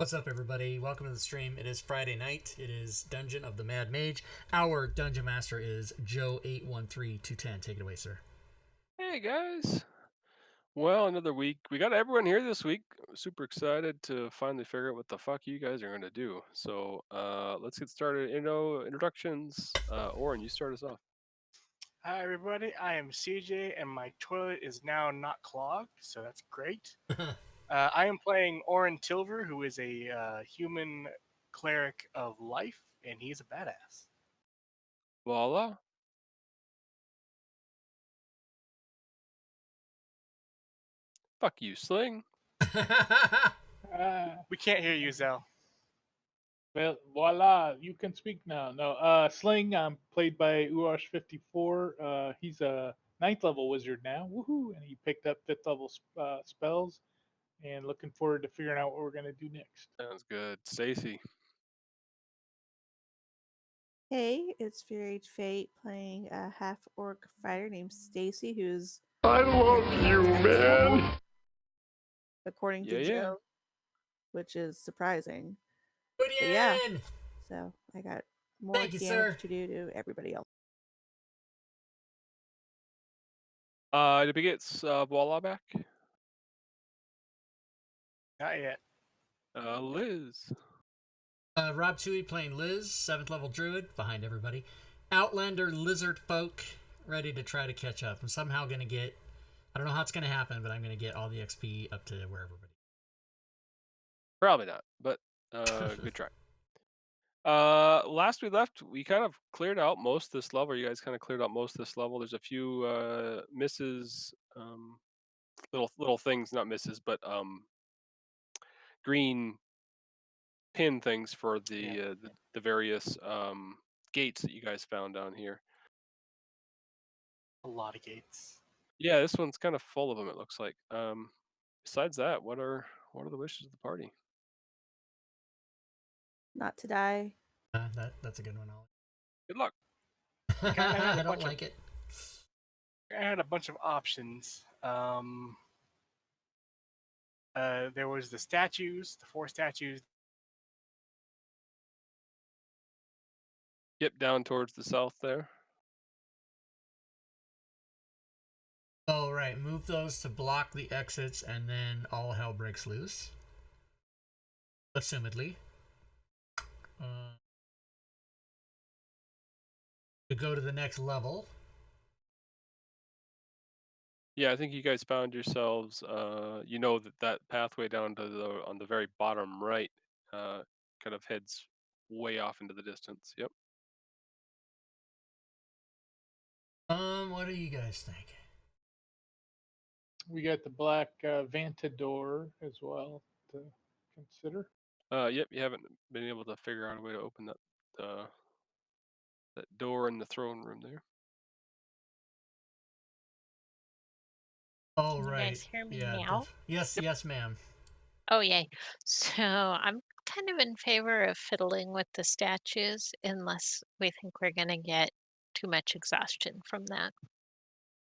What's up, everybody? Welcome to the stream. It is Friday night. It is Dungeon of the Mad Mage. Our Dungeon Master is Joe813210. Take it away, sir. Hey guys. Well, another week. We got everyone here this week. Super excited to finally figure out what the fuck you guys are going to do. So, let's get started. Introductions. Oren, you start us off. Hi everybody, I am CJ and my toilet is now not clogged, so that's great. I am playing Oren Tilver, who is a human cleric of life, and he's a badass. Voila. Fuck you, Sling. Uh, We can't hear you, Zell. well, voila, you can speak now. No, Sling, I'm played by Urosh54. He's a 9th level wizard now. Woohoo! And he picked up 5th level spells, and looking forward to figuring out what we're going to do next. Sounds good. Stacy. Hey, it's Fury Fate playing a half-orc fighter named Stacy, who's I love currently you, 10th level, man. according to Yeah. Joe, which is surprising. Put But yeah, in! so I got more Thank you, damage sir. to do to everybody else. Did we get Voila back? Not yet. Liz. Rob Tui playing Liz, 7th level druid, behind everybody. Outlander lizard folk, ready to try to catch up. I'm somehow going to get, I don't know how it's going to happen, but I'm going to get all the XP up to where everybody. Probably not, but good try. Last we left, we kind of cleared out most of this level. You guys kind of cleared out most of this level. There's a few misses, little things, not misses, but green pin things for the various gates that you guys found down here. A lot of gates. Yeah, this one's kind of full of them. It looks like. Besides that, what are the wishes of the party? Not to die. That's a good one. Good luck. I don't like it. I had a bunch of options. There was the statues, the 4 statues. Yep, down towards the south there. Oh, right. Move those to block the exits, and then all hell breaks loose. Assumedly. To go to the next level. Yeah, I think you guys found yourselves. You know that pathway down to on the very bottom right, kind of heads way off into the distance. Yep. What do you guys think? We got the black Vantador as well to consider. Yep. You haven't been able to figure out a way to open that door in the throne room there. Oh, Can you right. guys hear me Yeah. now? Yes, ma'am. Oh, yay. So I'm kind of in favor of fiddling with the statues unless we think we're going to get too much exhaustion from that.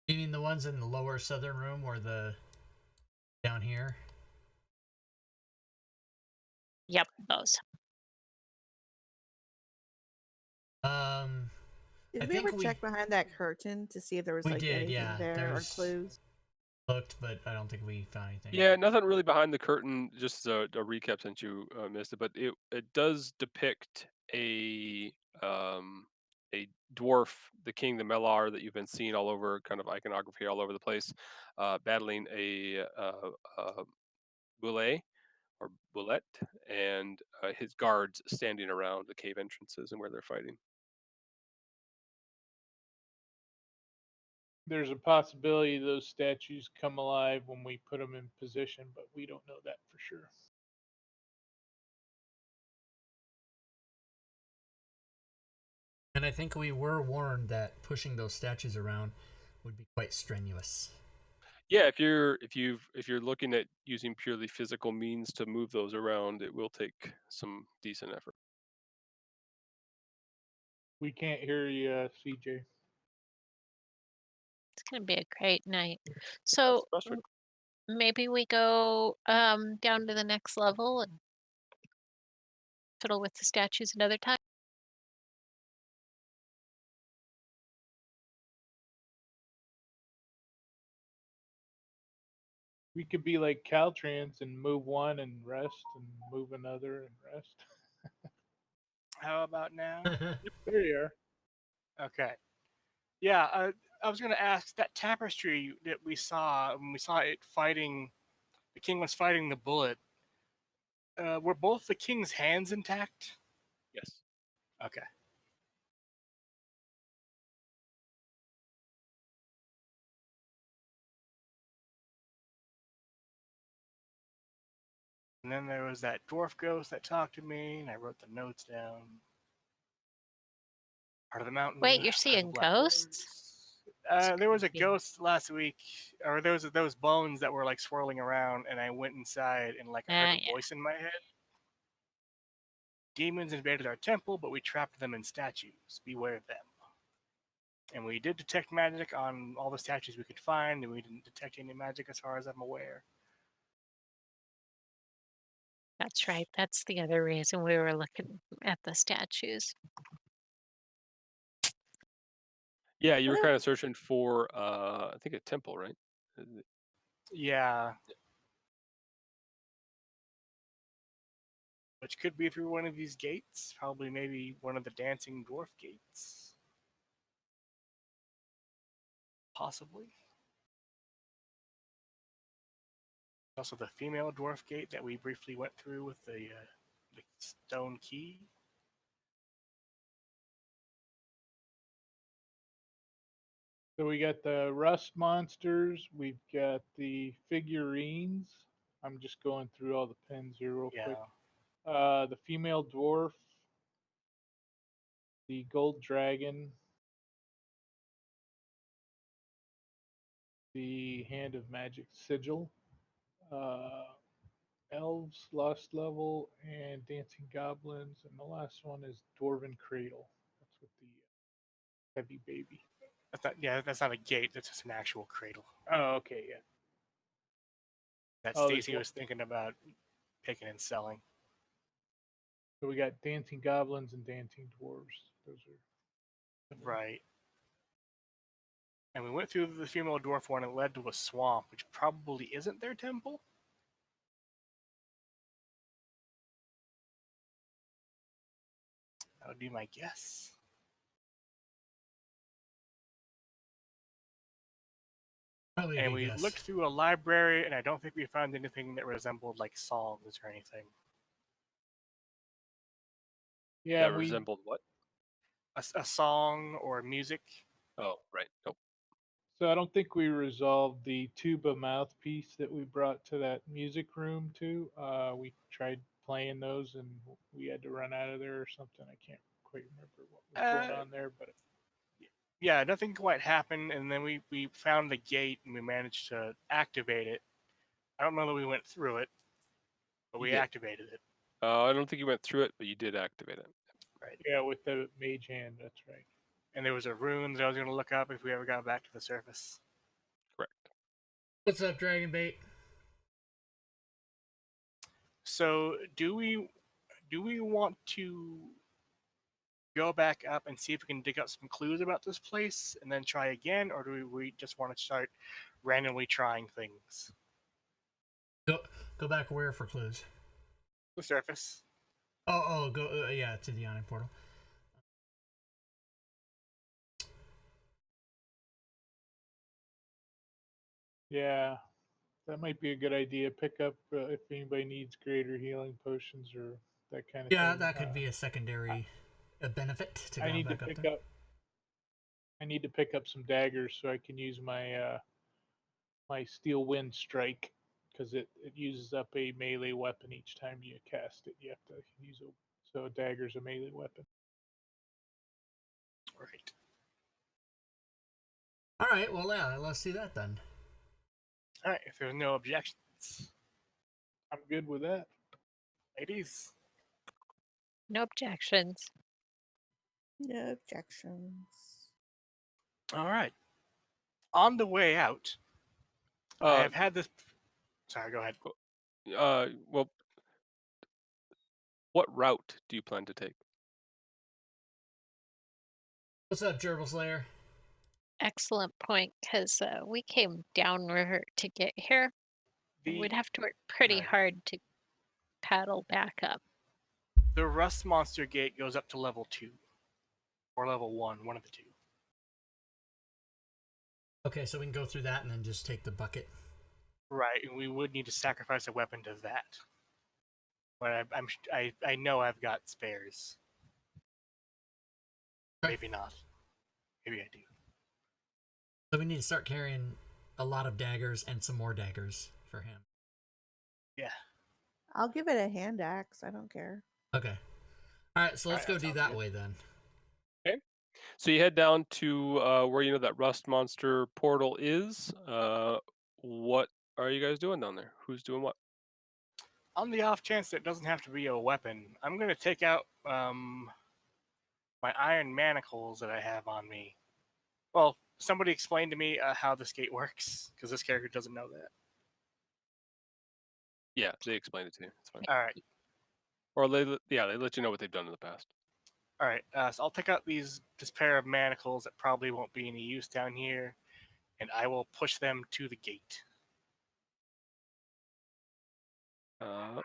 You mean the ones in the lower southern room or the down here? Yep, those. Did I we think ever check behind that curtain to see if there was we like did, anything yeah. there or clues? Looked, but I don't think we found anything. Yeah, nothing really behind the curtain. Just a recap since you missed it, but it does depict a dwarf, the king, the Melar that you've been seeing all over, kind of iconography all over the place, battling a boulet or bullet, and his guards standing around the cave entrances and where they're fighting. There's a possibility those statues come alive when we put them in position, but we don't know that for sure. And I think we were warned that pushing those statues around would be quite strenuous. Yeah, if you're looking at using purely physical means to move those around, it will take some decent effort. We can't hear you, CJ. It's going to be a great night. So maybe we go down to the next level and fiddle with the statues another time. We could be like Caltrans and move one and rest, and move another and rest. How about now? There you are. Okay. Yeah, I was going to ask that tapestry that we saw when we saw it fighting. The king was fighting the bullet. Were both the king's hands intact? Yes. Okay. And then there was that dwarf ghost that talked to me, and I wrote the notes down. Part of the mountain. Wait, you're part of the seeing black ghosts? woods. There was a Spooky. ghost last week, or there was those bones that were like swirling around, and I went inside and like I heard a Yeah. voice in my head. Demons invaded our temple, but we trapped them in statues. Beware of them. And we did detect magic on all the statues we could find, and we didn't detect any magic as far as I'm aware. That's right. That's the other reason we were looking at the statues. Yeah, you were kind of searching for, I think a temple, right? Yeah. Which could be through one of these gates. Probably maybe one of the dancing dwarf gates. Possibly. Also the female dwarf gate that we briefly went through with the stone key. So we got the rust monsters. We've got the figurines. I'm just going through all the pins here real Yeah. quick. The female dwarf, the gold dragon, the hand of magic sigil, uh, elves lost level, and dancing goblins, and the last one is dwarven cradle. That's with the heavy baby. That's not a gate, that's just an actual cradle. Oh, okay, yeah. That Oh, there's Stacy one. was thinking about picking and selling. So we got dancing goblins and dancing dwarves. Those are Right. And we went through the female dwarf one and it led to a swamp, which probably isn't their temple. That would be my guess. Probably a And good we guess. looked through a library, and I don't think we found anything that resembled like songs or anything. Yeah, That resembled what? A song or music. Oh, right. Nope. so I don't think we resolved the tuba mouthpiece that we brought to that music room too. We tried playing those and we had to run out of there or something. I can't quite remember what was going Uh, on there, but yeah, nothing quite happened, and then we found the gate and we managed to activate it. I don't know that we went through it, but You we did. activated it. I don't think you went through it, but you did activate it. Right. yeah, with the mage hand, that's right. And there was a rune that I was going to look up if we ever got back to the surface. Correct. What's up, Dragon Bait? So do we want to go back up and see if we can dig up some clues about this place and then try again, or do we just want to start randomly trying things? Go back where for clues? The surface. Go yeah, to the yawning portal. Yeah, that might be a good idea. Pick up if anybody needs greater healing potions or that kind of Yeah, thing. that could be a secondary benefit to I going need to back up pick there. up. I need to pick up some daggers so I can use my my steel wind strike because it uses up a melee weapon each time you cast it. You have to use a so a dagger's a melee weapon. Right. All right, well, yeah, let's see that then. All right. If there's no objections, I'm good with that. ladies. No objections. No objections. All right. On the way out, I Uh, have had this. Sorry, go ahead. well, What route do you plan to take? What's up, Gerbil Slayer? Excellent point, because we came downriver to get here. We'd The have to work pretty right. hard to paddle back up. The rust monster gate goes up to level 2 or level 1, one of the two. Okay, so we can go through that and then just take the bucket. Right, and we would need to sacrifice a weapon to that. But I know I've got spares. Maybe not. Maybe I do. So we need to start carrying a lot of daggers and some more daggers for him. Yeah. I'll give it a hand axe. I don't care. Okay. All right, so let's Alright, go that do sounds that good. way then. So you head down to where you know that rust monster portal is. What are you guys doing down there? Who's doing what? On the off chance that it doesn't have to be a weapon, I'm gonna take out my iron manacles that I have on me. Well, somebody explain to me how this gate works, because this character doesn't know that. Yeah, they explained it to you. It's fine. All right, Or they let you know what they've done in the past. all right. So I'll take out this pair of manacles that probably won't be any use down here, and I will push them to the gate. Uh,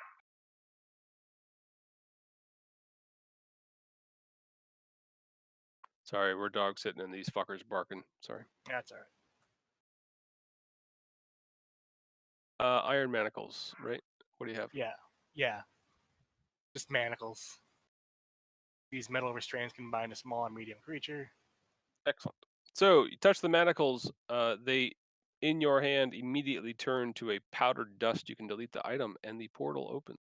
sorry, we're dog sitting and these fuckers barking. Sorry. That's all right. Iron manacles, right? What do you have? Yeah. Just manacles. These metal restraints can bind a small and medium creature. Excellent. So you touch the manacles. They, in your hand, immediately turn to a powdered dust. You can delete the item, and the portal opens.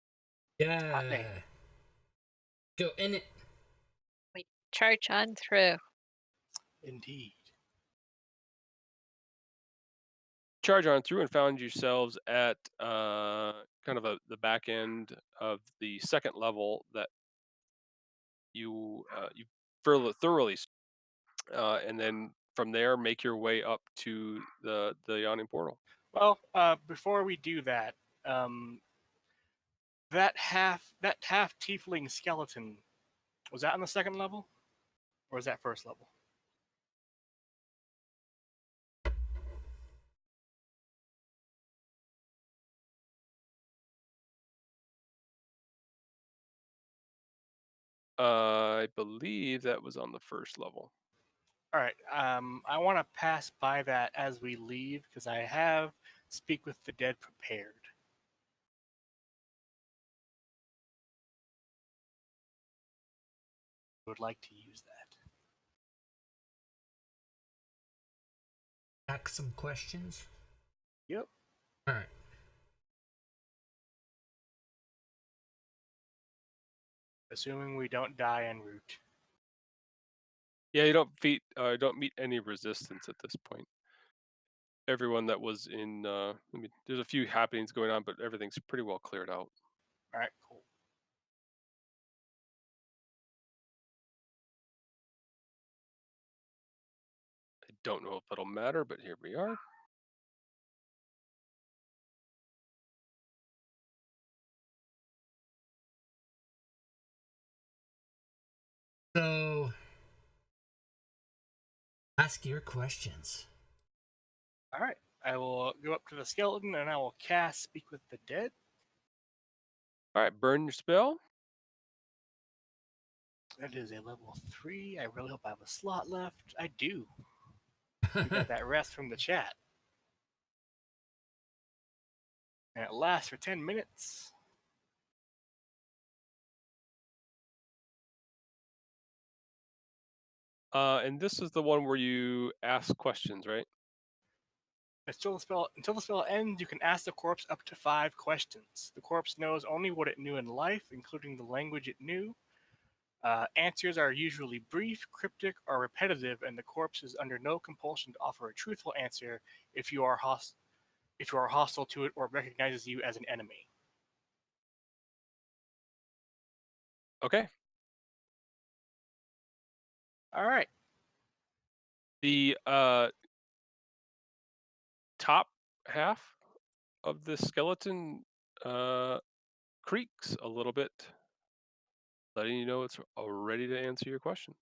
Hot damn. Yeah. Go in it. We charge on through. Indeed. Charge on through and found yourselves at kind of the back end of the second level that you thoroughly, and then from there make your way up to the yawning portal. Well, before we do that, um, that half tiefling skeleton, was that on the second level, or was that first level? I believe that was on the first level. All right. I want to pass by that as we leave because I have speak with the dead prepared. Would like to use that. Ask some questions. Yep. All right. Assuming we don't die en route. Yeah, you don't meet any resistance at this point. Everyone that was in, there's a few happenings going on, but everything's pretty well cleared out. All right. Cool. I don't know if that'll matter, but here we are. So, ask your questions. All right. I will go up to the skeleton and I will cast Speak with the Dead. All right, burn your spell. That is a level 3. I really hope I have a slot left. I do. We got that rest from the chat. And it lasts for 10 minutes. And this is the one where you ask questions, right? Until the spell ends, you can ask the corpse up to 5 questions. The corpse knows only what it knew in life, including the language it knew. Answers are usually brief, cryptic, or repetitive, and the corpse is under no compulsion to offer a truthful answer if you are hostile to it or recognizes you as an enemy. Okay. All right. The top half of the skeleton creaks a little bit letting you know it's ready to answer your question.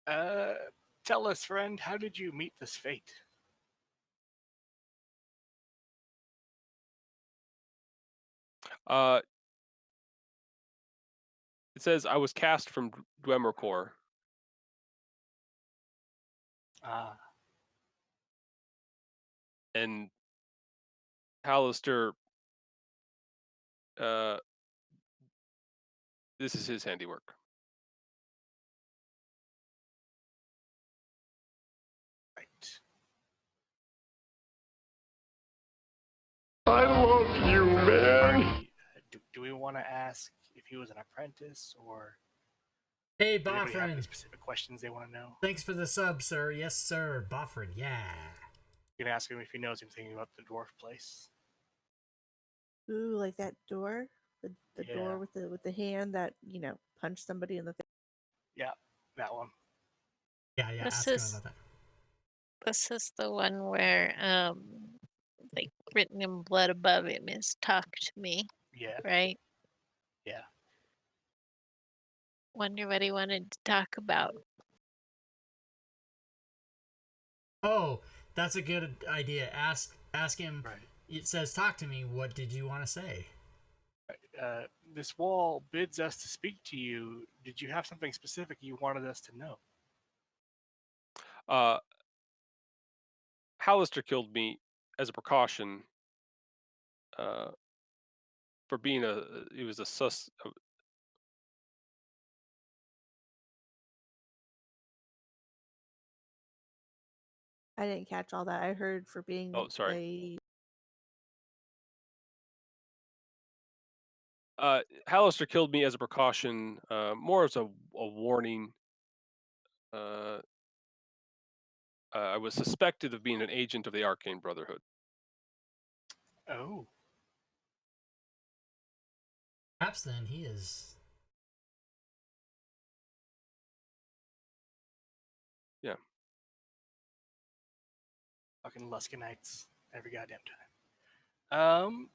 Tell us, friend, how did you meet this fate? It says I was cast from Dwemercore. Ah, And Hallister, this is his handiwork. right. I love you, man. Do we want to ask if he was an apprentice, or Hey, does anybody have any Boffrin. specific questions they want to know? Thanks for the sub, sir. Yes, sir. Boffrin, yeah. You can ask him if he knows anything about the dwarf place. Ooh, like that door, the Yeah. door with the hand that punched somebody in the face. Yeah, that one. Yeah, This ask him is- about that. This is the one where, like, written in blood above him is "Talk to me," Yeah, right? yeah. Wonder what he wanted to talk about. Oh, that's a good idea. Ask him. Right. It says, "Talk to me." What did you want to say? This wall bids us to speak to you. Did you have something specific you wanted us to know? Hallister killed me as a precaution for being he was a sus. I didn't catch all that. I heard for being Oh, sorry. a Hallister killed me as a precaution, more as a warning. I was suspected of being an agent of the Arcane Brotherhood. Oh, Perhaps then he is. Yeah. fucking Luskinites every goddamn time.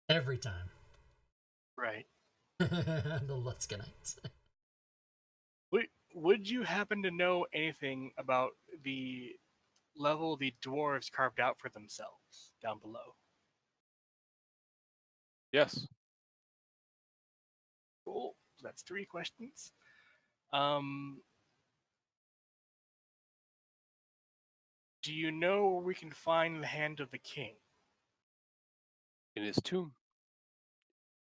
Every time. Right. The Luskinites. Would you happen to know anything about the level the dwarves carved out for themselves down below? Yes. Cool. So that's 3 questions. Do you know where we can find the hand of the king? In his tomb.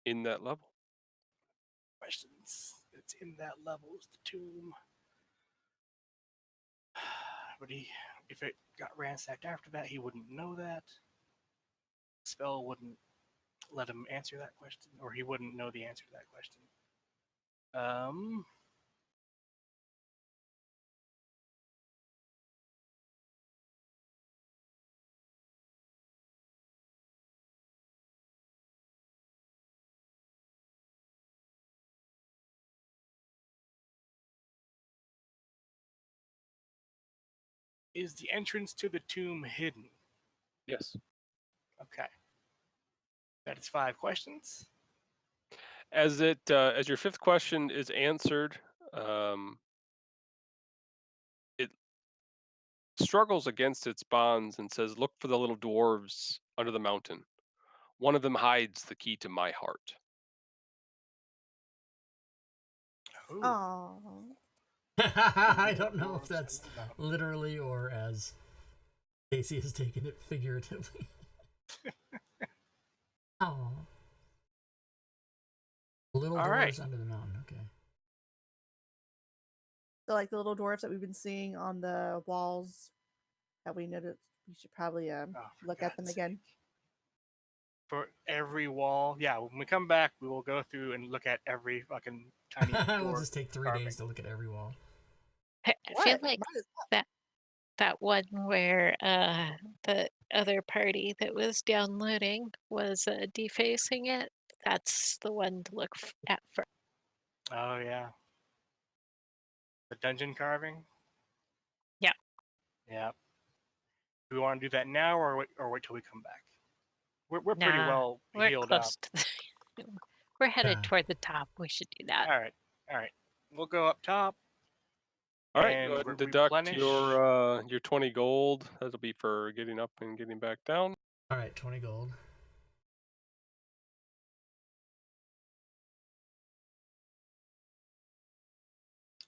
In that level. Questions. It's in that level, is the tomb. But if it got ransacked after that, he wouldn't know that. The spell wouldn't let him answer that question, or he wouldn't know the answer to that question. Is the entrance to the tomb hidden? Yes. Okay. That is 5 questions. As your 5th question is answered, it struggles against its bonds and says, "Look for the little dwarves under the mountain. One of them hides the key to my heart." Ooh. Oh, I don't know if Dwarves that's under the mountain. literally or as Casey has taken it figuratively. Oh. Little All dwarves right. under the mountain, okay. so like the little dwarfs that we've been seeing on the walls that we noticed, we should probably Oh, for look at them God's again. sake. For every wall, yeah. When we come back, we will go through and look at every fucking tiny. We'll dwarf just take 3 carving. days to look at every wall. I feel What? like Might as well. that one where the other party that was downloading was defacing it. That's the one to look at first. Oh yeah. The dungeon carving. Yeah. Yeah. Do we want to do that now or wait till we come back? We're pretty Nah, well we're healed up. close to the we're headed Yeah. toward the top. We should do that. All right. We'll go up top. All right, and go ahead and re- deduct replenish. your 20 gold. That'll be for getting up and getting back down. All right, 20 gold.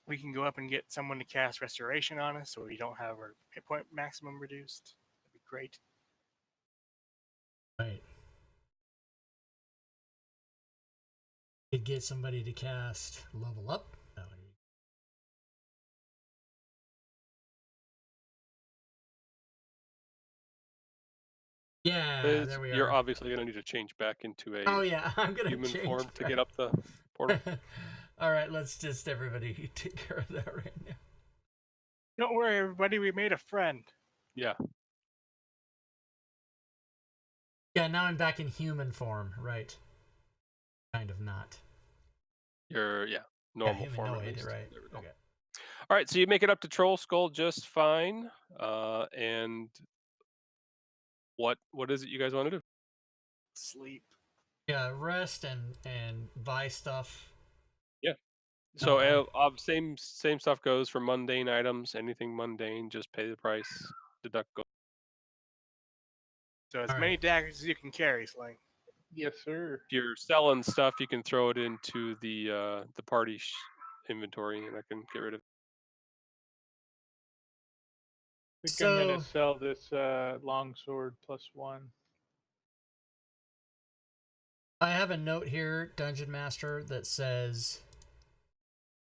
We can go up and get someone to cast Restoration on us so we don't have our hit point maximum reduced. That'd be great. Right. Could get somebody to cast level up. That would be... Yeah, Liz, there we you're are. obviously going to need to change back into a Oh yeah, I'm gonna human change form to back. get up the portal. All right, let's just everybody take care of that right now. Don't worry, everybody. We made a friend. Yeah. Yeah, now I'm back in human form, right? Kind of not. Your normal yeah, form at humanoid, least. right? There we go. Okay. All right, so you make it up to Troll Skull just fine. And what is it you guys want to do? Sleep. Yeah, rest and buy stuff. Yeah. So Oh. same stuff goes for mundane items. Anything mundane, just pay the price, deduct gold. So as All many right. daggers as you can carry, Sling. Yes, sir. If you're selling stuff, you can throw it into the party inventory, and I can get rid of. I think I'm So gonna sell this longsword +1. I have a note here, Dungeon Master, that says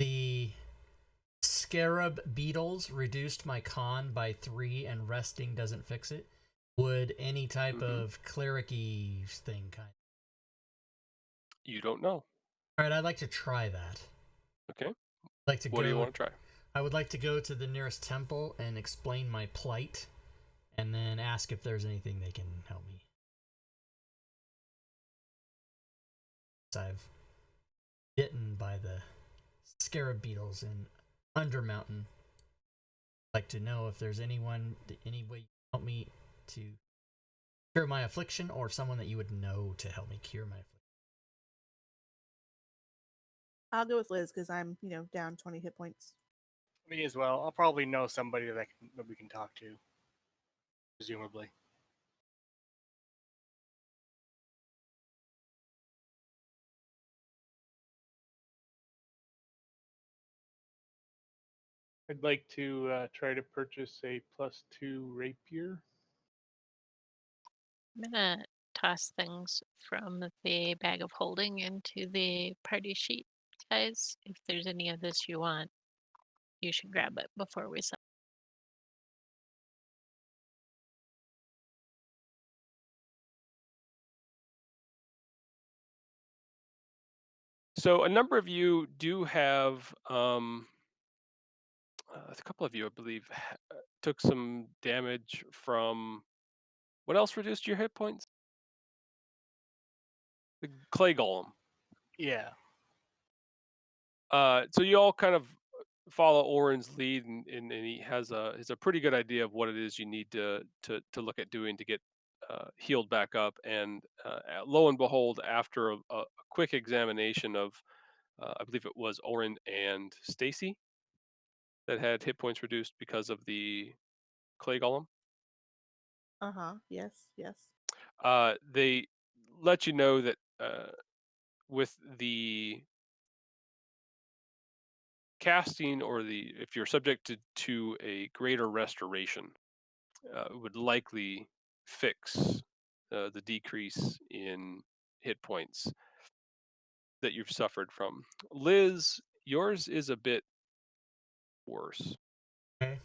the scarab beetles reduced my con by 3 and resting doesn't fix it. Would any type of cleric-y thing kind of... You don't know. All right, I'd like to try that. Okay. I'd like to What do you want to try? I would like to go to the nearest temple and explain my plight, and then ask if there's anything they can help me. I've bitten by the scarab beetles in Undermountain. I'd like to know if there's any way you can help me to cure my affliction, or someone that you would know to help me cure my affliction. I'll go with Liz because I'm, down 20 hit points. Me as well. I'll probably know somebody that we can talk to. Presumably. I'd like to try to purchase a +2 rapier. I'm gonna toss things from the bag of holding into the party sheet, guys. If there's any of this you want, you should grab it before we sell. So a number of you do have, a couple of you, I believe, took some damage from. What else reduced your hit points? The clay golem. Yeah. So you all kind of follow Oren's lead, and he has a pretty good idea of what it is you need to look at doing to get healed back up. And lo and behold, after a quick examination of, I believe it was Oren and Stacy that had hit points reduced because of the clay golem. Yes. They let you know that with the casting, or if you're subject to a greater restoration, would likely fix the decrease in hit points that you've suffered from. Liz, yours is a bit worse. Okay.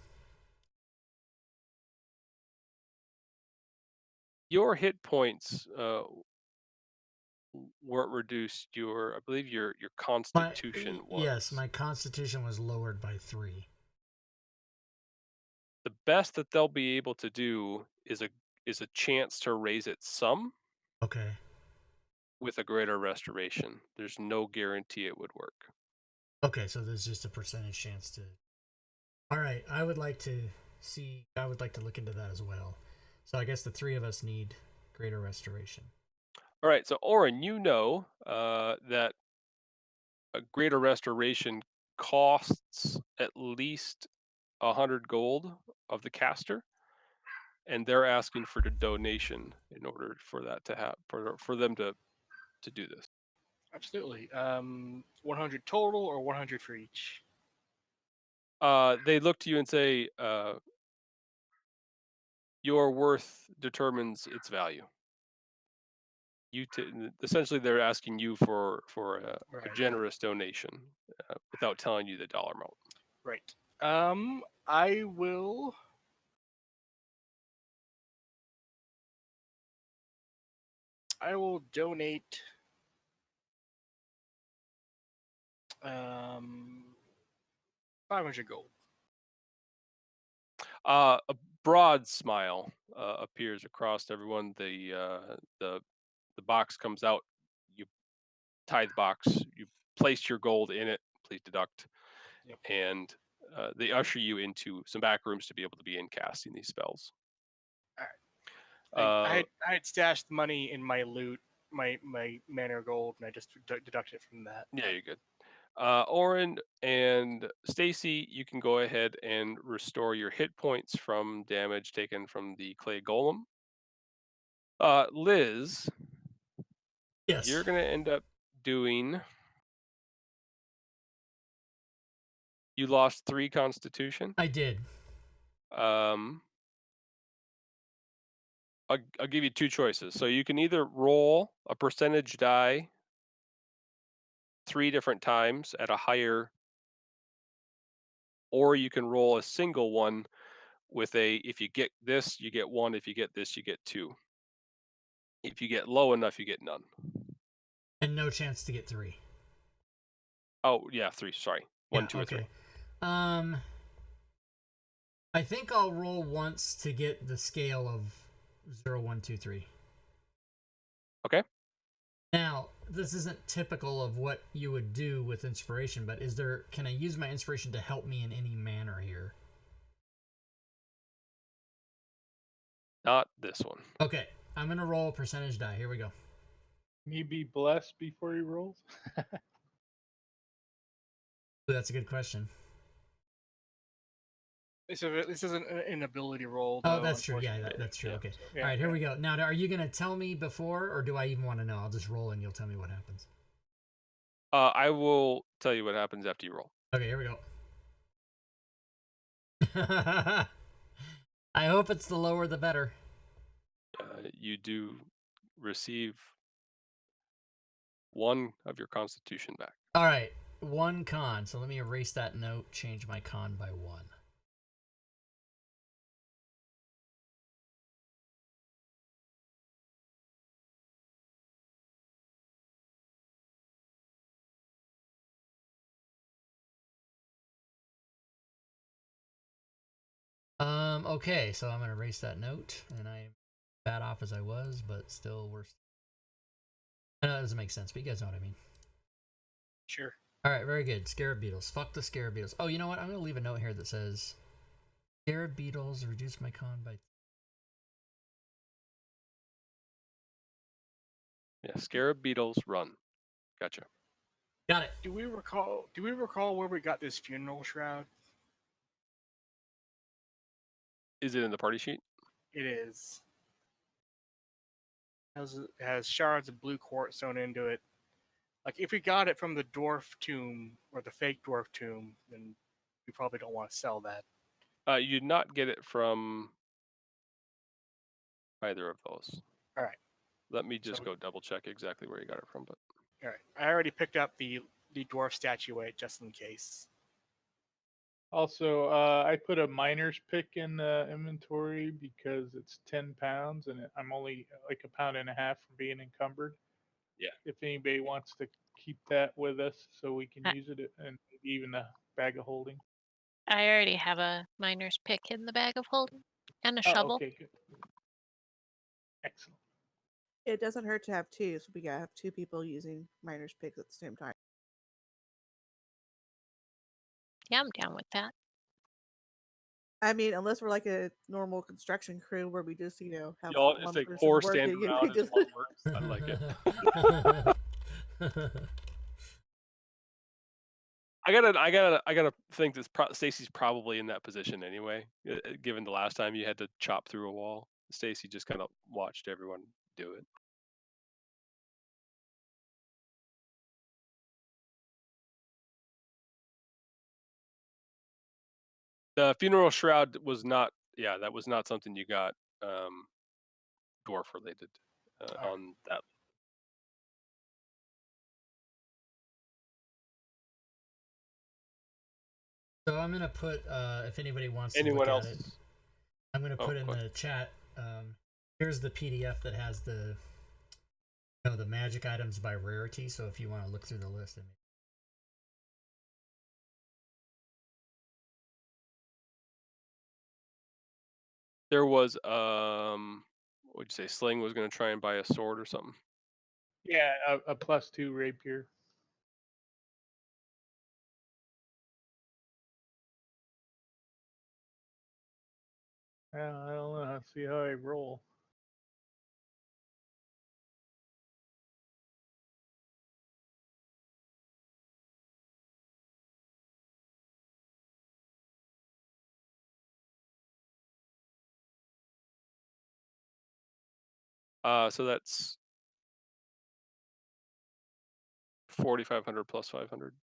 Your hit points weren't reduced. I believe your constitution was. Yes, my constitution was lowered by 3. The best that they'll be able to do is a chance to raise it some. Okay. With a greater restoration. There's no guarantee it would work. Okay, so there's just a percentage chance to... All right, I would like to see. I would like to look into that as well. So I guess the three of us need greater restoration. All right, so Oren, you know that a greater restoration costs at least 100 gold of the caster, and they're asking for the donation in order for that to happen, for them to do this. Absolutely. 100 total or 100 for each? They look to you and say, your worth determines its value. Essentially, they're asking you for a Right. generous donation without telling you the dollar amount. Right. I will. I will donate. 500 gold. A broad smile appears across everyone. The box comes out. You tie the box. You place your gold in it. Please deduct. Yep. And they usher you into some back rooms to be able to begin casting these spells. I had stashed money in my loot, my mana gold, and I just deducted it from that. Yeah, you're good. Oren and Stacy, you can go ahead and restore your hit points from damage taken from the clay golem. Liz, Yes. you're going to end up doing. You lost 3 constitution. I did. I'll give you 2 choices. So you can either roll a percentage die 3 different times at a higher, or you can roll a single one with if you get this, you get 1. If you get this, you get 2. If you get low enough, you get none. And no chance to get 3. Oh yeah, 3. Sorry, 1, 2, okay. or 3. I think I'll roll once to get the scale of 0, 1, 2, 3. Okay. Now, this isn't typical of what you would do with inspiration, but can I use my inspiration to help me in any manner here? Not this one. Okay, I'm gonna roll a percentage die. Here we go. Can you be blessed before he rolls? Ooh, that's a good question. This isn't an ability roll. Oh, though, that's true. Yeah, unfortunately. that's true. Yeah. Okay. So, yeah, All right, here we go. Now, are you gonna tell me before, or do I even want to know? I'll just roll and you'll tell me what happens. I will tell you what happens after you roll. Okay, here we go. I hope it's the lower the better. You do receive 1 of your constitution back. All right, 1 con. So let me erase that note, change my con by 1. Okay, so I'm gonna erase that note, and I'm bad off as I was, but still worse. I know that doesn't make sense, but you guys know what I mean. Sure. All right, very good. Scarab beetles. Fuck the scarab beetles. Oh, you know what? I'm gonna leave a note here that says, "Scarab beetles reduce my con by." Yeah, scarab beetles run. Gotcha. Got it. Do we recall where we got this funeral shroud? Is it in the party sheet? It is. It has shards of blue quartz sewn into it. Like, if we got it from the dwarf tomb or the fake dwarf tomb, then we probably don't want to sell that. You did not get it from either of those. All right. Let me just So- go double check exactly where you got it from. But All right. I already picked up the dwarf statuette just in case. Also, I put a miner's pick in the inventory because it's 10 pounds and I'm only like a pound and a half from being encumbered. Yeah. If anybody wants to keep that with us so we can I- use it, and maybe even a bag of holding. I already have a miner's pick in the bag of holding and a shovel. Okay, good. Excellent. It doesn't hurt to have 2, so we gotta have 2 people using miner's picks at the same time. Yeah, I'm down with that. I mean, unless we're like a normal construction crew where we just, have Y'all, it's one like person 4 working. standing We around as just one works. I like it. I gotta think that Stacy's probably in that position anyway. Given the last time you had to chop through a wall, Stacy just kind of watched everyone do it. The funeral shroud was not. Yeah, that was not something you got dwarf related on that. So I'm gonna put if anybody wants to Anyone look else? at it, I'm gonna Oh, put in go the chat. Here's the PDF that has the the magic items by rarity. So if you want to look through the list, There was what'd you say? Sling was going to try and buy a sword or something. Yeah, a +2 rapier. I don't know. Let's see how I roll. So that's 4,500 plus 500.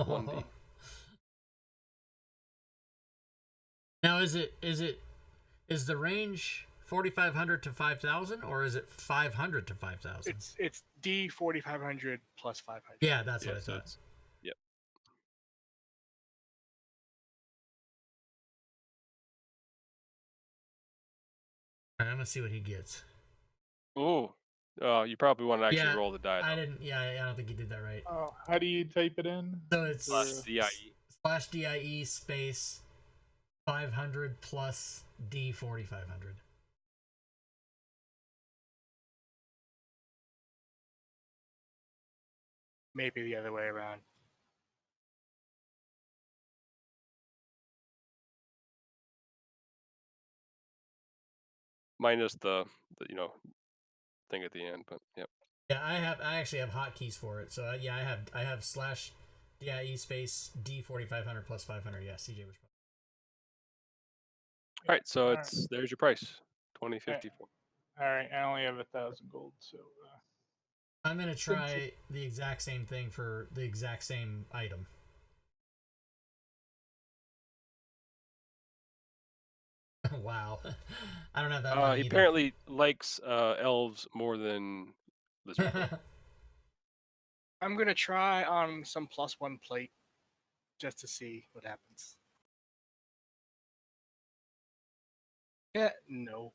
1d. Now is the range 4,500 to 5,000 or is it 500 to 5,000? It's D 4,500 plus 500. Yeah, that's what I So thought. it's yep. All right, I'm gonna see what he gets. Oh, you probably want to actually Yeah, roll the die. I didn't. Yeah, I don't think he did that right. Oh, how do you type it in? So it's Plus DIE. /DIE space 500 plus D 4,500. Maybe the other way around. Minus the thing at the end, but yep. Yeah, I actually have hotkeys for it. So yeah, I have /DIE space D 4,500 plus 500. Yeah, CJ was. All right, so All there's your price, 2054. All right, I only have 1,000 gold, so. I'm gonna try the exact same thing for the exact same item. Wow, I don't have that money He either. apparently likes elves more than lizard folk. I'm gonna try on some +1 plate just to see what happens. Yeah, no.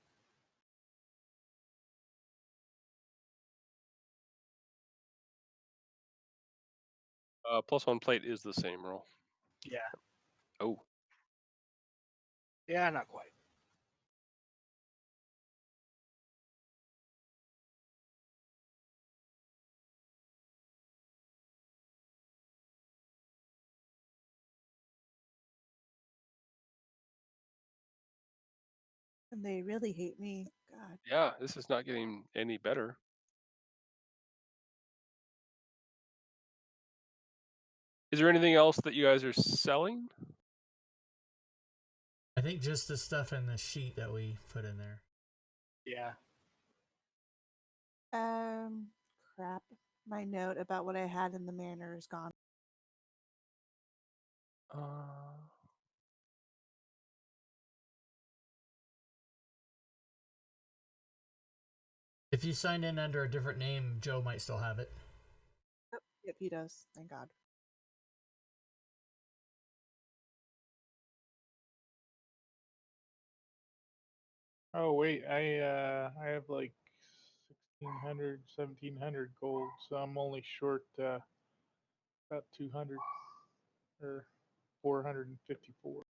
+1 plate is the same roll. Yeah. Oh, Yeah, not quite. and they really hate me. God. yeah, this is not getting any better. Is there anything else that you guys are selling? I think just the stuff in the sheet that we put in there. Yeah. Crap. My note about what I had in the manor is gone. If you signed in under a different name, Joe might still have it. Oh, yep, he does. Thank God. Oh wait, I have like 1,600, 1,700 gold, so I'm only short about 200 or 454.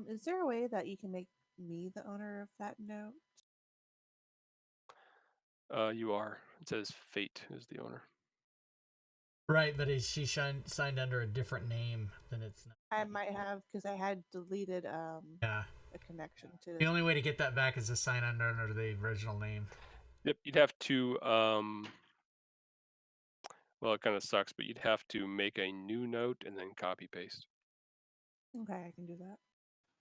Is there a way that you can make me the owner of that note? You are. It says Fate is the owner. Right, but she signed under a different name than it's. I might have because I had deleted Yeah. a connection to The this. only way to get that back is to sign under the original name. Yep, you'd have to. Well, it kind of sucks, but you'd have to make a new note and then copy paste. Okay, I can do that.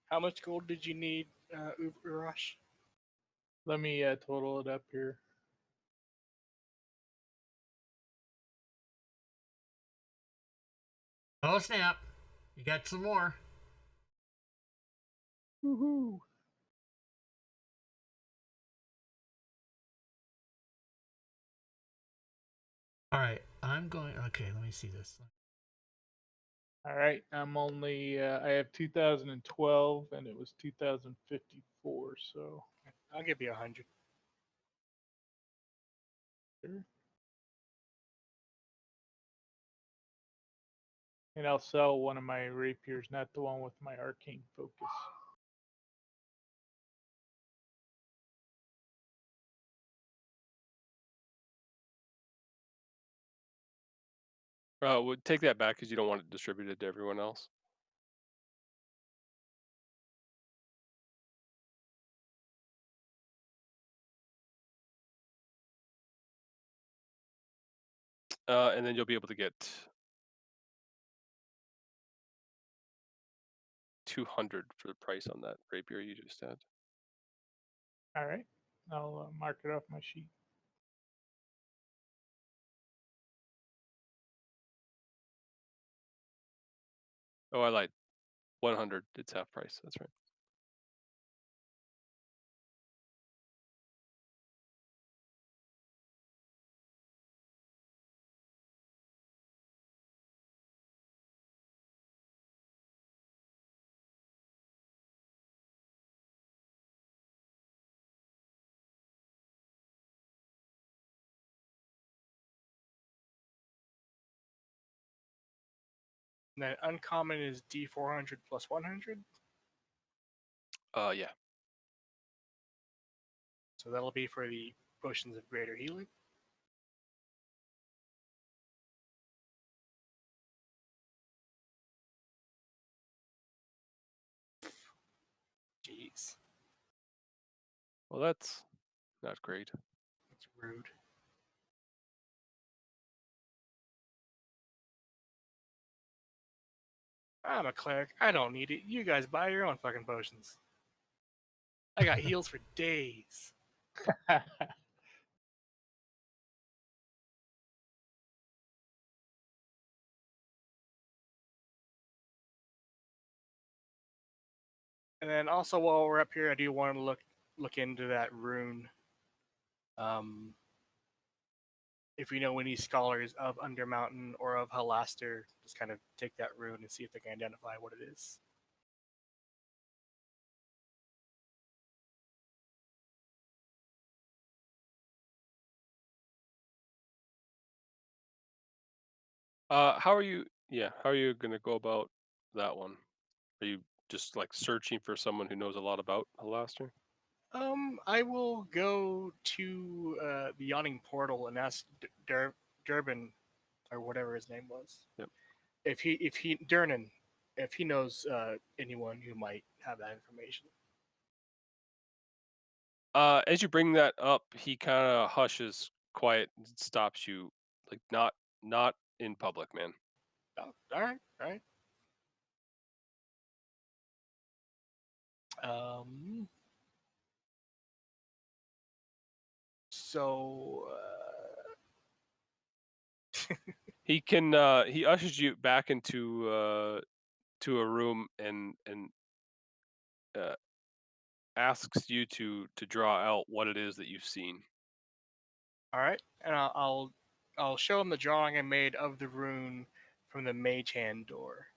How much gold did you need, Urash? Let me total it up here. Oh snap! You got some more. Woohoo! All right, I'm going. Okay, let me see this. All right, I'm only. I have 2012, and it was 2054. So. I'll give you 100. Sure. And I'll sell one of my rapiers, not the one with my arcane focus. We'll take that back because you don't want it distributed to everyone else. And then you'll be able to get 200 for the price on that rapier you just had. All right, I'll mark it off my sheet. Oh, I lied. 100. It's half price. That's right. And then uncommon is D400 plus 100. Yeah. So that'll be for the potions of greater healing. Jeez, Well, that's not great. that's rude. I'm a cleric. I don't need it. You guys buy your own fucking potions. I got heals for days. And then also while we're up here, I do want to look into that rune. If you know any scholars of Undermountain or of Halaster, just kind of take that rune and see if they can identify what it is. How are you? Yeah, how are you gonna go about that one? Are you just like searching for someone who knows a lot about Alaster? I will go to the Yawning Portal and ask Durbin, or whatever his name was. Yep. If he Durnan, if he knows anyone who might have that information. As you bring that up, he kind of hushes, quiet, and stops you, like not in public, man. Oh, all right, all right. So He can he ushers you back into to a room and uh, asks you to draw out what it is that you've seen. all right, and I'll show him the drawing I made of the rune from the Mage Hand door.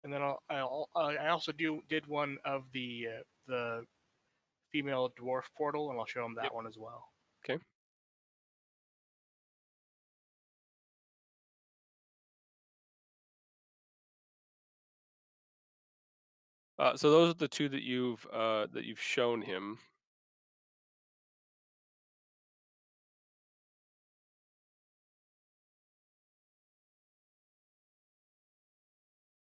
And then I also did one of the female dwarf portal, and I'll show him that Yep. one as well. Okay. So those are the two that you've shown him.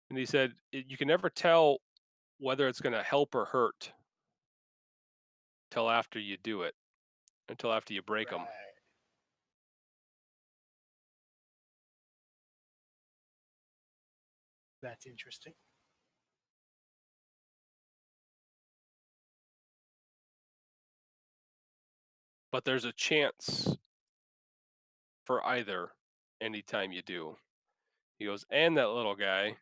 And he said you can never tell whether it's going to help or hurt till after you do it, until after you break them. Right. That's interesting. But there's a chance for either anytime you do. He goes, and that little guy,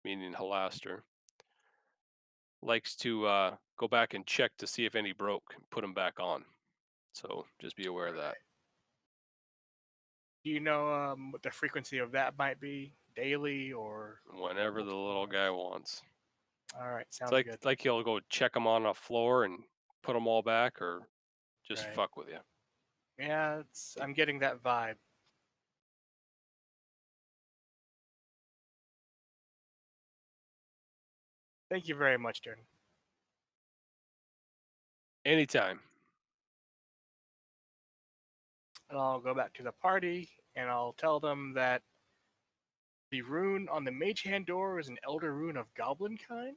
meaning Halaster, likes to go back and check to see if any broke and put them back on. So just be aware of that. Right. Do you know what the frequency of that might be? Daily or Whenever the little multiple guy hours? wants. All right, It's sounds like good. like he'll go check them on a floor and put them all back, or just Right. fuck with you. Yeah, I'm getting that vibe. Thank you very much, Darren. Anytime. And I'll go back to the party and I'll tell them that the rune on the mage hand door is an elder rune of goblin kind.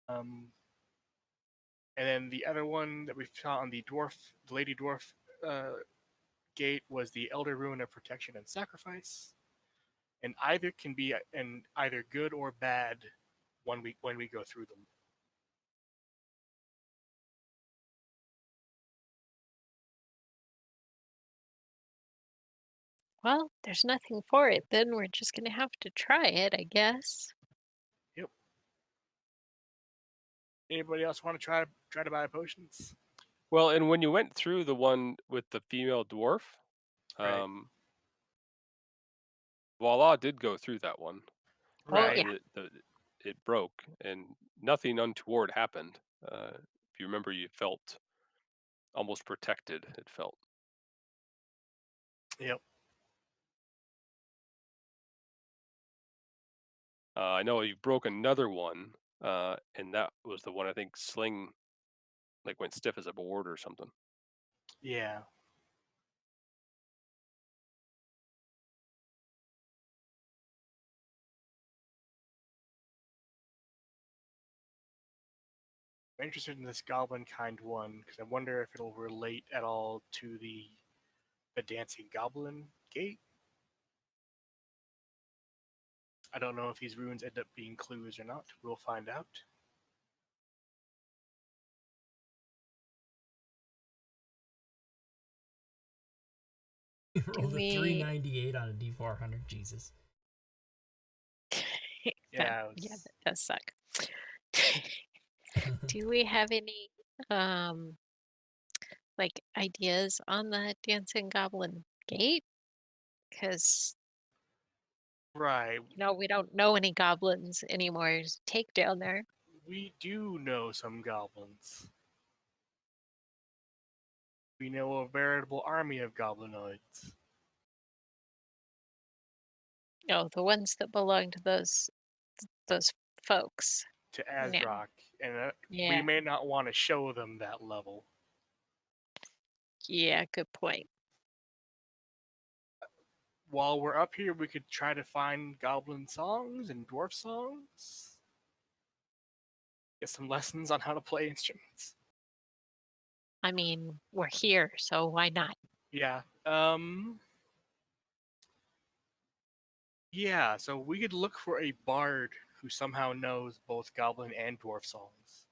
And then the other one that we saw on the lady dwarf gate was the elder rune of protection and sacrifice. And either can be either good or bad when we go through them. Well, there's nothing for it. Then we're just gonna have to try it, I guess. Yep. Anybody else want to try to buy potions? Well, and when you went through the one with the female dwarf, Right. Voila did go through that one. Oh, Right. yeah. It broke and nothing untoward happened. If you remember, you felt almost protected. It felt. Yep. I know you broke another one, and that was the one I think Sling like went stiff as a board or something. Yeah. I'm interested in this goblin kind one because I wonder if it'll relate at all to the dancing goblin gate. I don't know if these runes end up being clues or not. We'll find out. Rolled a we- 398 on a D400. Jesus. Yeah. Yeah, that does suck. Do we have any like ideas on the dancing goblin gate? Because Right. we don't know any goblins anymore to take down there. We do know some goblins. We know a veritable army of goblinoids. No, the ones that belong to those folks. To Yeah. Azrock, and Yeah. we may not want to show them that level. Yeah, good point. While we're up here, we could try to find goblin songs and dwarf songs. Get some lessons on how to play instruments. I mean, we're here, so why not? Yeah. Yeah, so we could look for a bard who somehow knows both goblin and dwarf songs.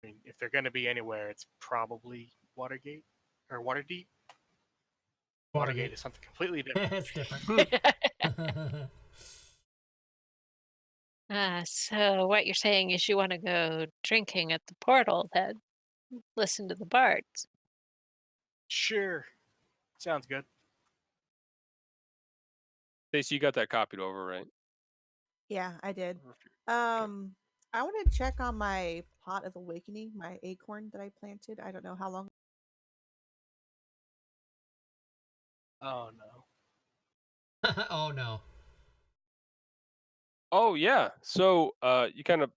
I mean, if they're going to be anywhere, it's probably Watergate or Waterdeep. Watergate is something completely different. It's different. So what you're saying is you want to go drinking at the portal, then listen to the bards. Sure. Sounds good. Stacey, you got that copied over, right? Yeah, I did. I want to check on my pot of awakening, my acorn that I planted. I don't know how long. Oh no. Oh no. Oh yeah. So you kind of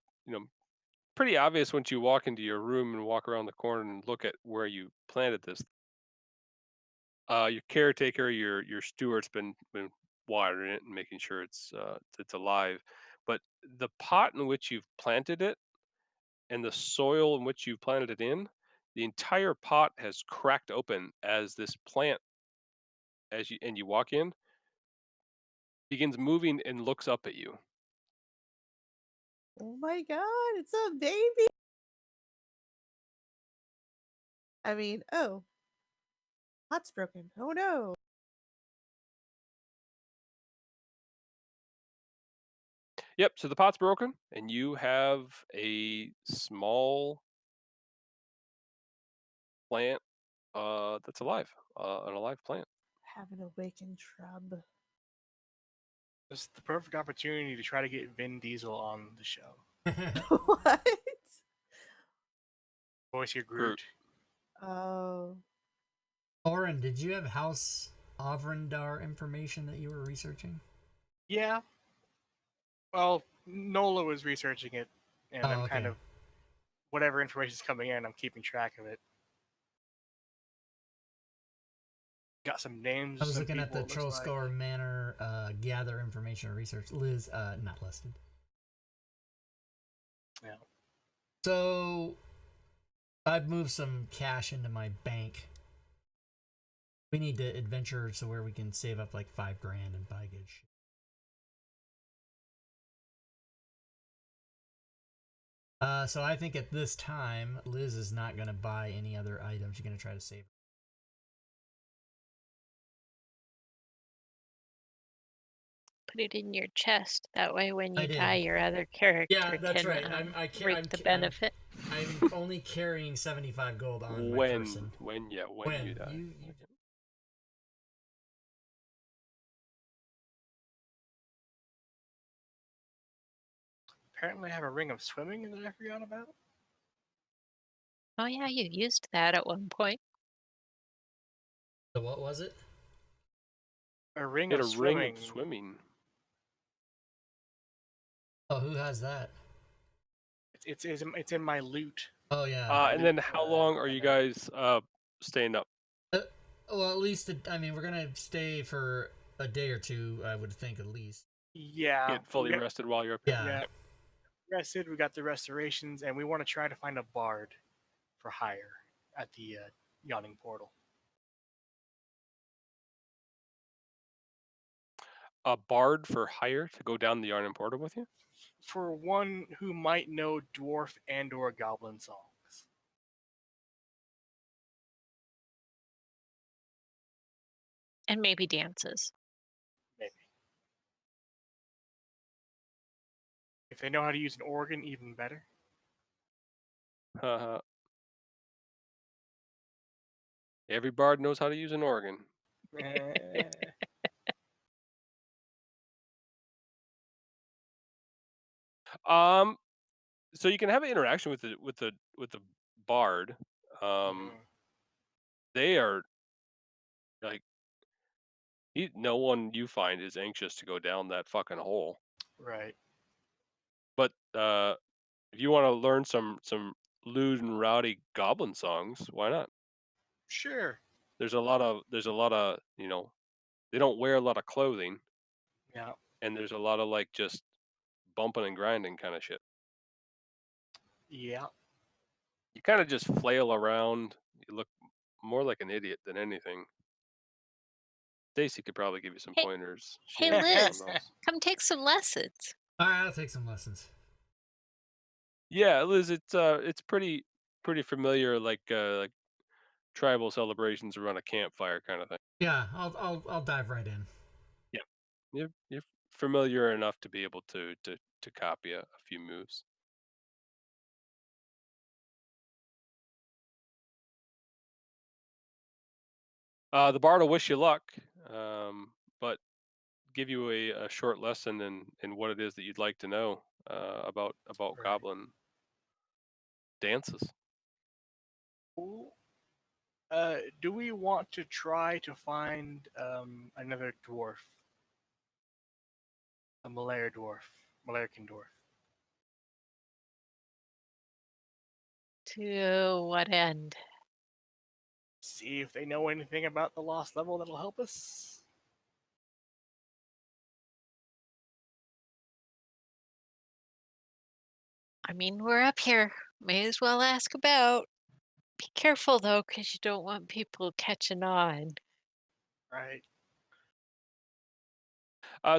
pretty obvious once you walk into your room and walk around the corner and look at where you planted this. Your caretaker, your steward's been watering it and making sure it's alive. But the pot in which you've planted it and the soil in which you've planted it in, the entire pot has cracked open as this plant, you walk in, begins moving and looks up at you. Oh my god, it's a baby. I mean, oh, pot's broken. Oh no. Yep. So the pot's broken, and you have a small plant that's alive, an alive plant. Have an awakened shrub. This is the perfect opportunity to try to get Vin Diesel on the show. What? Voice your Groot. Groot. Oh. Oren, did you have House Avrindar information that you were researching? Yeah. Well, Nola was researching it, and I'm kind of whatever information's coming in, I'm keeping track of it. Got some names. I was some looking at the people, it looks Trollscore Manor gather information and research. Liz, not listed. Yeah. So, I've moved some cash into my bank. We need to adventure to where we can save up like $5,000 and buy good shit. So I think at this time, Liz is not going to buy any other items. She's going to try to save. Put it in your chest. That way, when I you did. die, your other character Yeah, that's can right. reap the benefit. I'm only carrying 75 gold on my person. When you die. You Apparently, I have a ring of swimming that I forgot about. Oh yeah, you used that at one point. So what was it? A ring Hit of a swimming. ring of swimming. Oh, who has that? It's in my loot. Oh yeah. And then how long are you guys staying up? Well, at least I mean we're gonna stay for a day or two. I would think at least. Yeah. Get fully rested while you're up here? Yeah. Rested. We got the restorations, and we want to try to find a bard for hire at the yawning portal. A bard for hire to go down the Yarn Portal with you? For one who might know dwarf and/or goblin songs. And maybe dances. Maybe. If they know how to use an organ, even better. Every bard knows how to use an organ. So you can have an interaction with the bard. They are like no one you find is anxious to go down that fucking hole. Right. But if you want to learn some lewd and rowdy goblin songs, why not? Sure. There's a lot of they don't wear a lot of clothing. Yeah. And there's a lot of like just bumping and grinding kind of shit. Yeah. You kind of just flail around. You look more like an idiot than anything. Stacy could probably give you some pointers. Hey Liz, come take some lessons. I'll take some lessons. Yeah, Liz, it's pretty familiar, like tribal celebrations around a campfire kind of thing. Yeah, I'll dive right in. Yeah, you're familiar enough to be able to copy a few moves. The bard will wish you luck, but give you a short lesson in what it is that you'd like to know about Right. goblin dances. Do we want to try to find another dwarf? A Malayer dwarf? Malarican dwarf. To what end? See if they know anything about the lost level that'll help us. I mean, we're up here. May as well ask about. Be careful though, because you don't want people catching on. Right.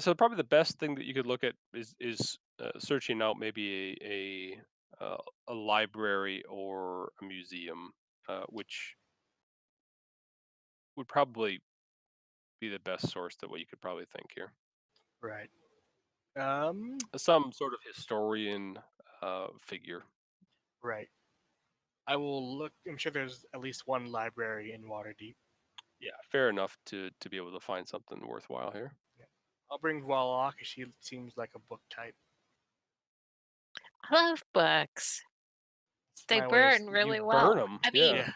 So probably the best thing that you could look at is searching out maybe a library or a museum, which would probably be the best source that what you could probably think here. Right. Some sort of historian figure. Right. I will look. I'm sure there's at least one library in Waterdeep. Yeah, fair enough to be able to find something worthwhile here. Yeah. I'll bring Voila because she seems like a book type. I love books. It's They my way of burn really You well. burn them, I yeah. mean, Yeah.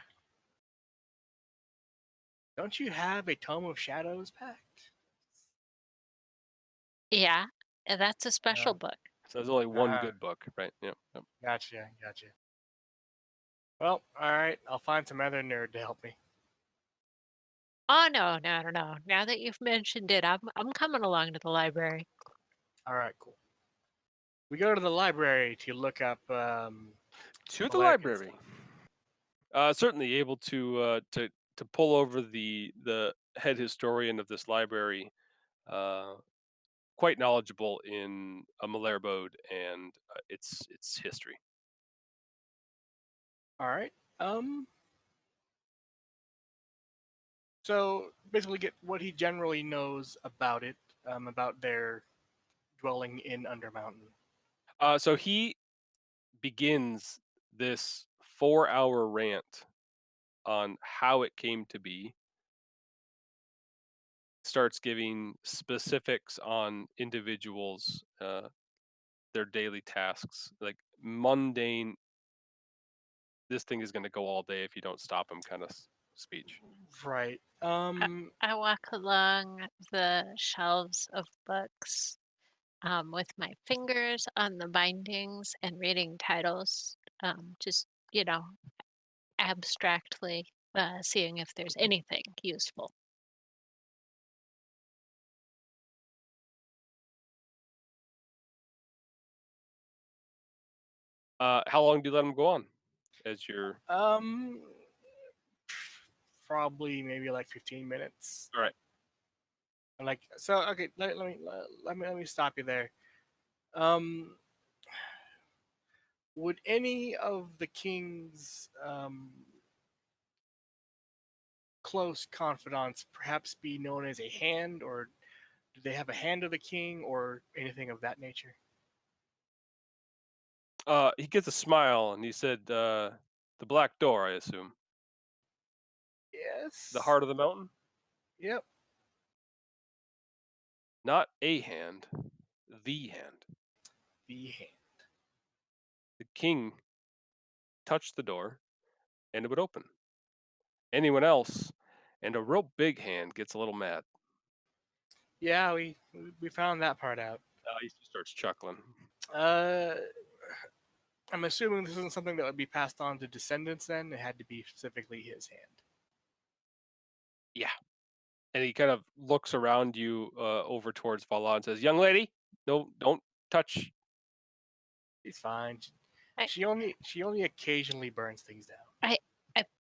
Don't you have a Tome of Shadows pact? yeah, and that's a special book. So there's only one Uh-huh. good book, right? Yeah. Yep. Gotcha. Well, all right. I'll find some other nerd to help me. Oh no. Now that you've mentioned it, I'm coming along to the library. All right, cool. We go to the library to look up To the Malarican library. stuff. Certainly able to pull over the head historian of this library, quite knowledgeable in a Malarbode and its history. All right. So basically, get what he generally knows about it, about their dwelling in Undermountain. So he begins this 4-hour rant on how it came to be. Starts giving specifics on individuals, their daily tasks, like mundane. This thing is going to go all day if you don't stop him, kind of speech. Right. I walk along the shelves of books with my fingers on the bindings and reading titles, just, abstractly seeing if there's anything useful. How long do you let him go on? As you're Probably maybe like 15 minutes. all right. Like so. Okay. Let me stop you there. Would any of the king's close confidants perhaps be known as a hand, or do they have a hand of the king, or anything of that nature? He gets a smile and he said, "The Black Door, I assume. Yes. The heart of the mountain. Yep. Not a hand, the hand. The hand. The king touched the door, and it would open. Anyone else, and a real big hand gets a little mad. Yeah, we found that part out. He starts chuckling. I'm assuming this isn't something that would be passed on to descendants. Then it had to be specifically his hand. Yeah. And he kind of looks around you over towards Vala and says, "Young lady, no, don't touch." He's fine. I- She only occasionally burns things down. I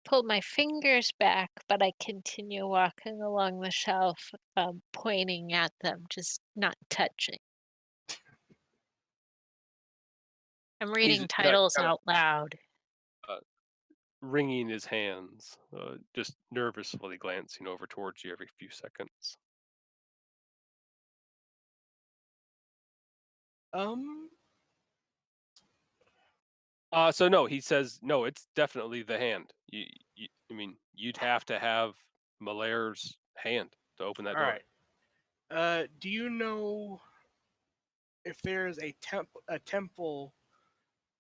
pull my fingers back, but I continue walking along the shelf, pointing at them, just not touching. I'm reading titles kind of, out loud. wringing his hands, just nervously glancing over towards you every few seconds. So no, he says no. It's definitely the hand. I mean, you'd have to have Malaire's hand to open that All door. right. Do you know if there's a temple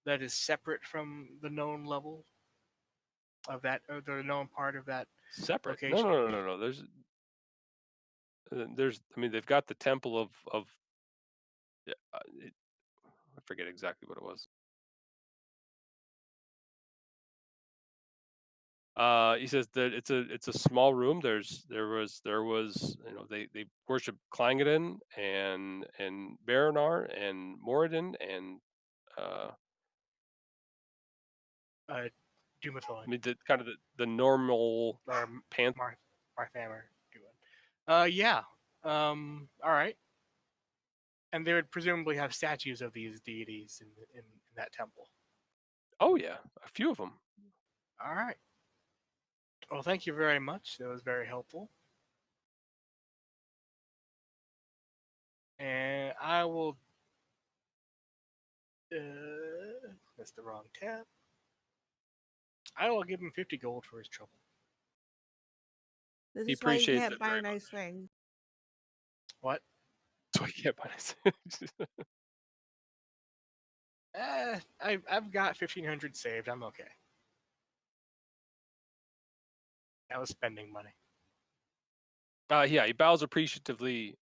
that is separate from the known level of that, or the known part of that Separate? location? No. There's. I mean, they've got the temple of. forget exactly what it was. He says that it's a small room. There was they worship Klangadin and Baranar and Moradin and Doomithoi. I mean the normal Or pan. Marthammer. Yeah. All right. And they would presumably have statues of these deities in that temple. Oh yeah, a few of them. All right. Well, thank you very much. That was very helpful. And I will. That's the wrong tab. I will give him 50 gold for his trouble. This He is why you appreciates can't it buy very nice things. What? So yeah, but I've got 1,500 saved. I'm okay. That was spending money. yeah, he bows appreciatively.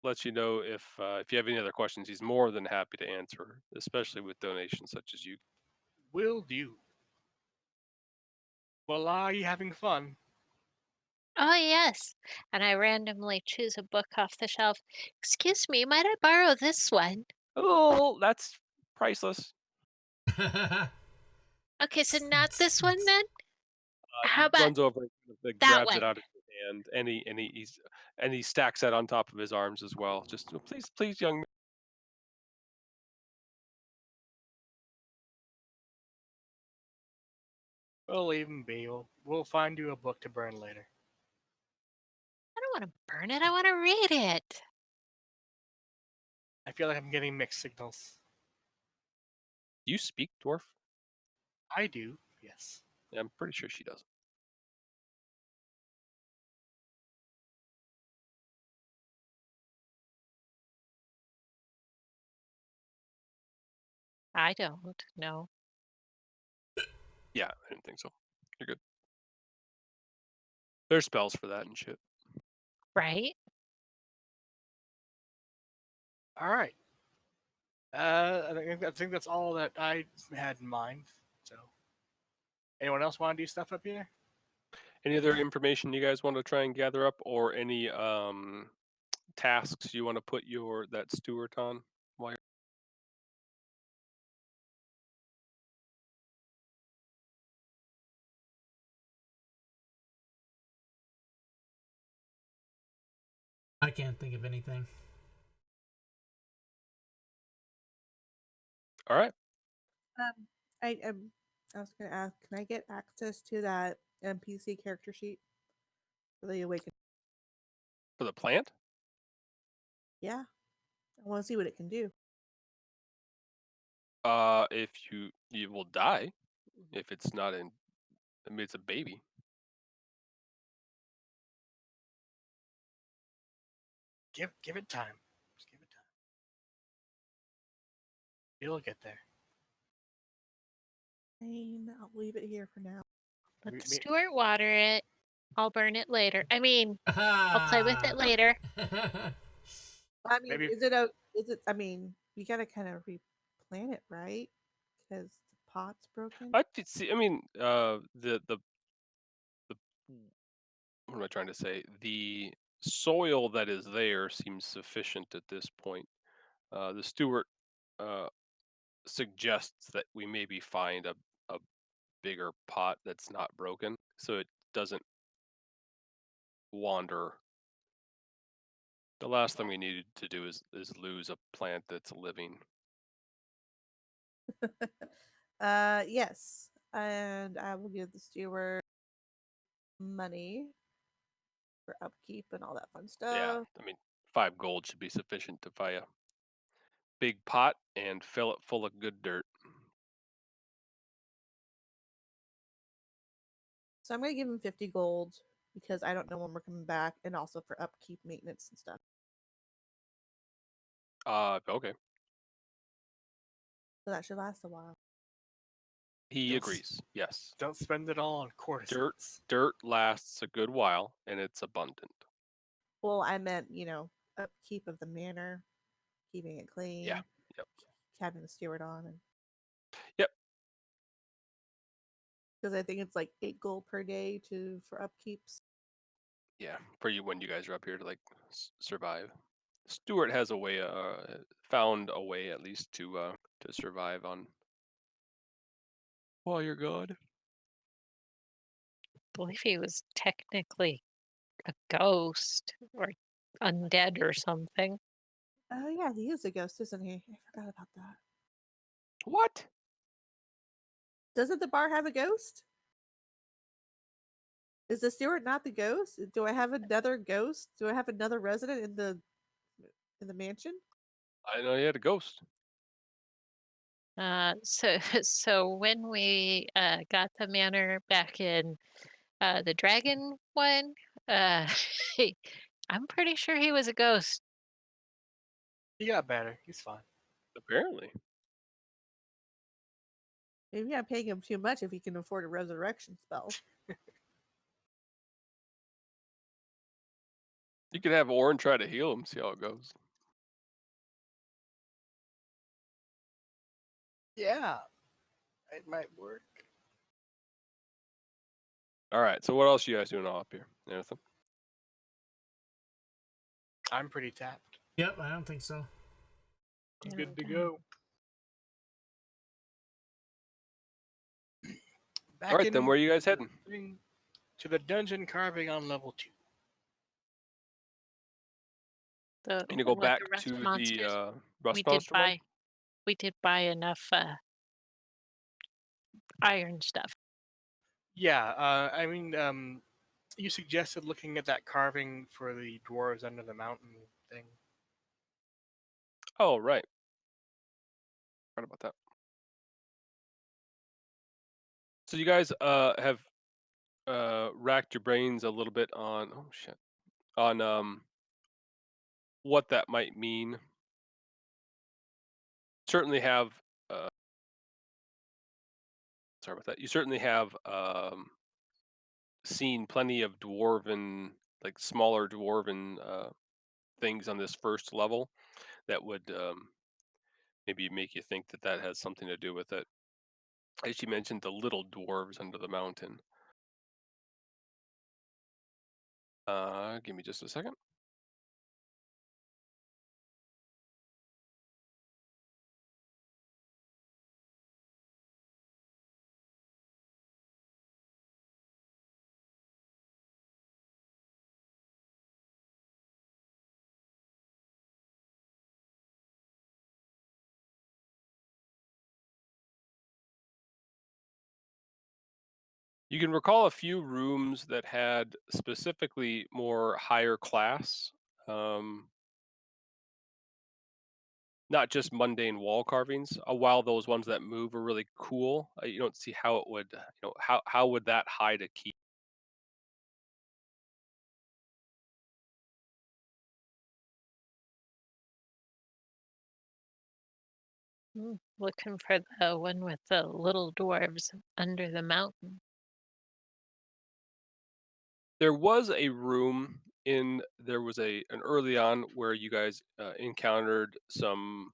Lets you know if you have any other questions. He's more than happy to answer, especially with donations such as you. Will do. Well, are you having fun? Oh, yes. And I randomly choose a book off the shelf. Excuse me, might I borrow this one? Oh, that's priceless. Okay, so not this one then? How He about runs over and that grabs one? it out of his hand, and he stacks that on top of his arms as well. Just please, young man. We'll leave him be. We'll find you a book to burn later. I don't want to burn it. I want to read it. I feel like I'm getting mixed signals. You speak dwarf? I do, yes. Yeah, I'm pretty sure she does. I don't know. Yeah, I didn't think so. You're good. There's spells for that and shit. Right? All right. I think that's all that I had in mind. So, anyone else want to do stuff up here? Any other information you guys want to try and gather up, or any tasks you want to put that steward on? While I can't think of anything. all right. I was gonna ask, can I get access to that NPC character sheet for the awakening? For the plant? Yeah, I want to see what it can do. If you will die if it's not in. I mean, it's a baby. Give it time. Just give it time. You'll get there. Fine, I'll leave it here for now. Let We- the we- steward water it. I'll burn it later. I mean, I'll play with it later. I mean, Maybe- is it a? Is it? I mean, you gotta kind of replant it, right? Because the pot's broken. I did see. I mean, the what am I trying to say? The soil that is there seems sufficient at this point. The steward suggests that we maybe find a bigger pot that's not broken, so it doesn't wander. The last thing we needed to do is lose a plant that's living. Yes, and I will give the steward money for upkeep and all that fun Yeah, stuff. I mean, 5 gold should be sufficient to buy a big pot and fill it full of good dirt. So I'm gonna give him 50 gold because I don't know when we're coming back, and also for upkeep, maintenance, and stuff. Okay. So that should last a while. He Don't agrees. Yes. Don't spend it all on courtesans. Dirt lasts a good while and it's abundant. Well, I meant upkeep of the manor, keeping it clean. Yeah. Yep. Having the steward on, and Yep. because I think it's like 8 gold per day for upkeeps. Yeah. For you when you guys are up here to like survive. Stuart has a way, found a way at least to survive on while you're gone. I believe he was technically a ghost or undead or something. Oh yeah, he is a ghost, isn't he? I forgot about that. What? Doesn't the bar have a ghost? Is the steward not the ghost? Do I have another ghost? Do I have another resident in the mansion? I know you had a ghost. So so when we got the manor back in the dragon one, uh, I'm pretty sure he was a ghost. He got better. He's fine. Apparently. Maybe I'm paying him too much if he can afford a resurrection spell. You could have Orin try to heal him, see how it goes. Yeah, it might work. All right. So what else you guys doing all up here? Anything? I'm pretty tapped. Yep, I don't think so. I'm good to go. Back All right, then where are you guys heading? To the dungeon carving on level 2. The You gonna go one with back the rust to the monsters. rust We did monster one? buy enough iron stuff. Yeah, I mean, you suggested looking at that carving for the dwarves under the mountain thing. Oh, right. Forgot about that. So you guys have racked your brains a little bit on what that might mean. Certainly have sorry about that. You certainly have seen plenty of dwarven, like smaller dwarven things on this first level that would maybe make you think that that has something to do with it. As you mentioned, the little dwarves under the mountain. Give me just a second. You can recall a few rooms that had specifically more higher class, not just mundane wall carvings. While those ones that move are really cool, you don't see how it would, how would that hide a key? Looking for the one with the little dwarves under the mountain. There was a room there was an early on where you guys encountered some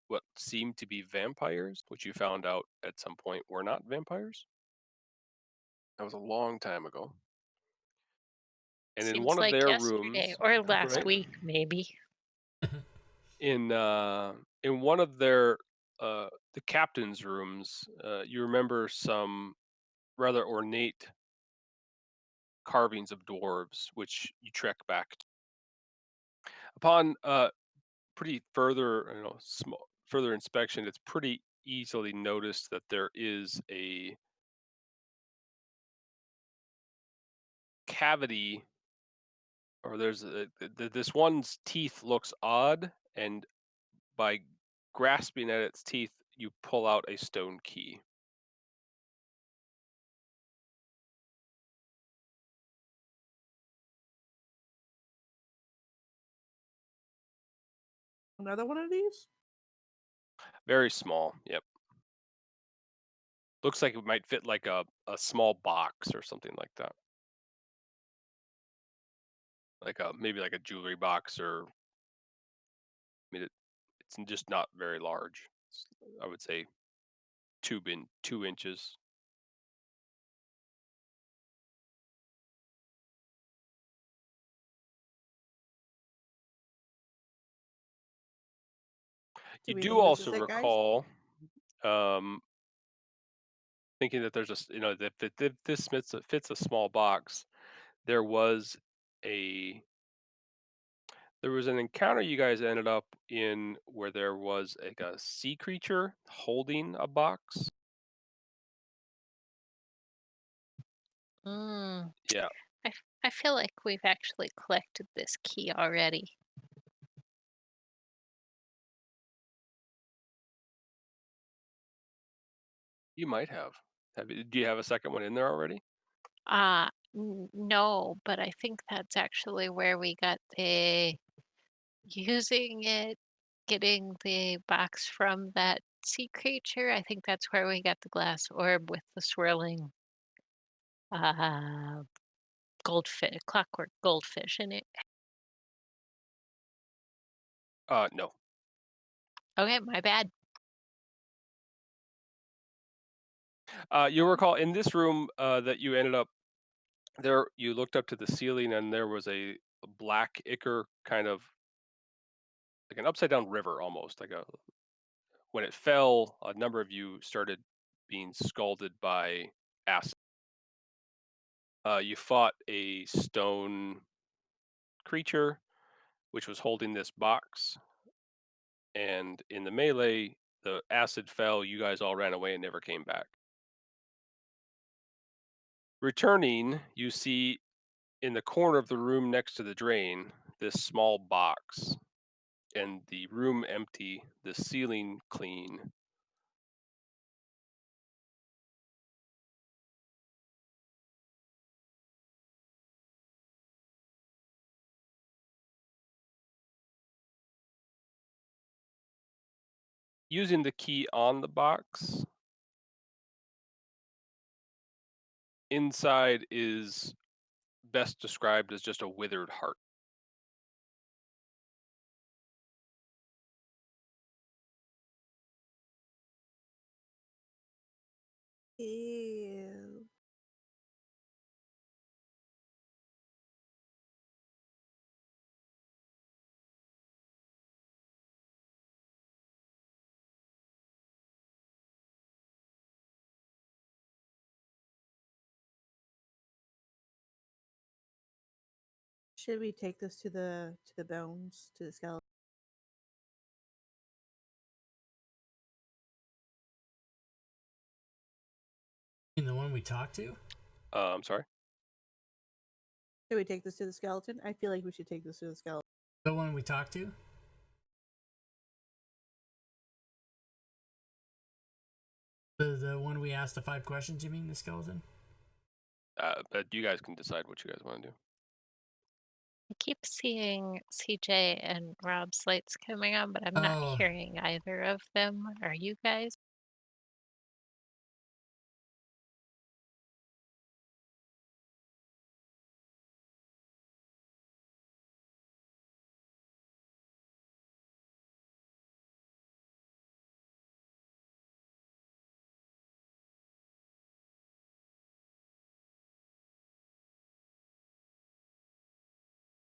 what seemed to be vampires, which you found out at some point were not vampires. That was a long time ago. And in one Seems of like their yesterday rooms, or last right, week, maybe. in one of their the captain's rooms, you remember some rather ornate carvings of dwarves, which you trek back to. Upon pretty further, small further inspection, it's pretty easily noticed that there is a cavity, or this one's teeth looks odd, and by grasping at its teeth, you pull out a stone key. Another one of these? Very small. Yep. Looks like it might fit like a small box or something like that. Like maybe like a jewelry box or mean, it's just not very large. I would say 2 inches. You Do we do think this also is it, guys? recall thinking that there's that this fits a small box. There was an encounter you guys ended up in where there was like a sea creature holding a box. Mm. Yeah, I feel like we've actually collected this key already. you might have. Do you have a second one in there already? No, but I think that's actually where we got the using it, getting the box from that sea creature. I think that's where we got the glass orb with the swirling uh goldfish, clockwork goldfish in it. No. Okay, my bad. You'll recall in this room that you ended up there. You looked up to the ceiling, and there was a black ichor, kind of like an upside down river, almost like a. When it fell, a number of you started being scalded by acid. You fought a stone creature, which was holding this box, and in the melee, the acid fell. You guys all ran away and never came back. Returning, you see in the corner of the room next to the drain this small box, and the room empty, the ceiling clean. Using the key on the box, inside is best described as just a withered heart. Ew. Should we take this to the bones, to the skeleton? In the one we talked to? I'm sorry. Should we take this to the skeleton? I feel like we should take this to the skeleton. The one we talked to? The one we asked the 5 questions, you mean, the skeleton? But you guys can decide what you guys want to do. I keep seeing CJ and Rob's lights coming on, but I'm not Oh. hearing either of them. Are you guys?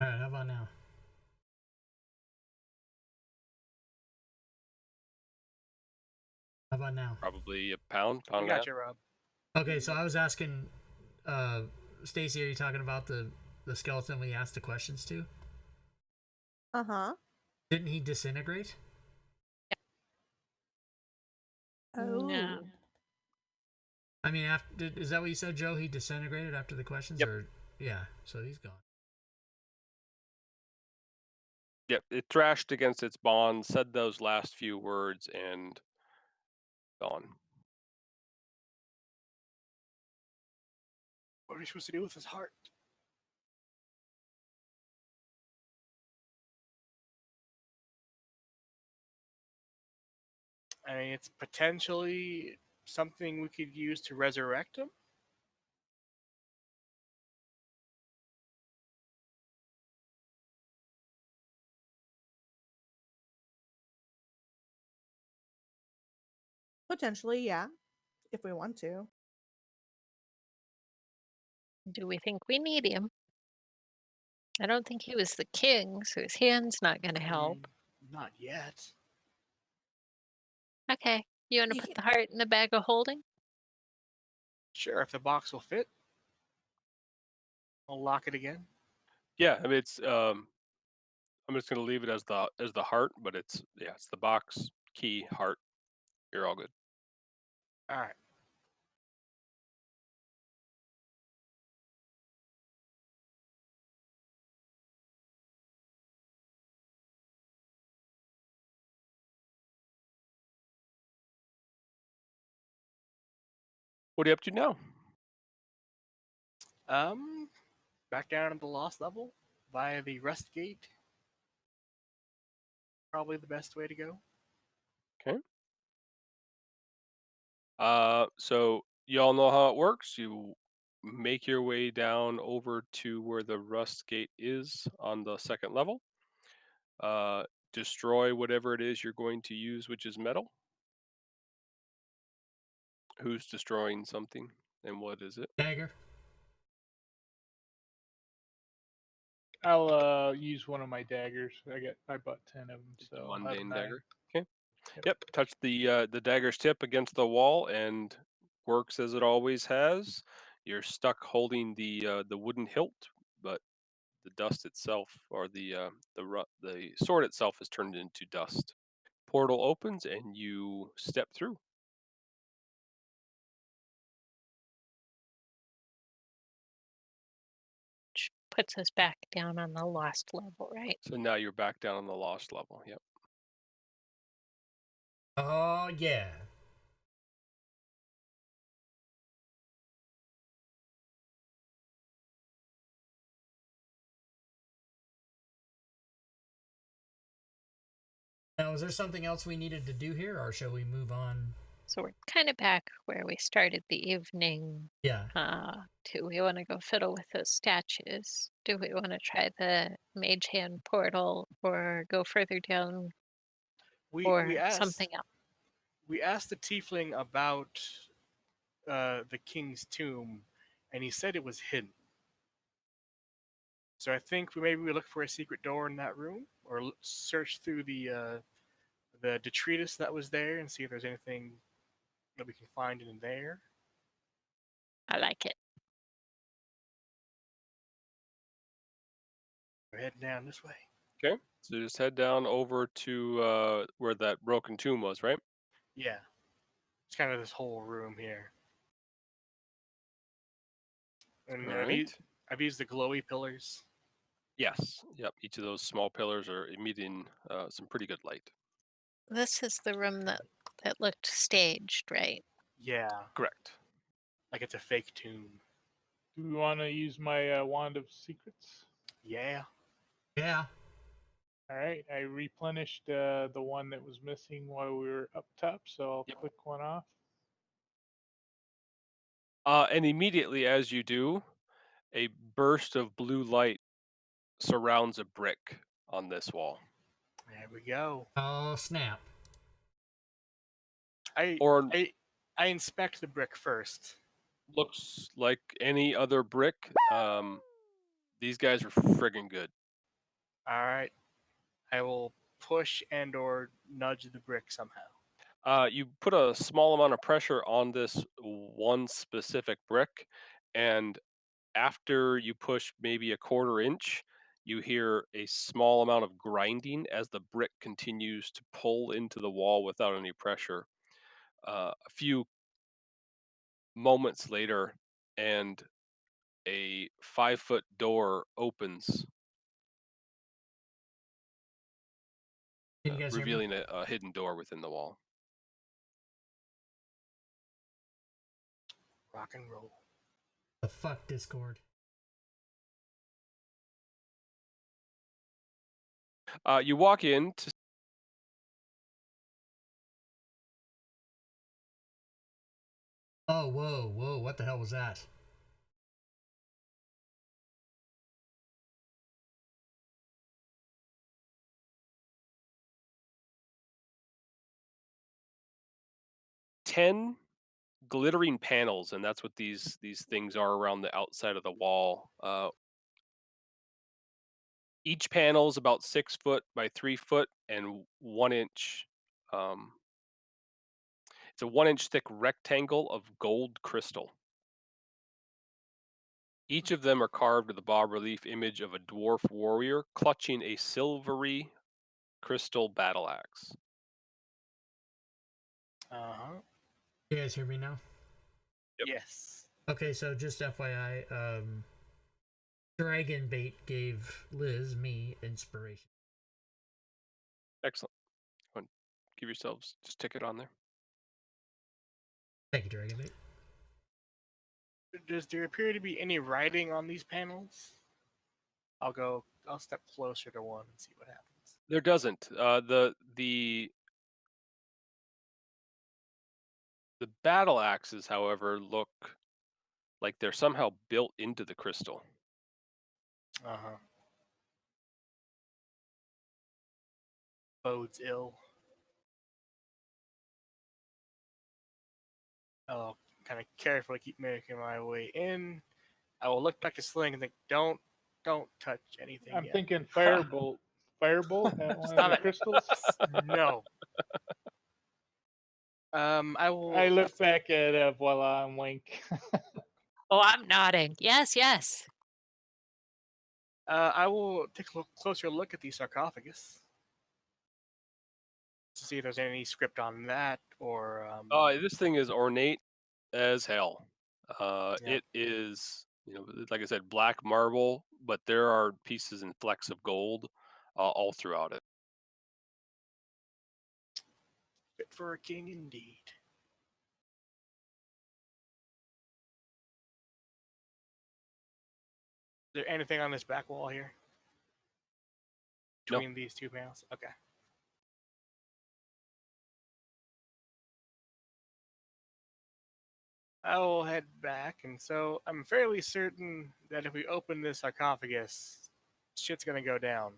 Alright, how about now? How about now? Probably a pound We and a half. got you, Rob. Okay, so I was asking, Stacy, are you talking about the skeleton we asked the questions to? Uh-huh. Didn't he disintegrate? Oh. No. I mean, is that what you said, Joe? He disintegrated after the questions? Yep. Or yeah, so he's gone. Yep, it thrashed against its bond, said those last few words, and gone. What are we supposed to do with his heart? I mean, it's potentially something we could use to resurrect him. Potentially, yeah, if we want to. Do we think we need him? I don't think he was the king, so his hand's not going to help. Not yet. Okay, you want to You put can- the heart in the bag of holding? Sure, if the box will fit, I'll lock it again. Yeah, I mean it's I'm just gonna leave it as the heart, but it's the box, key, heart. You're all good. All right. What are you up to now? Back down at the lost level via the rust gate. Probably the best way to go. Okay. So you all know how it works. You make your way down over to where the rust gate is on the second level. Destroy whatever it is you're going to use, which is metal. Who's destroying something, and what is it? Dagger. I'll use one of my daggers. I bought 10 of them, Just a so I'll have mundane 9. dagger. Okay. Yep. Yep. Touch the dagger's tip against the wall, and works as it always has. You're stuck holding the wooden hilt, but the dust itself, or the sword itself, is turned into dust. Portal opens, and you step through. Which puts us back down on the lost level, right? So now you're back down on the lost level. Yep. Oh, yeah. Now, is there something else we needed to do here, or shall we move on? So we're kind of back where we started the evening. Yeah. Do we want to go fiddle with those statues? Do we want to try the mage hand portal or go further down We or something else? we asked the tiefling about the king's tomb, and he said it was hidden. So I think maybe we look for a secret door in that room, or search through the detritus that was there and see if there's anything that we can find in there. I like it. We're heading down this way. Okay. So just head down over to where that broken tomb was, right? Yeah, it's kind of this whole room here. And All right. I've used the glowy pillars. Yes. Yep. Each of those small pillars are emitting some pretty good light. This is the room that looked staged, right? Yeah, Correct. like it's a fake tomb. Do we want to use my wand of secrets? Yeah. Yeah. All right, I replenished the one that was missing while we were up top, so I'll Yep. click one off. And immediately as you do, a burst of blue light surrounds a brick on this wall. There we go. Oh, snap. Or I inspect the brick first. looks like any other brick. These guys are friggin' good. All right. I will push and or nudge the brick somehow. You put a small amount of pressure on this one specific brick, and after you push maybe a quarter inch, you hear a small amount of grinding as the brick continues to pull into the wall without any pressure. A few moments later, and a 5-foot door opens, Can you guys hear me? revealing a hidden door within the wall. Rock and roll. The fuck, Discord. You walk in to Oh, whoa, whoa, what the hell was that? 10 glittering panels, and that's what these things are around the outside of the wall. Each panel is about 6 foot by 3 foot and 1 inch. It's a 1-inch thick rectangle of gold crystal. Each of them are carved with a bas-relief image of a dwarf warrior clutching a silvery crystal battle axe. Uh-huh. You guys hear me now? Yep. Yes. Okay, so just FYI, Dragon Bait gave me inspiration. Excellent. Go ahead. Give yourselves just tick it on there. Thank you, Dragon Bait. Does there appear to be any writing on these panels? I'll step closer to one and see what happens. There doesn't. The battle axes, however, look like they're somehow built into the crystal. Uh-huh. Bodes ill. I'll kind of carefully keep making my way in. I will look back to Sling and think, don't touch anything I'm yet. thinking firebolt. Firebolt at one of Stop the it. crystals. No. I will. I look back at Voila and wink. Oh, I'm nodding. Yes, yes. I will take a closer look at the sarcophagus to see if there's any script on that or. This thing is ornate as hell. Yeah. It is, like I said, black marble, but there are pieces and flecks of gold all throughout it. Fit for a king indeed. Is there anything on this back wall here? No. Between these two panels? Okay. I will head back, and so I'm fairly certain that if we open this sarcophagus, shit's gonna go down.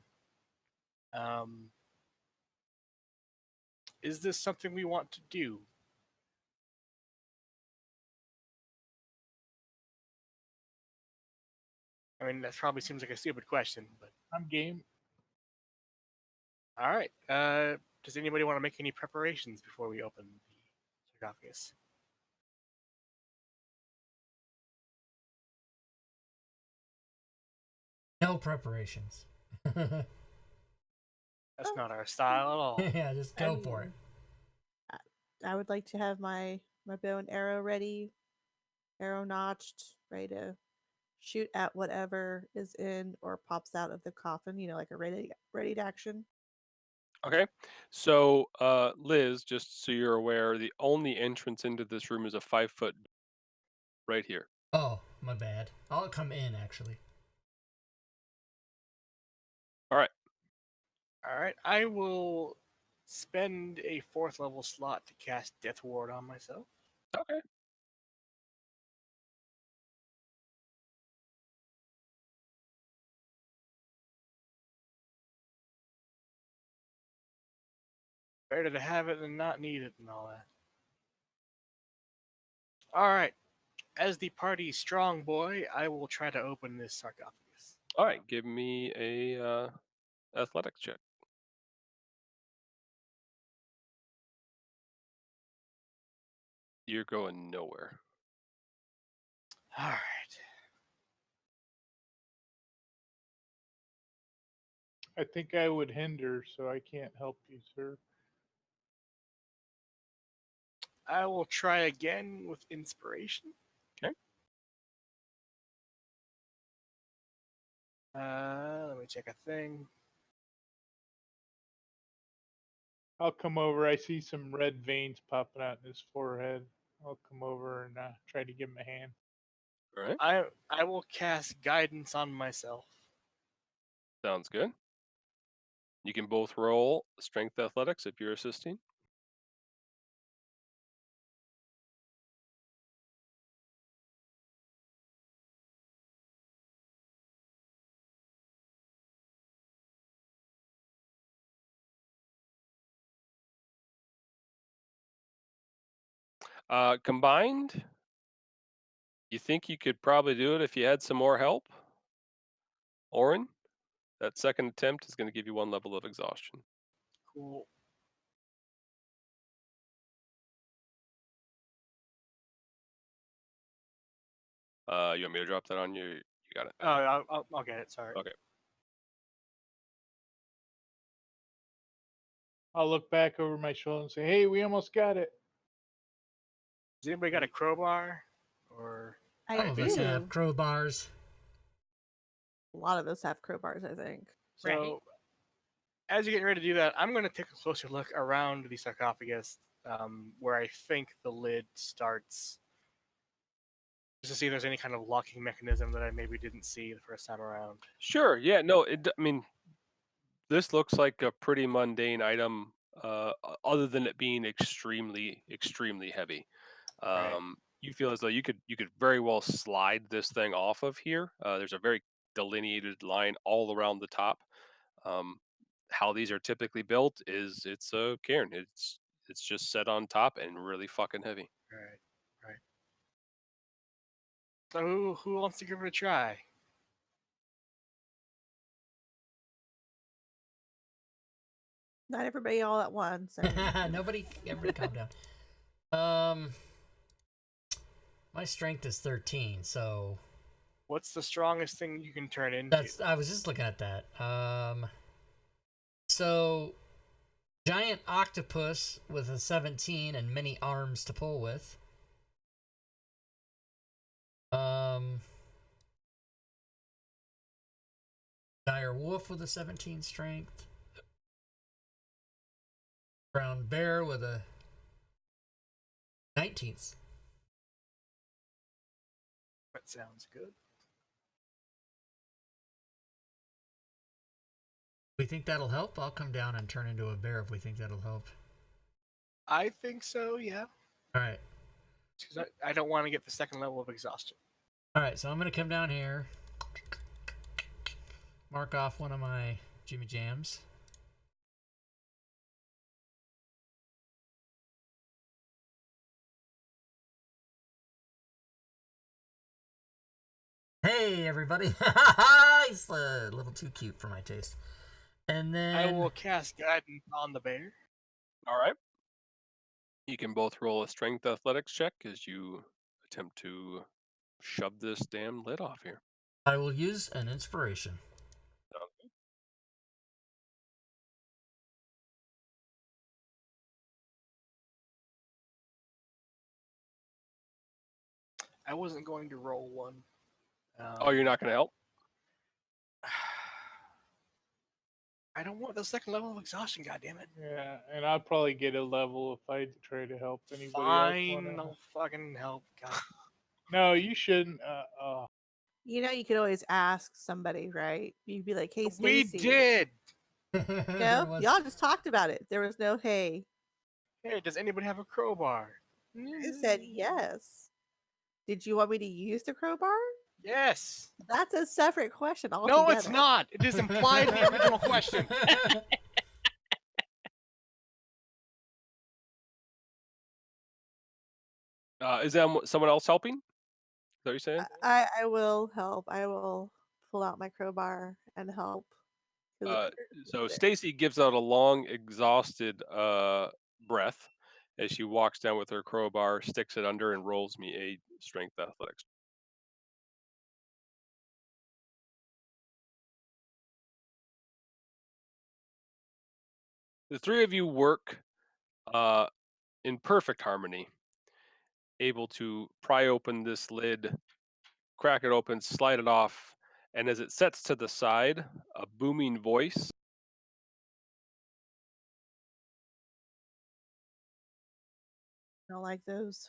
Is this something we want to do? I mean, that probably seems like a stupid question, but I'm game. all right. Does anybody want to make any preparations before we open the sarcophagus? No preparations. That's not our style at all. Yeah, just go for it. I would like to have my bow and arrow ready, arrow notched, ready to shoot at whatever is in or pops out of the coffin. Like a ready to action. Okay. So, Liz, just so you're aware, the only entrance into this room is a 5-foot right here. Oh, my bad. I'll come in, actually. All right. All right. I will spend a 4th level slot to cast Death Ward on myself. Okay. Better to have it than not need it and all that. All right. As the party's strong boy, I will try to open this sarcophagus. All right. Give me a athletics check. You're going nowhere. All right. I think I would hinder, so I can't help you, sir. I will try again with inspiration. Okay. Let me check a thing. I'll come over. I see some red veins popping out in his forehead. I'll come over and try to give him a hand. All right. I will cast guidance on myself. Sounds good. You can both roll strength athletics if you're assisting. Combined, you think you could probably do it if you had some more help? Orin, that second attempt is going to give you 1 level of exhaustion. Cool. You want me to drop that on you? You got it. Oh, I'll get it. Sorry. Okay. I'll look back over my shoulder and say, "Hey, we almost got it." Has anybody got a crowbar? Or I Some of us do. have crowbars. A lot of us have crowbars, I think. so, as you're getting ready to do that, I'm going to take a closer look around the sarcophagus, where I think the lid starts, just to see if there's any kind of locking mechanism that I maybe didn't see the first time around. Sure. Yeah. No. I mean, this looks like a pretty mundane item, other than it being extremely, extremely heavy. Right. You feel as though you could very well slide this thing off of here. There's a very delineated line all around the top. How these are typically built is it's a cairn. It's just set on top and really fucking heavy. Right. So who wants to give it a try? Not everybody all at once. I mean, Everybody calm down. My strength is 13, so What's the strongest thing you can turn into? I was just looking at that. So giant octopus with a 17 and many arms to pull with. Dire wolf with a 17 strength. Brown bear with a 19th. That sounds good. We think that'll help? I'll come down and turn into a bear if we think that'll help. I think so, yeah. Alright. Because I don't want to get the second level of exhaustion. Alright, so I'm going to come down here. Mark off one of my Jimmy Jams. Hey, everybody. He's a little too cute for my taste. And then I will cast guidance on the bear. All right. You can both roll a strength athletics check as you attempt to shove this damn lid off here. I will use an inspiration. Okay. I wasn't going to roll one. Oh, you're not going to help? I don't want the second level of exhaustion, goddammit. Yeah, and I'd probably get a level if I try to help anybody Fine, else. I'll fucking help. God. No, you shouldn't. you know, you could always ask somebody, right? You'd be like, "Hey, We Stacy." did! No, y'all just talked about it. There was no hey. Hey, does anybody have a crowbar? I said yes. Did you want me to use the crowbar? Yes! That's a separate question altogether. No, it's not! It is implied in the original question. Is that someone else helping? Is that what you're saying? I will help. I will pull out my crowbar and help. So Stacy gives out a long, exhausted breath as she walks down with her crowbar, sticks it under, and rolls me a strength athletics. The three of you work in perfect harmony, able to pry open this lid, crack it open, slide it off, and as it sets to the side, a booming voice I don't like those.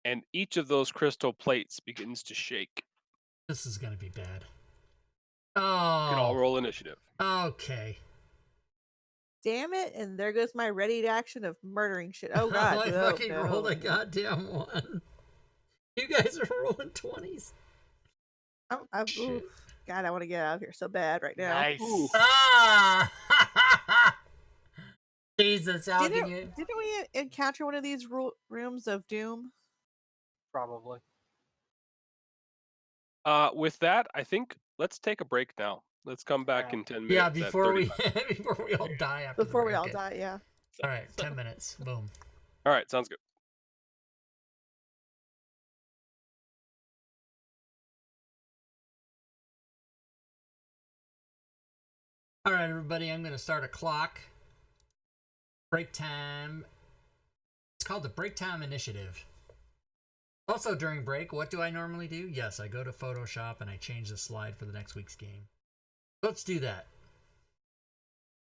and each of those crystal plates begins to shake. This is gonna be bad. You can all Oh, roll initiative. okay. Damn it! And there goes my ready to action of murdering shit. Oh god, I no, fucking no. rolled a goddamn 1. You guys are rolling 20s. Oof. God, I want to get out of here so bad right now. Nice. Ooh. Ah! Jesus, how can Didn't you? didn't we encounter one of these rooms of doom? Probably. With that, I think let's take a break now. Let's come back Yeah. in 10 Yeah, minutes at before 30. we before we all die after Before the we break. all Okay. die, yeah. All right, 10 minutes. Boom. All right, sounds good. All right, everybody, I'm going to start a clock. Break time. It's called the Break Time Initiative. Also, during break, what do I normally do? Yes, I go to Photoshop and I change the slide for the next week's game. Let's do that.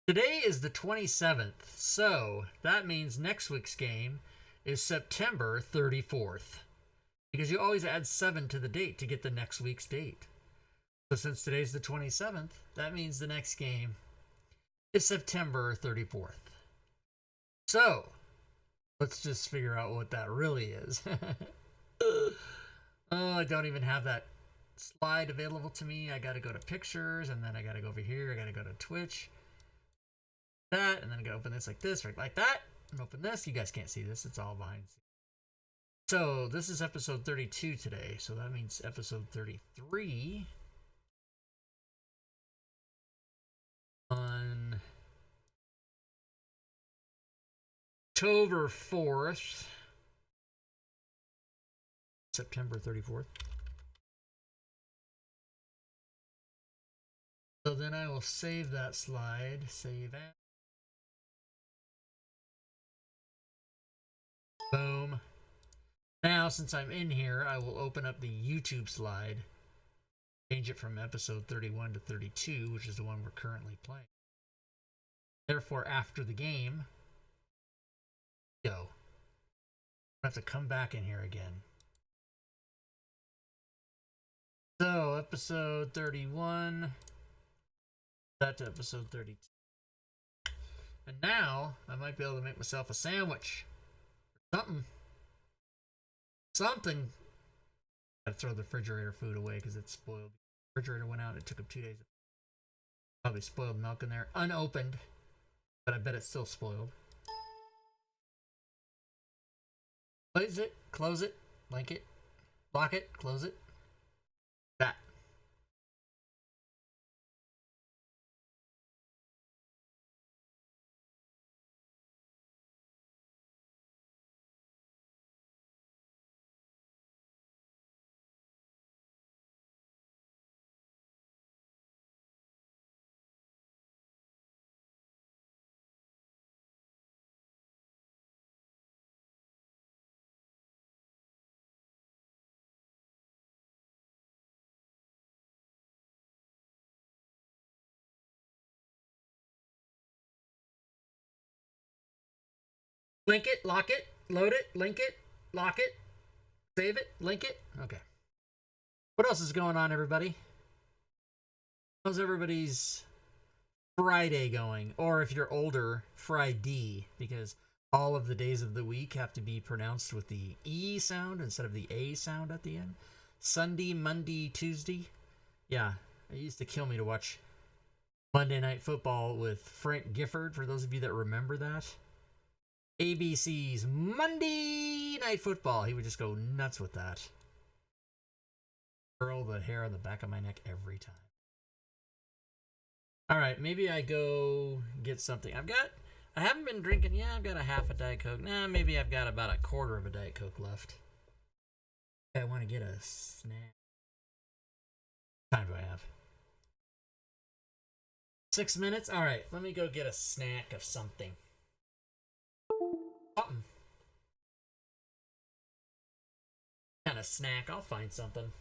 Today is the 27th, so that means next week's game is September 34th. Because you always add 7 to the date to get the next week's date. So since today's the 27th, that means the next game is September 34th. So, let's just figure out what that really is. Oh, I don't even have that slide available to me. I gotta go to pictures, and then I gotta go over here. I gotta go to Twitch. That, and then I gotta open this like this, or like that, and open this. You guys can't see this. It's all behind. So, this is episode 32 today. So that means episode 33 on October 4th, September 34th. So then I will save that slide, save it. Boom. Now, since I'm in here, I will open up the YouTube slide, change it from episode 31 to 32, which is the one we're currently playing. Therefore, after the game, go. I have to come back in here again. So, episode 31, that to episode 32. And now, I might be able to make myself a sandwich. Something. Gotta throw the refrigerator food away because it's spoiled. The refrigerator went out. It took him 2 days. Probably spoiled milk in there. Unopened. But I bet it's still spoiled. Close it. Close it. Link it. Lock it. Close it. That. Link it. Lock it. Load it. Link it. Lock it. Save it. Link it. Okay. What else is going on, everybody? How's everybody's Friday going? Or if you're older, Friday, because all of the days of the week have to be pronounced with the E sound instead of the A sound at the end. Sunday, Monday, Tuesday. Yeah, it used to kill me to watch Monday Night Football with Frank Gifford, for those of you that remember that. ABC's Monday Night Football. He would just go nuts with that. Curl the hair on the back of my neck every time. Alright, maybe I go get something. I haven't been drinking. Yeah, I've got a half a Diet Coke. Nah, maybe I've got about a quarter of a Diet Coke left. I want to get a snack. What time do I have? 6 minutes? Alright, let me go get a snack of something. Something. Kind of snack. I'll find something.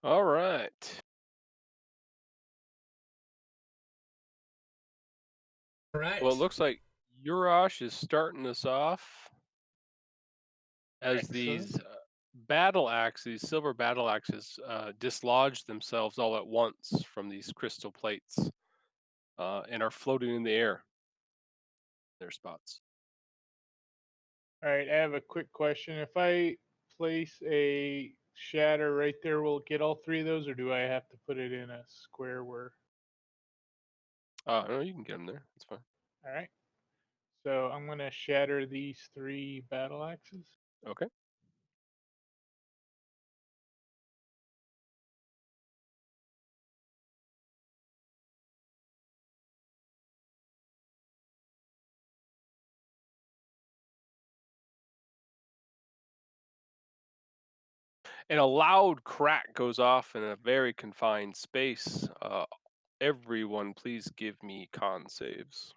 All right. All right. Well, it looks like Urash is starting us off as Excellent. these battle axes, these silver battle axes, dislodge themselves all at once from these crystal plates and are floating in the air. Their spots. All right, I have a quick question. If I place a shatter right there, will it get all three of those, or do I have to put it in a square where? No, you can get them there. It's fine. All right. So I'm gonna shatter these three battle axes. Okay. And a loud crack goes off in a very confined space. Everyone, please give me con saves.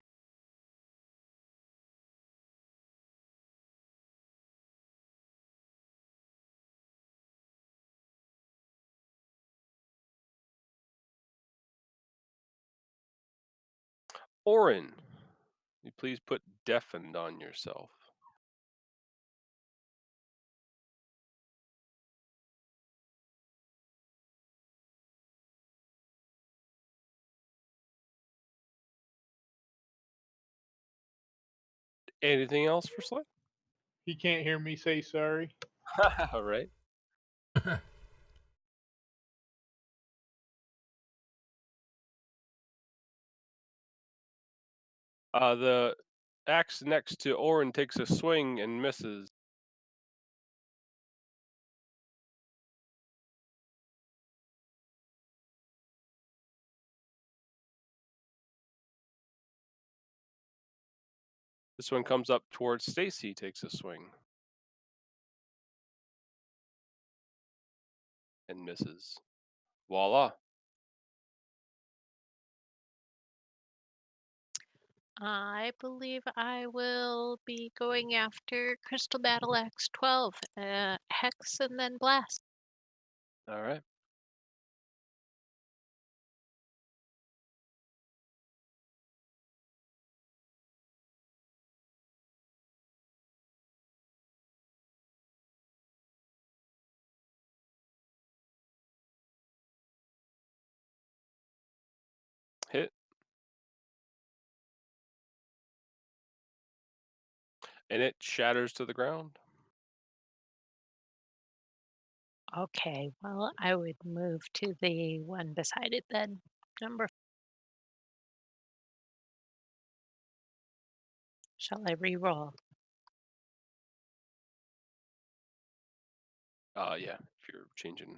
Orin, you please put deafened on yourself. Anything else for Sly? He can't hear me say sorry. All right. The axe next to Orin takes a swing and misses. This one comes up towards Stacy, takes a swing and misses. Voila. I believe I will be going after Crystal Battle Axe 12, Hex, and then Blast. All right. Hit. And it shatters to the ground. Okay, well, I would move to the one beside it then. Number. Shall I re-roll? Yeah, if you're changing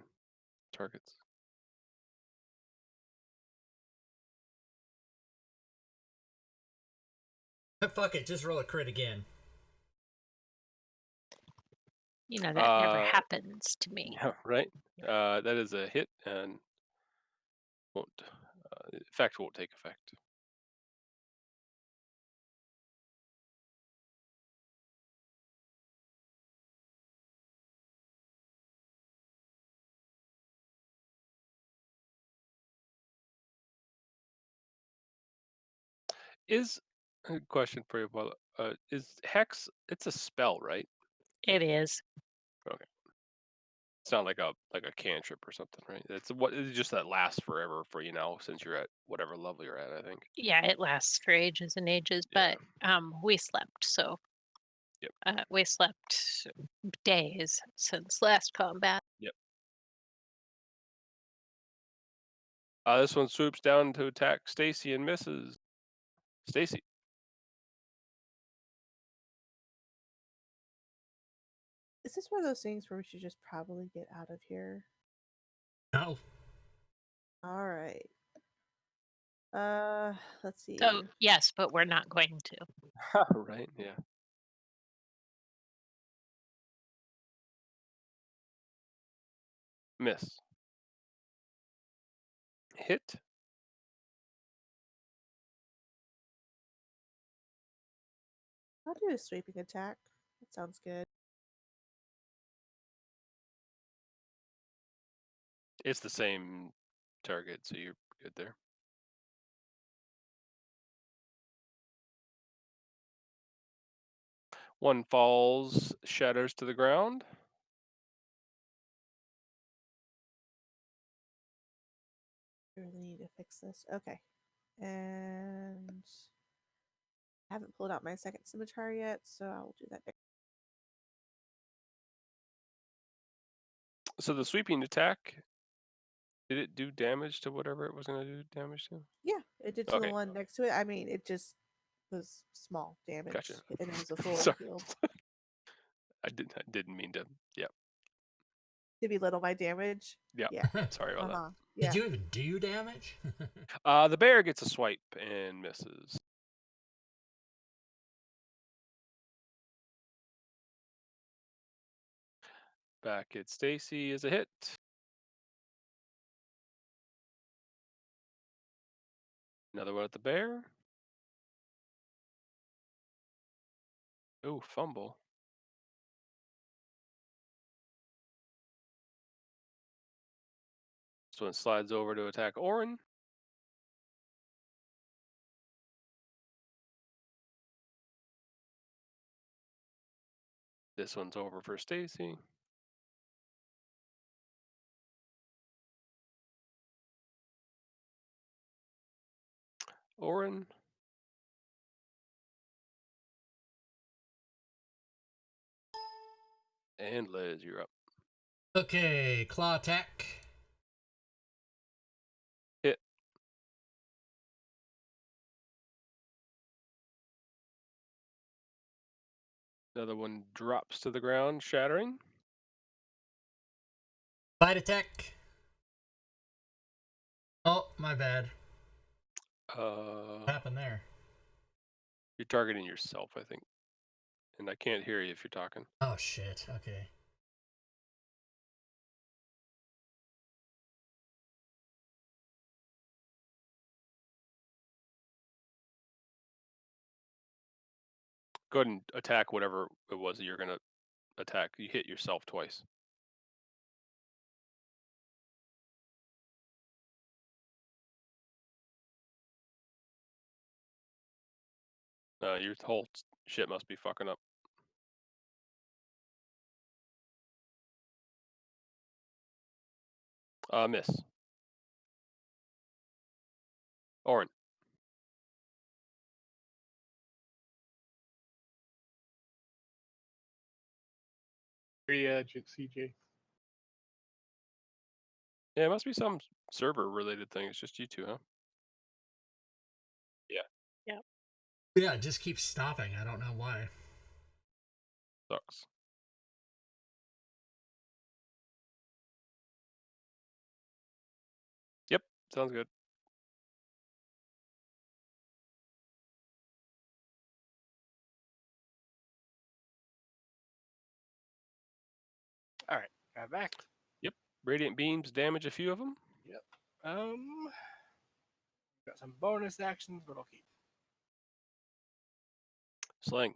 targets. Fuck it, just roll a crit again. You know, that never happens to me. Yeah, right. That is a hit and won't effect won't take effect. Is a question for you, Paula. Is hex? It's a spell, right? It is. Okay. It's not like a cantrip or something, right? It's just that lasts forever for you now since you're at whatever level you're at, I think. Yeah, it lasts for ages and ages, Yeah. but we slept, so Yep. we slept days since last combat. Yep. This one swoops down to attack Stacy and misses. Stacy. Is this one of those things where we should just probably get out of here? No. All right. Let's see. So yes, but we're not going to. Right, yeah. Miss. Hit. I'll do a sweeping attack. That sounds good. It's the same target, so you're good there. One falls, shatters to the ground. I really need to fix this. Okay. And I haven't pulled out my second scimitar yet, so I'll do that next. So the sweeping attack, did it do damage to whatever it was going to do damage to? Yeah, it did to the Okay. one next to it. I mean, it just was small damage, Gotcha. and it was a full Sorry. heal. I didn't mean to. Yeah. To belittle my damage. Yeah. Yeah. Sorry about Uh-huh. Yeah. Did you even do damage? that. The bear gets a swipe and misses. Back at Stacy is a hit. Another one at the bear. Oh, fumble. This one slides over to attack Orin. This one's over for Stacy. Orin. And Liz, you're up. Okay, claw attack. Hit. Another one drops to the ground, shattering. Bite attack. Oh, my bad. What happened there? You're targeting yourself, I think. And I can't hear you if you're talking. Oh, shit. Okay. Go ahead and attack whatever it was that you're going to attack. You hit yourself twice. Your whole shit must be fucking up. Miss. Orin. CJ. Yeah, it must be some server related thing. It's just you two, huh? Yeah. Yeah, it just keeps stopping. I don't know why. Sucks. Yep, sounds good. All right, now back. Yep. Radiant beams damage a few of them. Yep. Got some bonus actions, but I'll keep. Sling.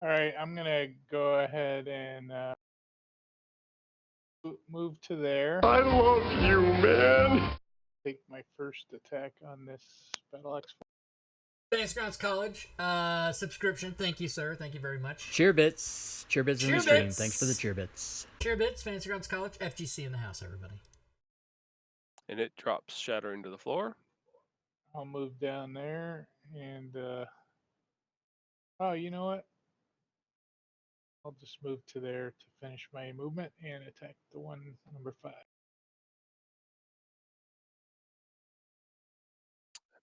All right, I'm gonna go ahead and move to there. I love you, man. Take my first attack on this battle axe. Fantasy Grounds College subscription. Thank you, sir. Thank you very much. Cheer bits in the stream. Cheerbits. Thanks for the cheer bits. Cheer bits. Fantasy Grounds College. FGC in the house, everybody. And it drops shattering to the floor. I'll move down there and oh, you know what? I'll just move to there to finish my movement and attack the one number 5.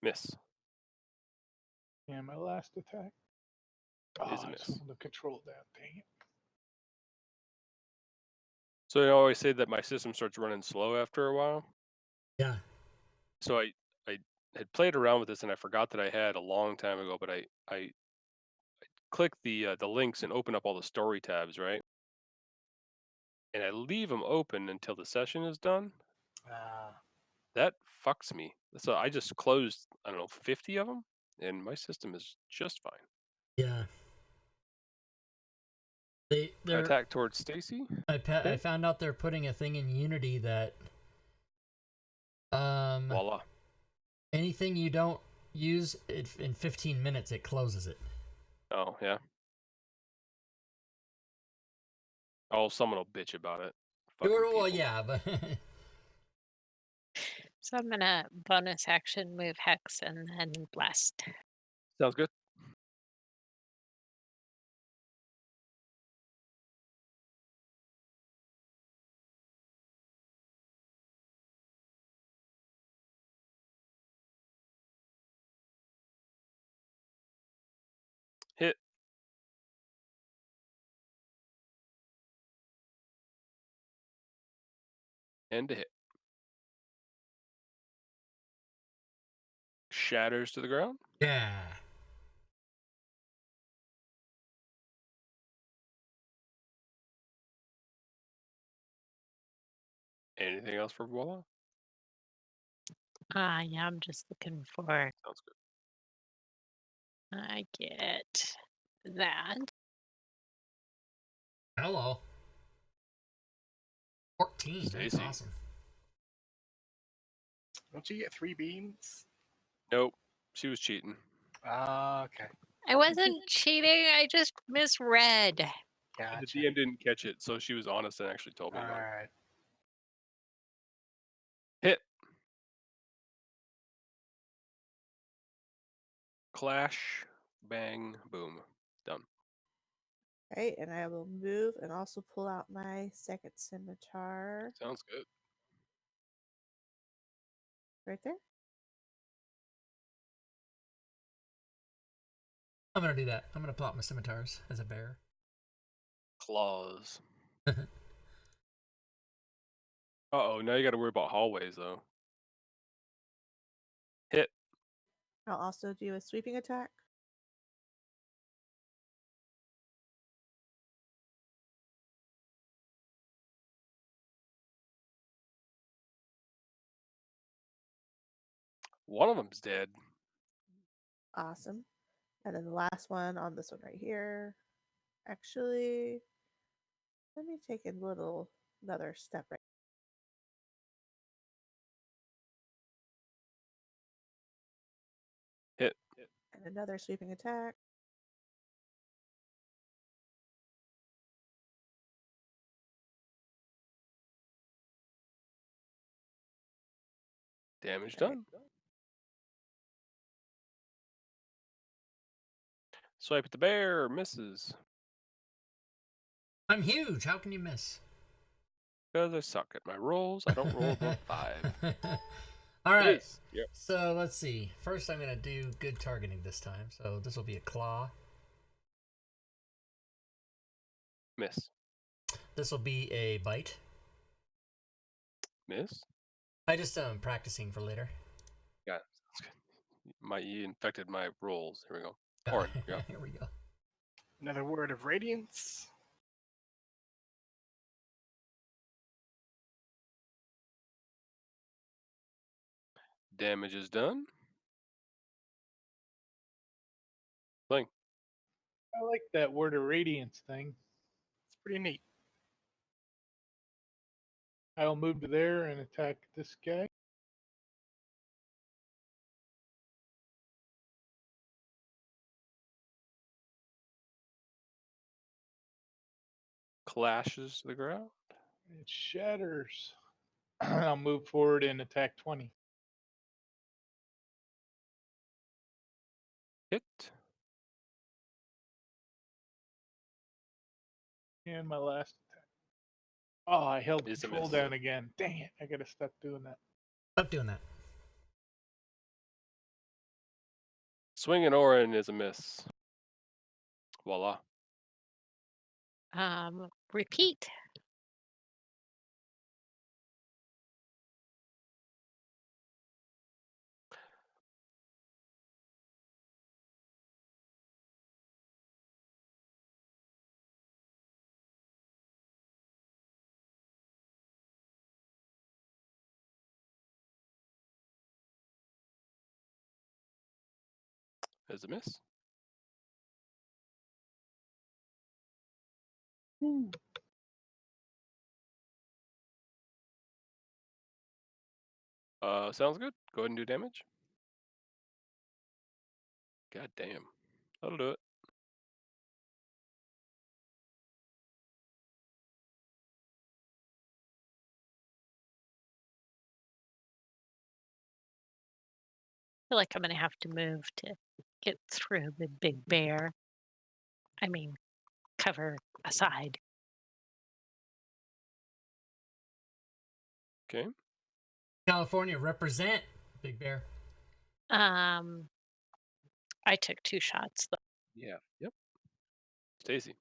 Miss. And my last attack. Is a I miss. just want to control that. Dang it. So I always say that my system starts running slow after a while. Yeah. So I had played around with this and I forgot that I had a long time ago, but I click the links and open up all the story tabs, right? And I leave them open until the session is done. That fucks me. So I just closed, I don't know, 50 of them, and my system is just fine. Yeah. I attack towards Stacy. I found out they're putting a thing in Unity that Voila. Anything you don't use it in 15 minutes, it closes it. Oh, yeah. Oh, someone will bitch about it. Fucking Well, people. yeah, but So I'm gonna bonus action move Hex and then Blast. Sounds good. Hit. And a hit. Shatters to the ground. yeah. Anything else for Voila? Yeah, I'm just looking for. Sounds good. I get that. Hello. 14. That's Stacy. awesome. Don't you get 3 beams? Nope. She was cheating. Ah, okay. I wasn't cheating. I just misread. Gotcha. The DM didn't catch it, so she was honest and actually told me All about it. right. Hit. Clash. Bang. Boom. Done. Right, and I will move and also pull out my second scimitar Sounds good. right there. I'm gonna do that. I'm gonna pull out my scimitars as a bear. Claws. Uh-oh, now you gotta worry about hallways, though. Hit. I'll also do a sweeping attack. One of them's dead. Awesome. And then the last one on this one right here. Actually, let me take another step right. Hit. And another sweeping attack. Damage Right. done. Swipe at the bear. Misses. I'm huge. How can you miss? Because I suck at my rolls. I don't roll above 5. All right. Liz. Yep. So let's see. First, I'm gonna do good targeting this time. So this will be a claw. Miss. This will be a bite. Miss. I just practicing for later. Got it. Sounds good. You infected my rolls. Here we go. Orin, yeah. Here we go. Another word of radiance. Damage is done. Fling. I like that word of radiance thing. It's pretty neat. I'll move to there and attack this guy. Clashes to the ground. It shatters. I'll move forward and attack 20. Hit. And my last attack. Oh, I held Is a control miss. down again. Dang it. I gotta stop doing that. Stop doing that. Swinging Orin is a miss. Voila. Repeat. Is a miss. Woo. Sounds good. Go ahead and do damage. God damn. That'll do it. Feel like I'm gonna have to move to get through the big bear. I mean, cover aside. Okay. California, represent, Big Bear. I took 2 shots though. Yeah. Yep. Stacy.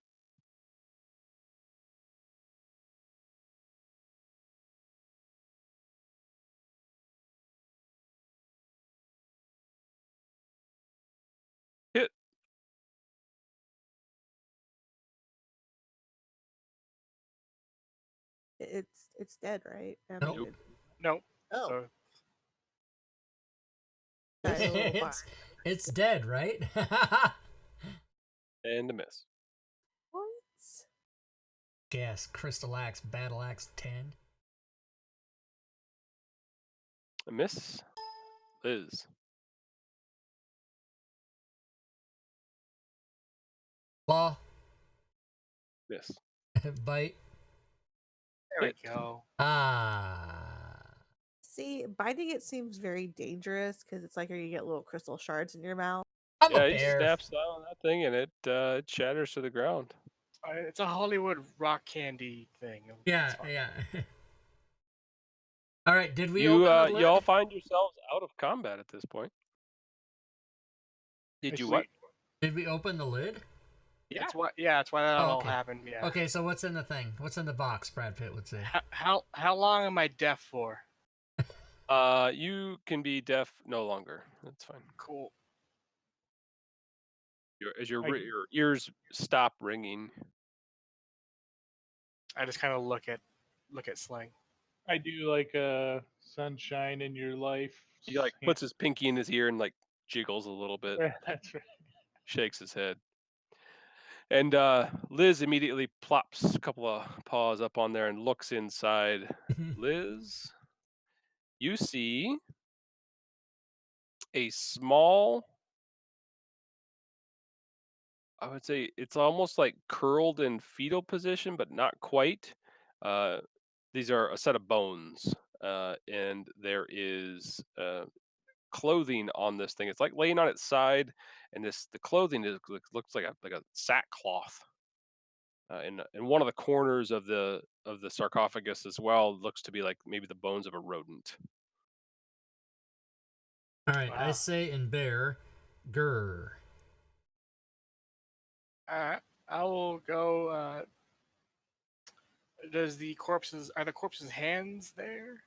Hit. It's dead, right? I Nope. mean, Nope. oh, So died a little it's dead, right? And a miss. what? Guess Crystal Axe, Battle Axe 10. A miss. Liz. Claw, Miss. bite. there we Hit. go. Ah. See, biting it seems very dangerous because it's like you get little crystal shards in your mouth. I'm Yeah, a he bear. snaps on that thing and it shatters to the ground. It's a Hollywood rock candy thing. Yeah, It's fine. yeah. All right, did we You open the lid? you all find yourselves out of combat at this point. Did I you see. what? Did we open the lid? That's why. Yeah, that's why that Oh, all okay. happened. Yeah. Okay, so what's in the thing? What's in the box, Brad Pitt would say? How long am I deaf for? You can be deaf no longer. That's fine. Cool. As your I- your ears stop ringing. I just kind of look at Sling. I do like sunshine in your life. He like puts his pinky in his ear and like jiggles a little bit, That's right. shakes his head. And Liz immediately plops a couple of paws up on there and looks inside. Liz, you see a small, I would say it's almost like curled in fetal position, but not quite. These are a set of bones, and there is clothing on this thing. It's like laying on its side, and the clothing looks like a sackcloth. And one of the corners of the sarcophagus as well looks to be like maybe the bones of a rodent. All right, I Wow. say in bear, grr. Alright, I will go. Are the corpses' hands there?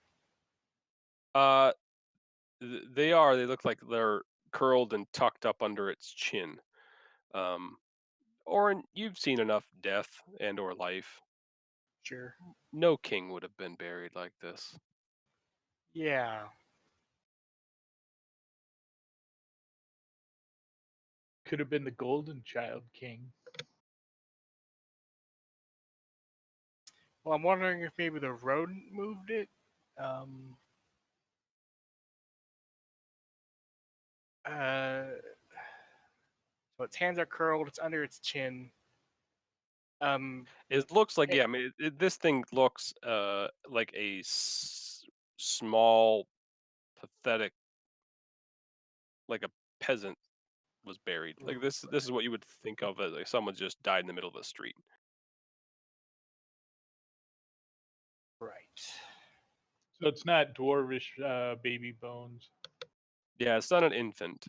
Uh, they are. They look like they're curled and tucked up under its chin. Orin, you've seen enough death and or life. Sure. No king would have been buried like this. Yeah. Could have been the Golden Child King. Well, I'm wondering if maybe the rodent moved it. Um. So its hands are curled. It's under its chin. It looks like, It- yeah, I mean, this thing looks like a small, pathetic, like a peasant was buried. Like this is what you would think of as like someone just died in the middle of the street. Right. So it's not dwarvish baby bones. Yeah, it's not an infant.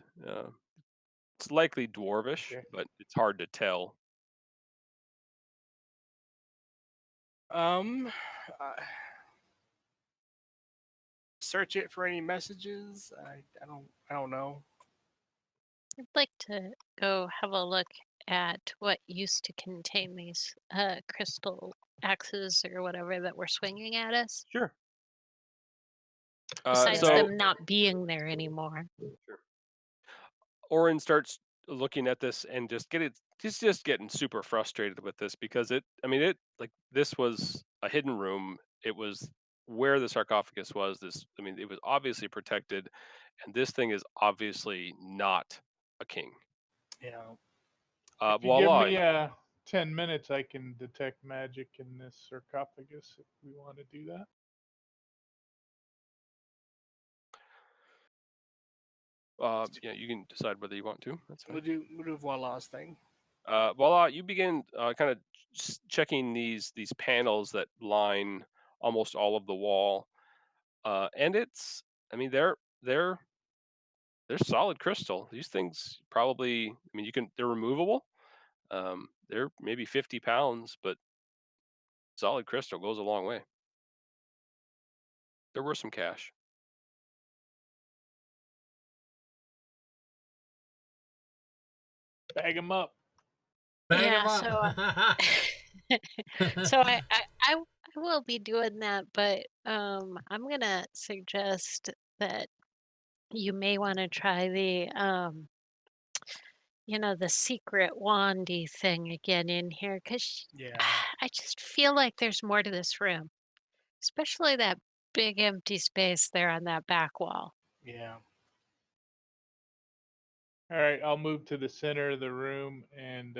It's likely dwarvish, Okay. but it's hard to tell. Uh, Search it for any messages. I don't know. I'd like to go have a look at what used to contain these crystal axes or whatever that were swinging at us. Sure. Besides So them not being there anymore. sure. Orin starts looking at this and just getting super frustrated with this because it like this was a hidden room. It was where the sarcophagus was. It was obviously protected, and this thing is obviously not a king. Yeah. If you give Voila. me 10 minutes, I can detect magic in this sarcophagus if we want to do that. Yeah, you can decide whether you want to. That's fine. We'll do Voila's thing. Voila, you begin kind of checking these panels that line almost all of the wall, and they're solid crystal. These things probably, they're removable. They're maybe 50 pounds, but solid crystal goes a long way. There were some cash. Bag them up. Bag 'em Yeah, up. so I will be doing that, but I'm gonna suggest that you may want to try the the secret wandy thing again in here, because Yeah. I just feel like there's more to this room, especially that big empty space there on that back wall. Yeah. All right, I'll move to the center of the room and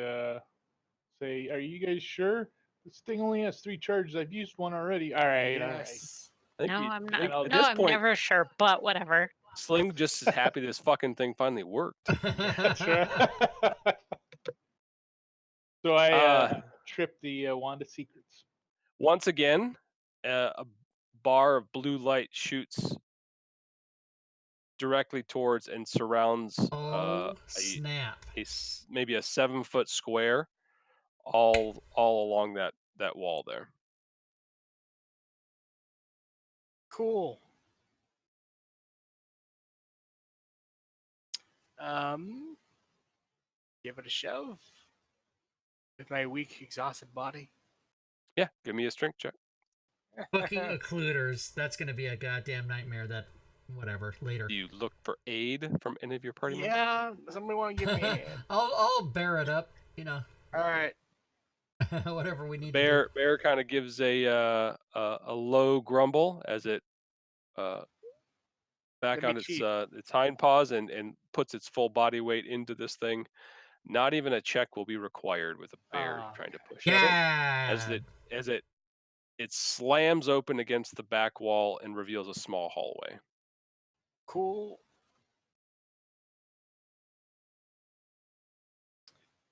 say, "Are you guys sure? This thing only has 3 charges. I've used one already." All right, all right. Yes. I think No, you, I'm I not. think I'll at No, this I'm point, never sure, but whatever. Sling just is happy this fucking thing finally worked. That's right. So I trip the wand of secrets. Once again, a bar of blue light shoots directly towards and surrounds Oh, snap. maybe a 7-foot square, all along that wall there. Cool. Give it a shove with my weak, exhausted body. Yeah, give me a strength check. Fucking occluders. That's gonna be a goddamn nightmare. That whatever later. Do you look for aid from any of your party members? Yeah, somebody want to give me a hand. I'll bear it up. All right. Whatever we need to do. Bear kind of gives a low grumble as it back on its hind paws and puts its full body weight into this thing. Not even a check will be required with a bear trying to push at it. As it slams open against the back wall and reveals a small hallway. Cool.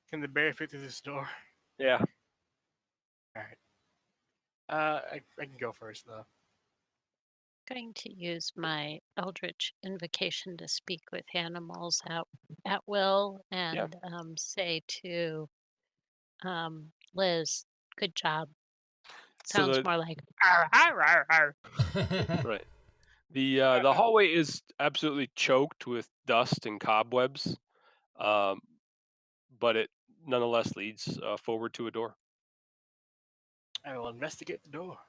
Can the bear fit through this door? Yeah. All right. I can go first though. Going to use my Eldritch Invocation to speak with animals at will and say to Liz, "Good job." Sounds more like "Arr, arr, arr, arr." Right. The hallway is absolutely choked with dust and cobwebs, but it nonetheless leads forward to a door. I will investigate the door.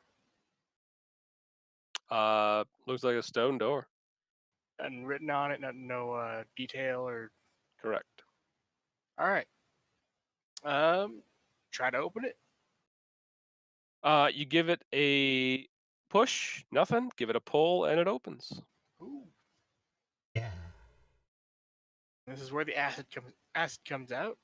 Looks like a stone door. And written on it, no detail or. Correct. All right. Try to open it. You give it a push, nothing. Give it a pull, and it opens. Ooh. Yeah. This is where the acid comes out.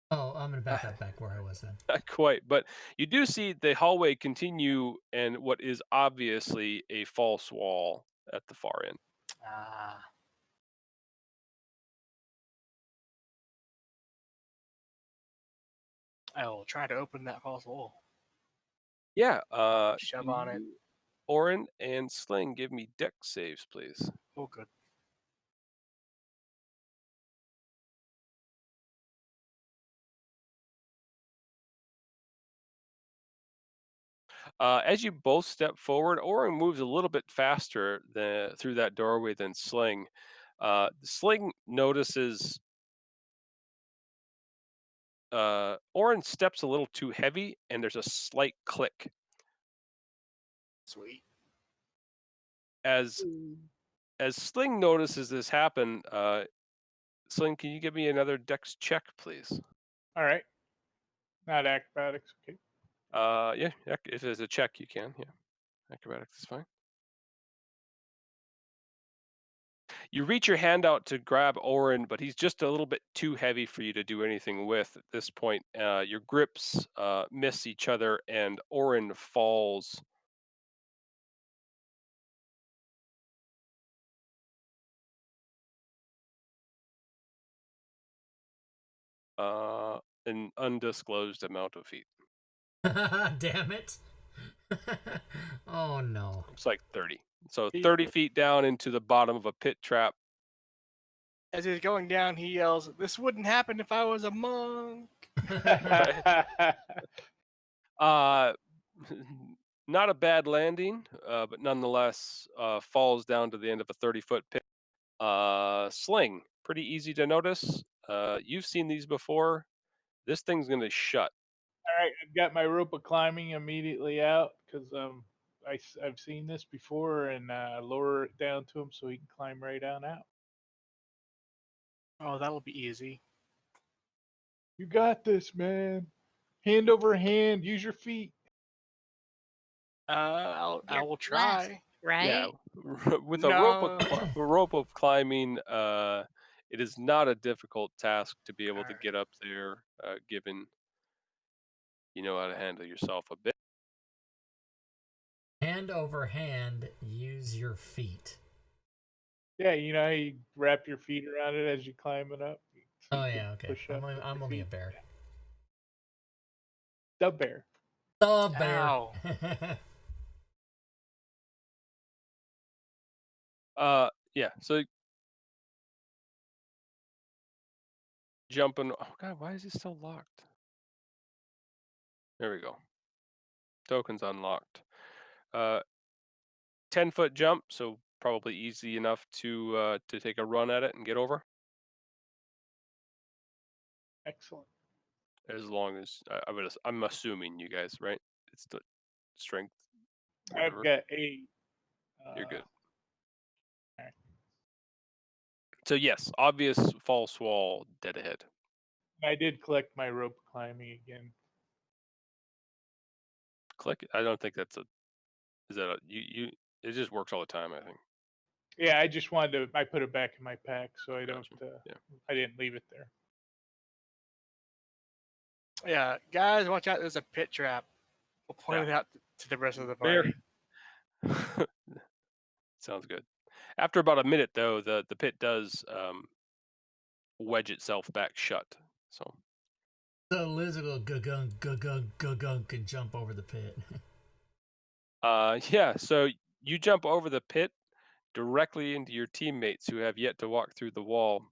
Oh, I'm gonna back up back where I was then. Not quite, but you do see the hallway continue and what is obviously a false wall at the far end. Ah. I will try to open that false wall. Yeah. Shove on it. Orin and Sling, give me dex saves, please. Oh, good. As you both step forward, Orin moves a little bit faster through that doorway than Sling. Sling notices Orin steps a little too heavy, and there's a slight click. Sweet. As Sling notices this happen, Sling, can you give me another dex check, please? All right. Not acrobatics. Okay. Yeah, if there's a check, you can. Yeah. Acrobatics is fine. You reach your hand out to grab Orin, but he's just a little bit too heavy for you to do anything with at this point. Your grips miss each other, and Orin falls. An undisclosed amount of feet. Damn it. Oh no. It's like 30. So 30 feet down into the bottom of a pit trap. As he's going down, he yells, "This wouldn't happen if I was a monk." Not a bad landing, but nonetheless falls down to the end of a 30-foot pit. Sling, pretty easy to notice. You've seen these before. This thing's going to shut. All right, I've got my rope of climbing immediately out because I've seen this before, and lower it down to him so he can climb right on out. Oh, that'll be easy. You got this, man. Hand over hand. Use your feet. I Your will left, try. right? Yeah, with a No. rope of climbing, it is not a difficult task to be able to Alright. get up there, given you know how to handle yourself a bit. Hand over hand, use your feet. Yeah, you know how you wrap your feet around it as you climb it up. So Oh you can yeah, okay. push up with I'm your only a feet. bear. The bear. The bear. Ow. Yeah. So jumping. Oh god, why is it still locked? There we go. Tokens unlocked. 10-foot jump, so probably easy enough to take a run at it and get over. Excellent. As long as I'm assuming you guys, right? It's the strength, I've whatever. got 8. You're good. Alright. So yes, obvious false wall dead ahead. I did collect my rope climbing again. Click. I don't think that's a. Is that a you? It just works all the time. I think. Yeah, I just wanted to. I put it back in my pack, so I don't. Gotcha. Yeah. I didn't leave it there. Yeah, guys, watch out. There's a pit trap. We'll point it out to the rest of the party. Sounds good. After about a minute, though, the pit does wedge itself back shut. So. The lizard will gugunk and jump over the pit. Yeah. So you jump over the pit directly into your teammates who have yet to walk through the wall,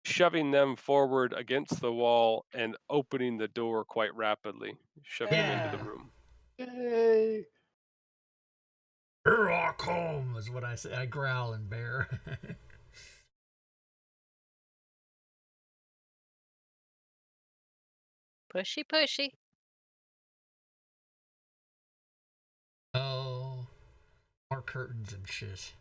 shoving them forward against the wall and opening the door quite rapidly, shoving them into the Yeah. room. Yay! Here I come is what I say. I growl and bear. Pushy, pushy. Oh, more curtains and shit.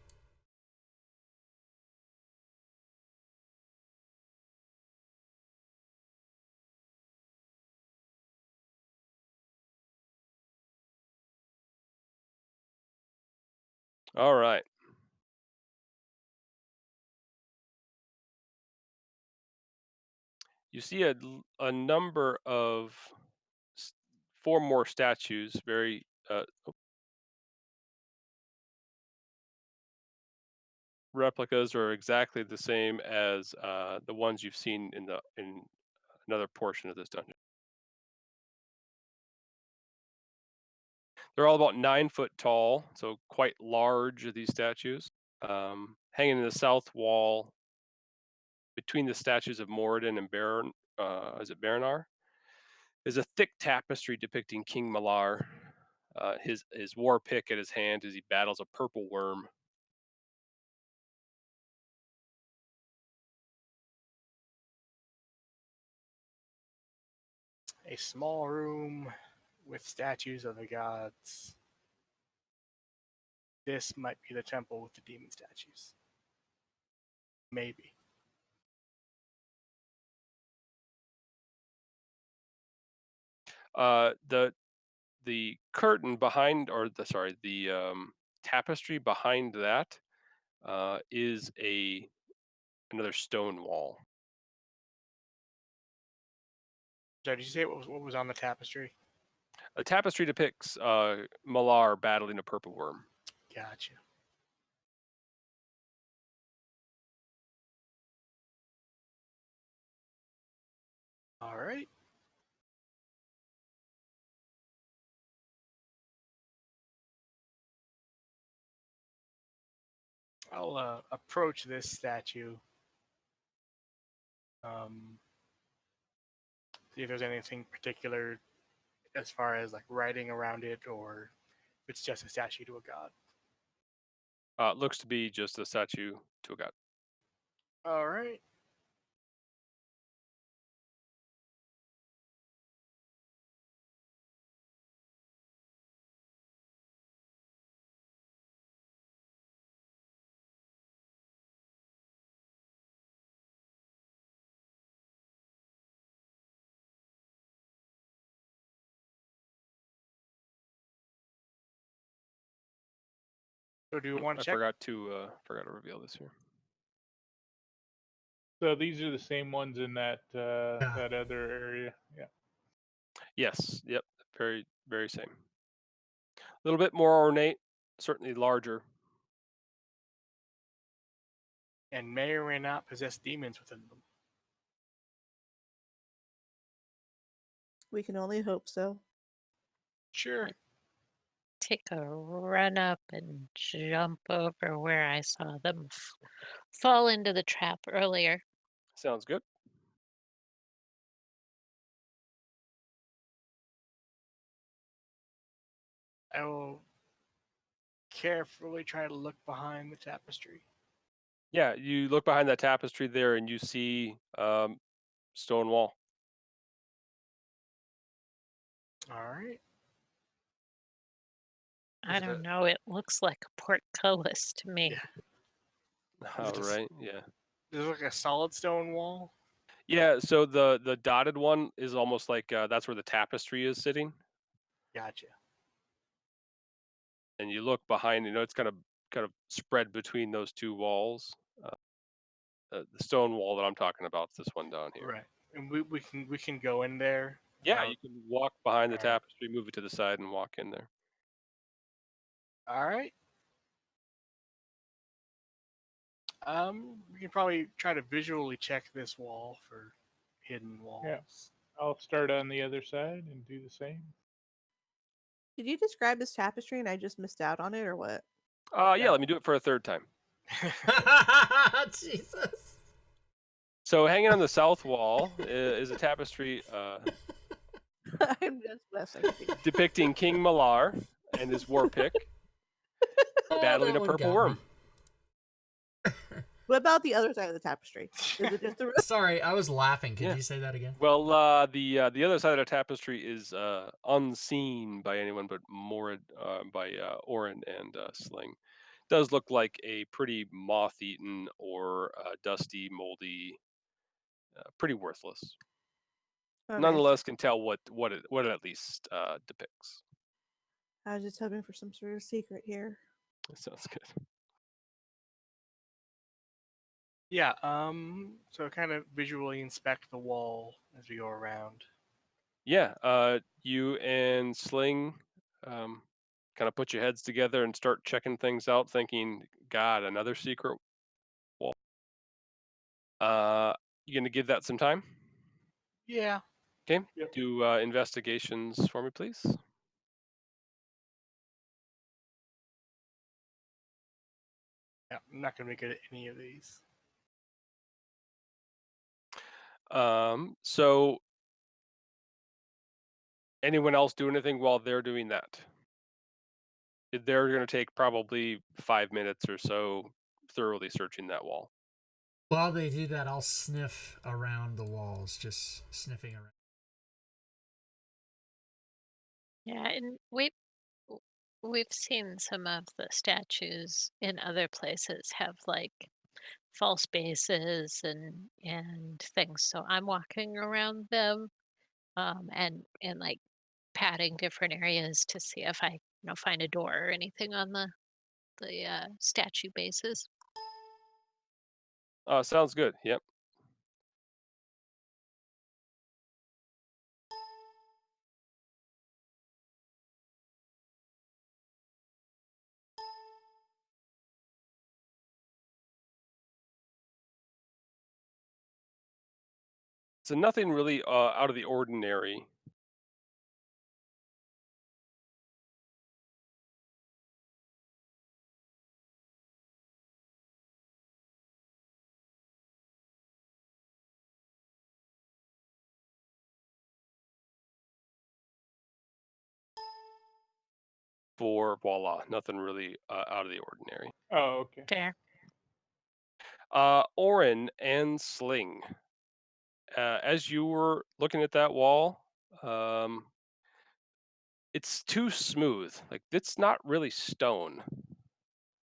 All right. You see a number of 4 more statues, very replicas are exactly the same as the ones you've seen in another portion of this dungeon. They're all about 9 foot tall, so quite large. These statues, hanging in the south wall, between the statues of Moradin and Baron, is it Baranar? Is a thick tapestry depicting King Malar, his war pick at his hand as he battles a purple worm. A small room with statues of the gods. This might be the temple with the demon statues. Maybe. The the curtain behind, or the tapestry behind that is another stone wall. So did you say what was on the tapestry? A tapestry depicts Malar battling a purple worm. Gotcha. All right. I'll approach this statue. See if there's anything particular as far as like writing around it, or if it's just a statue to a god. Looks to be just a statue to a god. All right. So do you want I to check? forgot to reveal this here. So these are the same ones in that that other area. Yeah. Yes. Yep. Very, very same. A little bit more ornate, certainly larger. And may or may not possess demons within them. We can only hope so. Sure. Take a run up and jump over where I saw them fall into the trap earlier. Sounds good. I will carefully try to look behind the tapestry. Yeah, you look behind that tapestry there, and you see stone wall. All right. I Is it don't a- know. It looks like a portcullis to me. Yeah. All it a- right. Yeah. Does it look like a solid stone wall? Yeah. So the dotted one is almost like that's where the tapestry is sitting, Gotcha. and you look behind. It's kind of spread between those two walls. The stone wall that I'm talking about is this one down here. Right. And we can go in there. Yeah, you can walk behind the All right. tapestry, move it to the side, and walk in there. All right. We can probably try to visually check this wall for hidden walls. I'll start on the other side and do the same. Did you describe this tapestry and I just missed out on it, or what? Yeah, let me do it for a third time. Jesus. So hanging on the south wall is a tapestry I'm just messing with you. depicting King Malar and his war pick battling that a one purple got worm. me. What about the other side of the tapestry? Is it just the Sorry, I was laughing. Could Yeah. you say that again? Well, the other side of the tapestry is unseen by anyone but more by Orin and Sling. Does look like a pretty moth-eaten or dusty, moldy, pretty worthless. Okay, Nonetheless, can tell what it at least depicts. I was just hoping for some sort of secret here. That sounds good. Yeah. So kind of visually inspect the wall as we go around. Yeah. You and Sling kind of put your heads together and start checking things out, thinking, "God, another secret wall." You gonna give that some time? Yeah. Okay. Yep. Do investigations for me, please. Yeah. I'm not gonna be good at any of these. So anyone else do anything while they're doing that? They're going to take probably 5 minutes or so thoroughly searching that wall. While they do that, I'll sniff around the walls, just sniffing around. Yeah, and we've seen some of the statues in other places have like false bases and things. So I'm walking around them and like patting different areas to see if I, find a door or anything on the statue bases. Sounds good. Yep. So nothing really out of the ordinary. For voila, nothing really out of the ordinary. Oh, okay. Fair. Orin and Sling, as you were looking at that wall, it's too smooth. Like it's not really stone,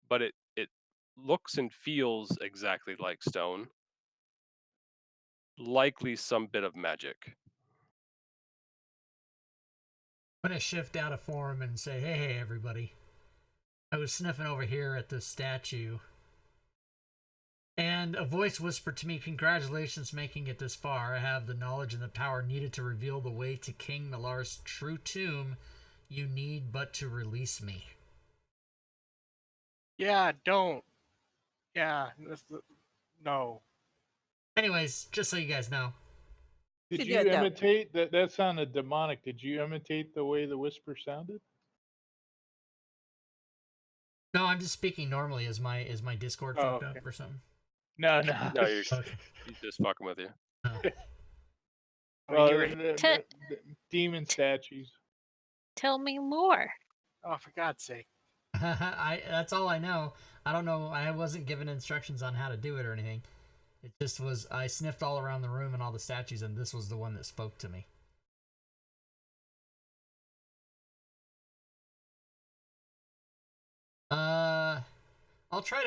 but it looks and feels exactly like stone. Likely some bit of magic. I'm gonna shift out of form and say, hey, everybody. I was sniffing over here at this statue, and a voice whispered to me, congratulations making it this far. I have the knowledge and the power needed to reveal the way to King Millar's true tomb. You need but to release me. Yeah, don't. Yeah, no. Anyways, just so you guys know. Did Should you do it, though. imitate that? That sounded demonic. Did you imitate the way the whisper sounded? No, I'm just speaking normally. Is my Discord fucked up or something? No. No, you're Okay. he's just fucking with you. Oh. I mean, Well, you were, the demon statues. Tell me more. oh, for God's sake. That's all I know. I don't know. I wasn't given instructions on how to do it or anything. It just was. I sniffed all around the room and all the statues, and this was the one that spoke to me. I'll try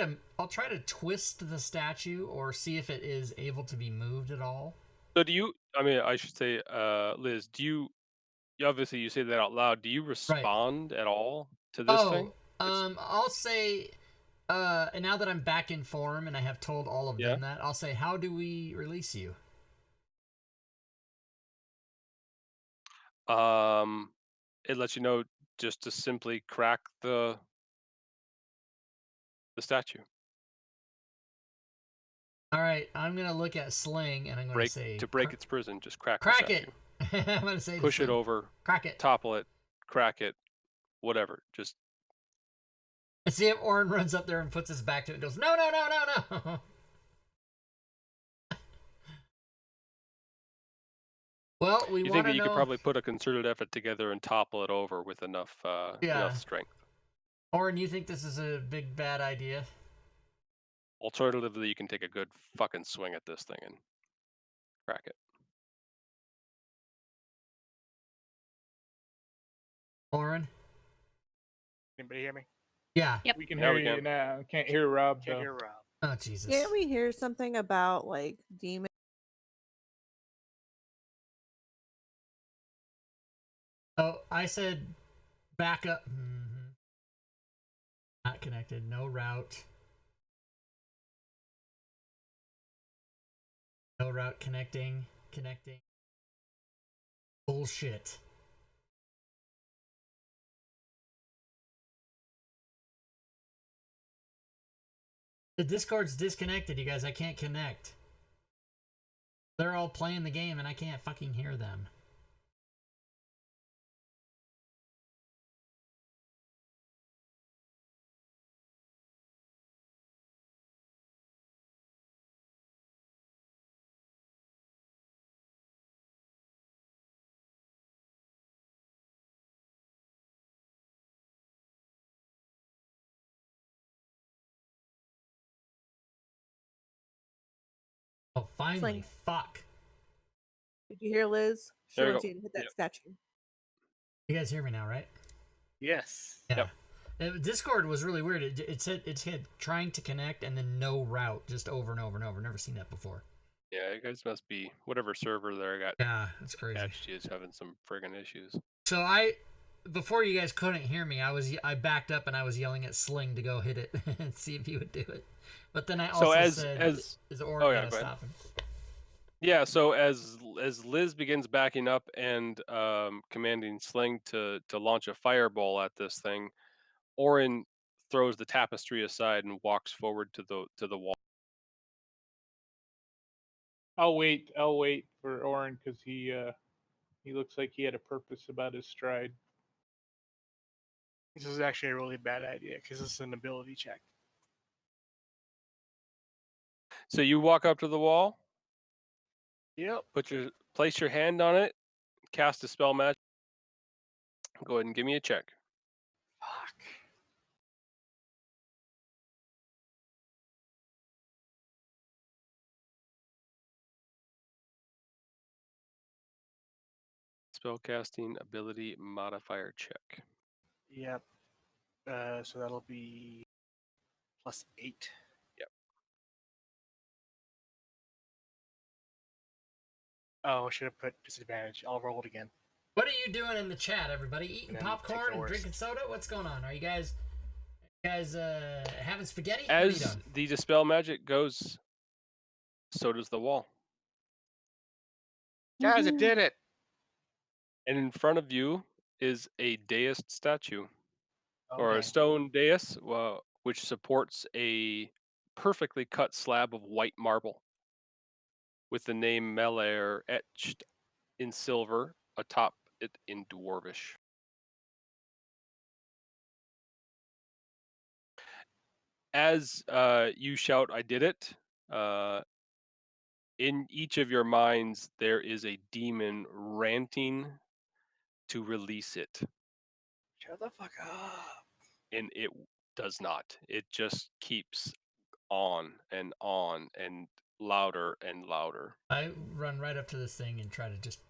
to twist the statue or see if it is able to be moved at all. So do you? I mean, I should say, Liz. Do you? Obviously, you say that out loud. Do you respond at all to this thing? I'll say, and now that I'm back in form and I have told all of them that, I'll say, how do we release you? It lets you know just to simply crack the statue. All right, I'm gonna look at Sling and I'm gonna say to break its prison. Just crack the crack statue. it. I'm gonna say Push it over. Crack it. Topple it. Crack it. Whatever. Just. And see if Orin runs up there and puts his back to it and goes, no. Well, we You want think to that you know. could probably put a concerted effort together and topple it over with enough strength. Orin, you think this is a big bad idea? Alternatively, you can take a good fucking swing at this thing and crack it. Orin? Anybody hear me? Yeah. Yep. We can Now hear we you can. now. Can't hear Rob Can't though. hear Rob. Oh, Jesus. Can't we hear something about like demon? Oh, I said back up. Not connected. No route. No route connecting. Bullshit. The Discord's disconnected, you guys. I can't connect. They're all playing the game and I can't fucking hear them. Oh, finally. Sling. Fuck. Did you hear Liz? She There you wants go. you to hit that Yep. statue. You guys hear me now, right? Yes. Yeah. Discord was really weird. It said trying to connect and then no route, just over and over and over. Never seen that before. Yeah, you guys must be whatever server there got Yeah, that's crazy. attached to is having some friggin' issues. So before you guys couldn't hear me, I backed up and I was yelling at Sling to go hit it and see if he would do it. But then I also said, "Is Orin go gonna ahead. stop him?" Yeah, so as Liz begins backing up and commanding Sling to launch a fireball at this thing, Orin throws the tapestry aside and walks forward to the wall. I'll wait for Orin because he looks like he had a purpose about his stride. This is actually a really bad idea because this is an ability check. So you walk up to the wall, Yep. place your hand on it, cast a spell magic. Go ahead and give me a check. Fuck. Spellcasting ability modifier check. Yep. So that'll be +8. Yep. Oh, I should have put disadvantage. I'll roll it again. What are you doing in the chat, everybody? Eating And then take popcorn the and worst. drinking soda? What's going on? Are you guys having spaghetti? What are you As doing? the dispel magic goes, so does the wall. Guys, I did it. And in front of you is a deist statue, or a Okay. stone dais, which supports a perfectly cut slab of white marble with the name Melair etched in silver atop it in dwarvish. As you shout, "I did it!" In each of your minds, there is a demon ranting to release it, Shut the fuck up. and it does not. It just keeps on and louder and louder. I run right up to this thing and try to just.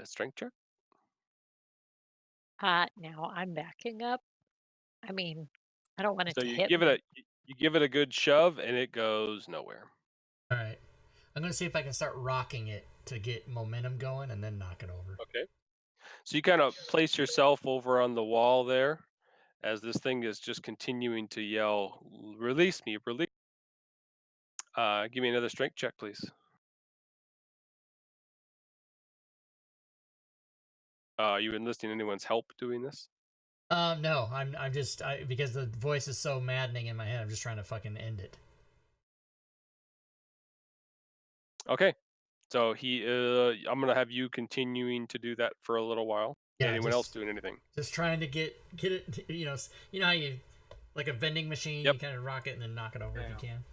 Strength check. Now I'm backing up. I mean, I don't want it So to you hit give me. it a good shove, and it goes nowhere. All right, I'm gonna see if I can start rocking it to get momentum going and then knock it over. Okay. So you kind of place yourself over on the wall there, as this thing is just continuing to yell, "Release me! Release!" Give me another strength check, please. You enlisting anyone's help doing this? No, I'm just because the voice is so maddening in my head. I'm just trying to fucking end it. Okay. So I'm gonna have you continuing to do that for a little while. Yeah, Anyone else doing anything? Just trying to get it. You know how you like a vending machine. Yep. You kind of rock it and then knock it over if you can.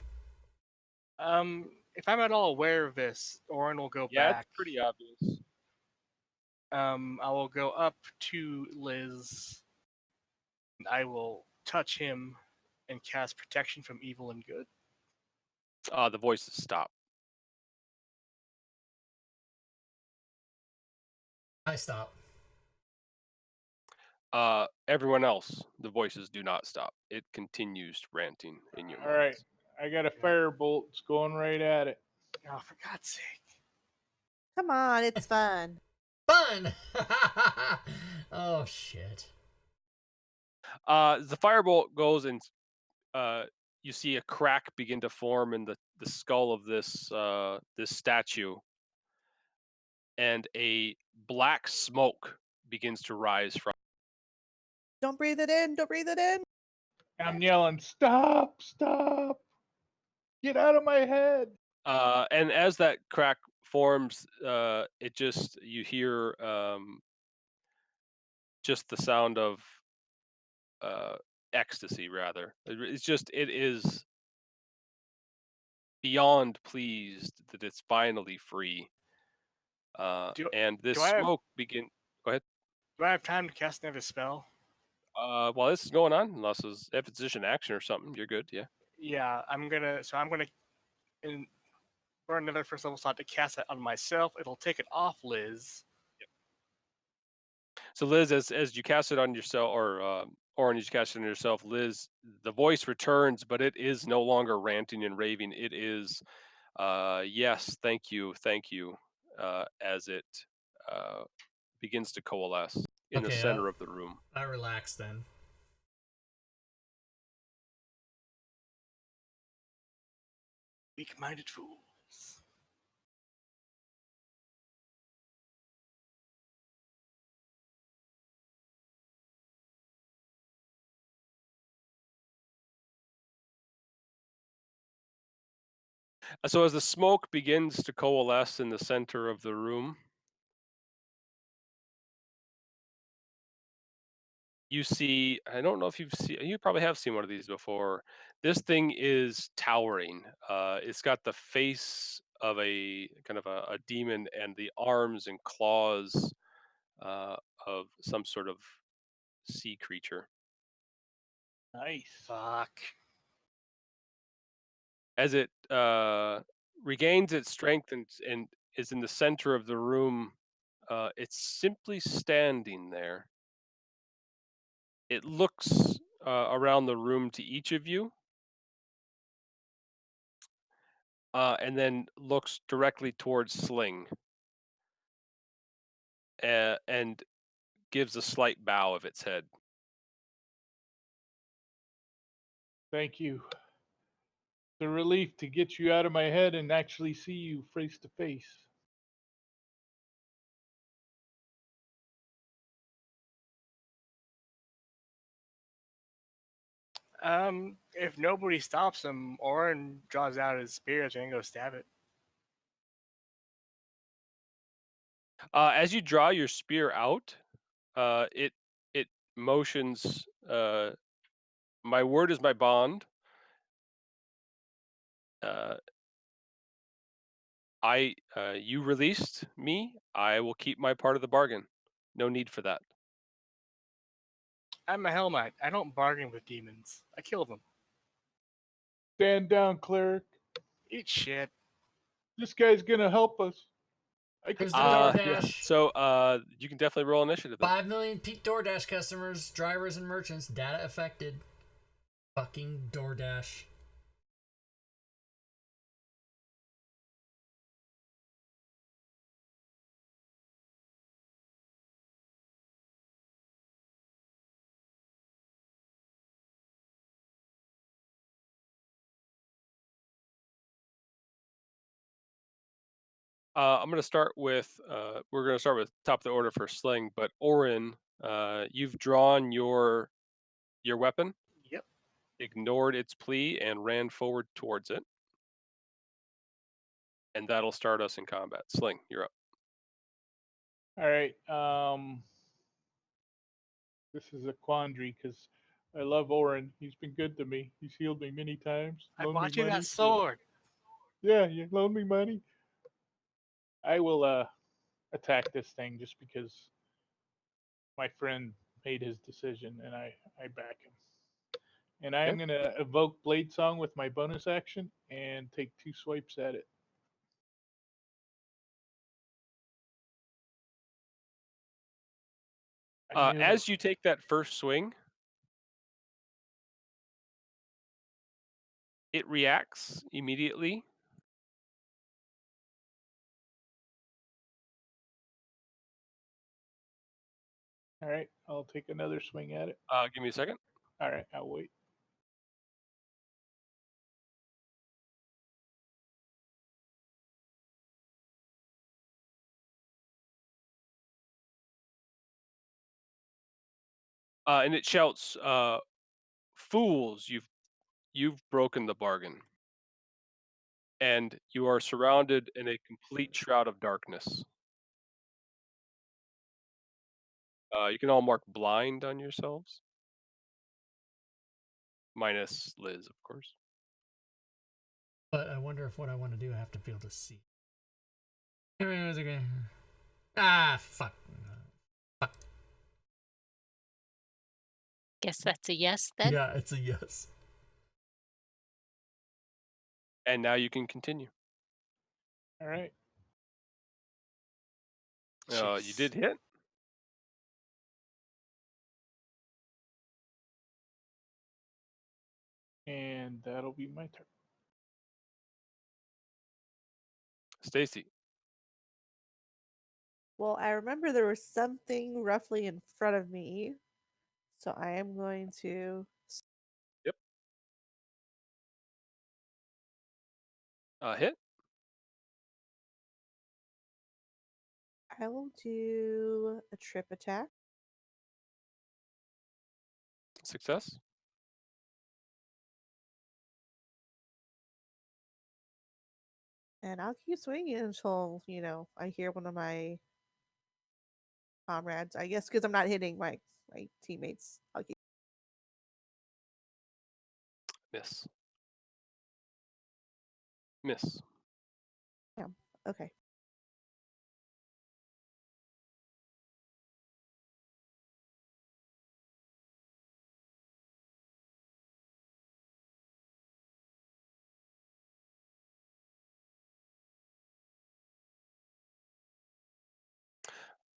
If I'm at all aware of this, Orin will go Yeah, back. it's pretty obvious. I will go up to Liz. And I will touch him and cast protection from evil and good. The voices stop. I stop. Everyone else, the voices do not stop. It continues ranting in your All right, minds. I got a firebolt. It's going right at it. Oh, for God's sake. Come on, it's fun. Fun! Oh, shit. The firebolt goes and you see a crack begin to form in the skull of this statue, and a black smoke begins to rise from. Don't breathe it in. Don't breathe it in. I'm yelling, "Stop! Stop! Get out of my head!" And as that crack forms, you hear just the sound of ecstasy. Rather, it is beyond pleased that it's finally free. And this smoke begin. Go ahead. Do I have time to cast another spell? While this is going on, if it's just an action or something, you're good. Yeah. Yeah, I'm gonna for another first level slot to cast that on myself. It'll take it off Liz. So Liz, as you cast it on yourself, or Orange, you cast it on yourself, Liz, the voice returns, but it is no longer ranting and raving. It is, yes, thank you, as it begins to coalesce in the Okay, center of the room. I relax then. Weak-minded fools. So as the smoke begins to coalesce in the center of the room, you see, I don't know if you probably have seen one of these before. This thing is towering. It's got the face of a kind of a demon and the arms and claws of some sort of sea creature. Nice. Fuck. As it regains its strength and is in the center of the room, it's simply standing there. It looks around the room to each of you, and then looks directly towards Sling, and gives a slight bow of its head. Thank you. It's a relief to get you out of my head and actually see you face to face. If nobody stops him, Orin draws out his spear and gonna go stab it. As you draw your spear out, it motions. My word is my bond. You released me. I will keep my part of the bargain. No need for that. I'm a Hellknight. I don't bargain with demons. I kill them. Stand down, cleric. Eat shit. This guy's gonna help us. I can Here's the tell. Yeah. DoorDash. So you can definitely roll initiative. Then. 5 million peak DoorDash customers, drivers, and merchants. Data affected. Fucking DoorDash. I'm going to start with. We're going to start with top of the order for Sling, but Orin, you've drawn your weapon, Yep. ignored its plea, and ran forward towards it, and that'll start us in combat. Sling, you're up. All right. This is a quandary because I love Orin. He's been good to me. He's healed me many times. I Loaned bought me you money. that sword. Yeah, you loaned me money. I will attack this thing just because my friend made his decision and I back him. And I am Okay. going to evoke Blade Song with my bonus action and take 2 swipes at it. I knew it. As you take that first swing, it reacts immediately. All right, I'll take another swing at it. Give me a second. All right, I'll wait. And it shouts, "Fools! You've broken the bargain, and you are surrounded in a complete shroud of darkness." You can all mark blind on yourselves, minus Liz, of course. But I wonder if what I want to do, I have to be able to see. Okay. Ah, fuck. Fuck. Guess that's a yes then. Yeah, it's a yes. And now you can continue. All right. You did hit. And that'll be my turn. Stacy. Well, I remember there was something roughly in front of me, so I am going to. Yep. Hit. I will do a trip attack. Success. And I'll keep swinging until, I hear one of my comrades. I guess because I'm not hitting my teammates. I'll keep. Miss. Miss. Yeah. Okay.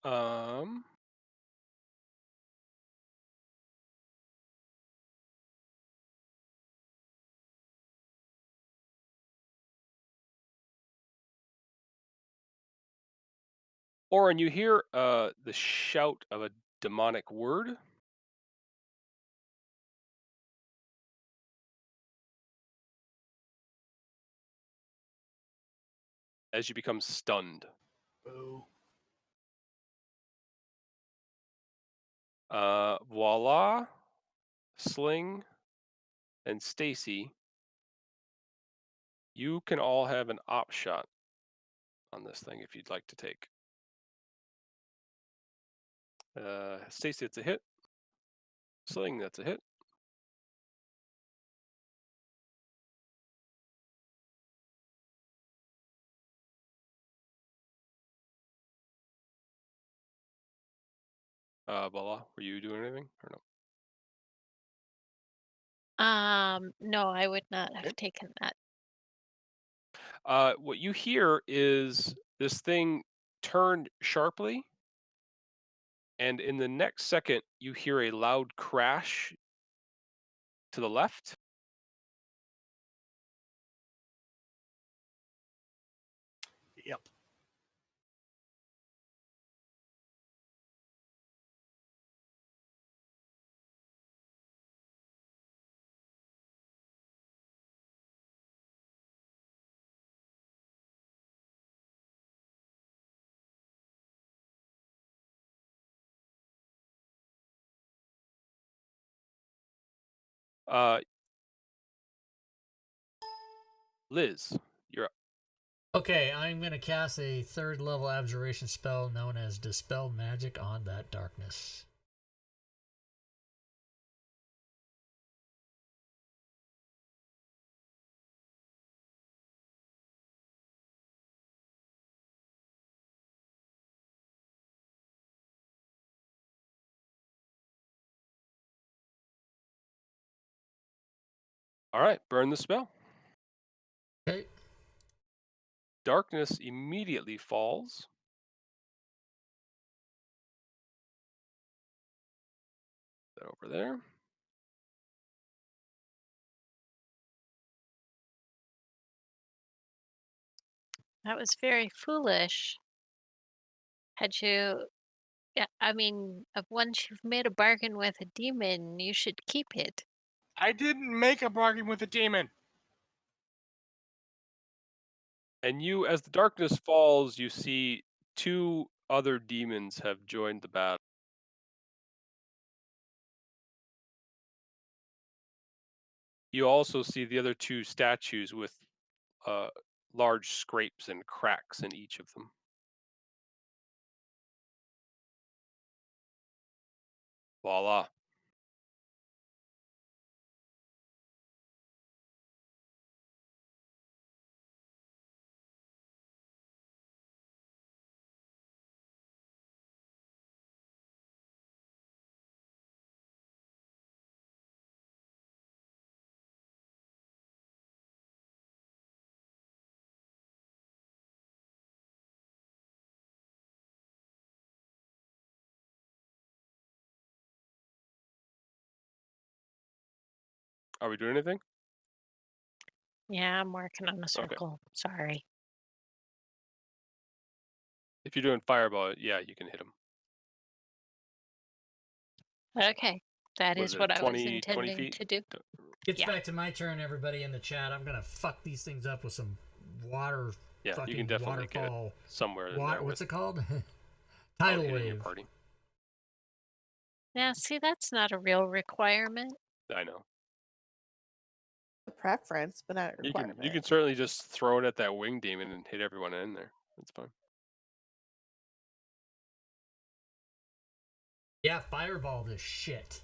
Um. Orin, you hear the shout of a demonic word. As you become stunned. Boo. Voila, Sling, and Stacy, you can all have an op shot on this thing if you'd like to take. Stacy, it's a hit. Sling, that's a hit. Voila, were you doing anything or no? No, I would not have Okay. taken that. What you hear is this thing turned sharply, and in the next second, you hear a loud crash to the left. Yep. Liz, you're up. Okay, I'm going to cast a 3rd level abjuration spell known as Dispel Magic on that darkness. All right, burn the spell. Okay. Darkness immediately falls. That over there. That was very foolish. Had you, yeah, I mean, once you've made a bargain with a demon, you should keep it. I didn't make a bargain with a demon. And you, as the darkness falls, you see 2 other demons have joined the battle. You also see the other 2 statues with large scrapes and cracks in each of them. Voila. Are we doing anything? Yeah, I'm working on a circle. Sorry. If you're doing fireball, yeah, you can hit him. Okay, that What is is it, what I was 20 intending feet? to do. Gets Yeah. back to my turn, everybody in the chat. I'm gonna fuck these things up with some water. Yeah, fucking you can definitely get waterfall. somewhere in there Water, with what's it called? Tidal hitting your wave. party. Now, see, that's not a real requirement. I know. A preference, but not a You requirement. can certainly just throw it at that wing demon and hit everyone in there. That's fine. Yeah, fireball this shit.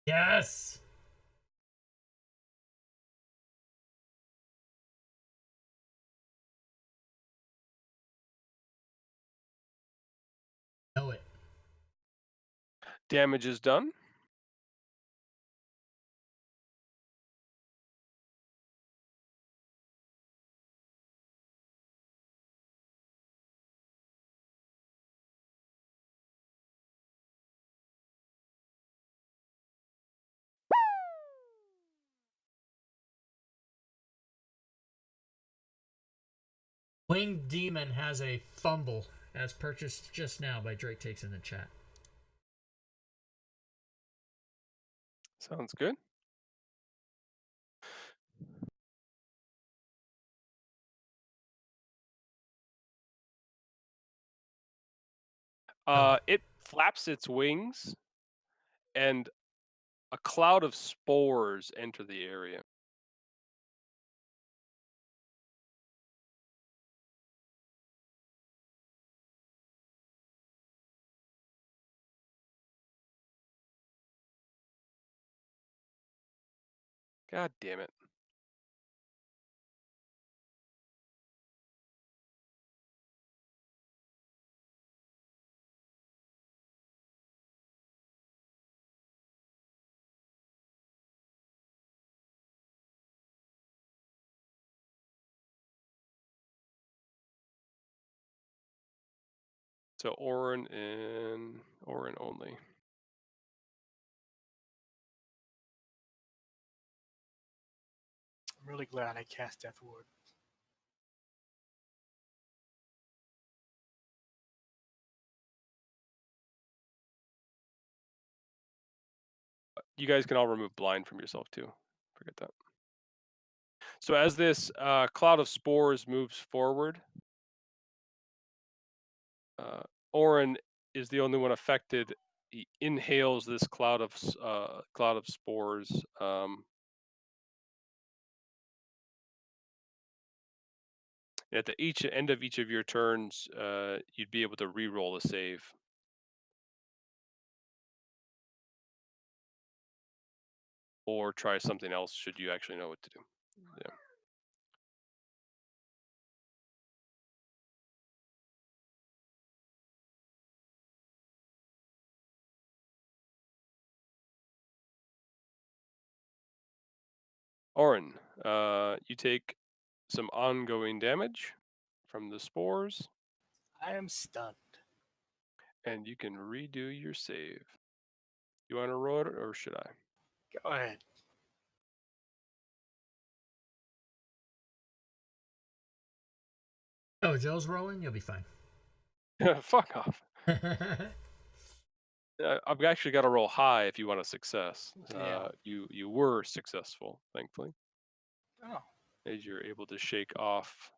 Yes. Know it. Damage is done. Winged Demon has a fumble, as purchased just now by Drake Takes in the chat. Sounds good. It flaps its wings, and a cloud of spores enter the area. God damn it. So Orin only. I'm really glad I cast Death Ward. You guys can all remove blind from yourself too. Forget that. So as this cloud of spores moves forward, Orin is the only one affected. He inhales this cloud of spores. At the end of each of your turns, you'd be able to re-roll a save. Or try something else should you actually know what to do. Yeah. Orin, you take some ongoing damage from the spores, I am stunned. and you can redo your save. You want to roll it, or should I? Go ahead. Oh, Joe's rolling? You'll be fine. Fuck off. I've actually got to roll high if you want a success. Yeah. You were successful, thankfully, Oh, as you're able to shake off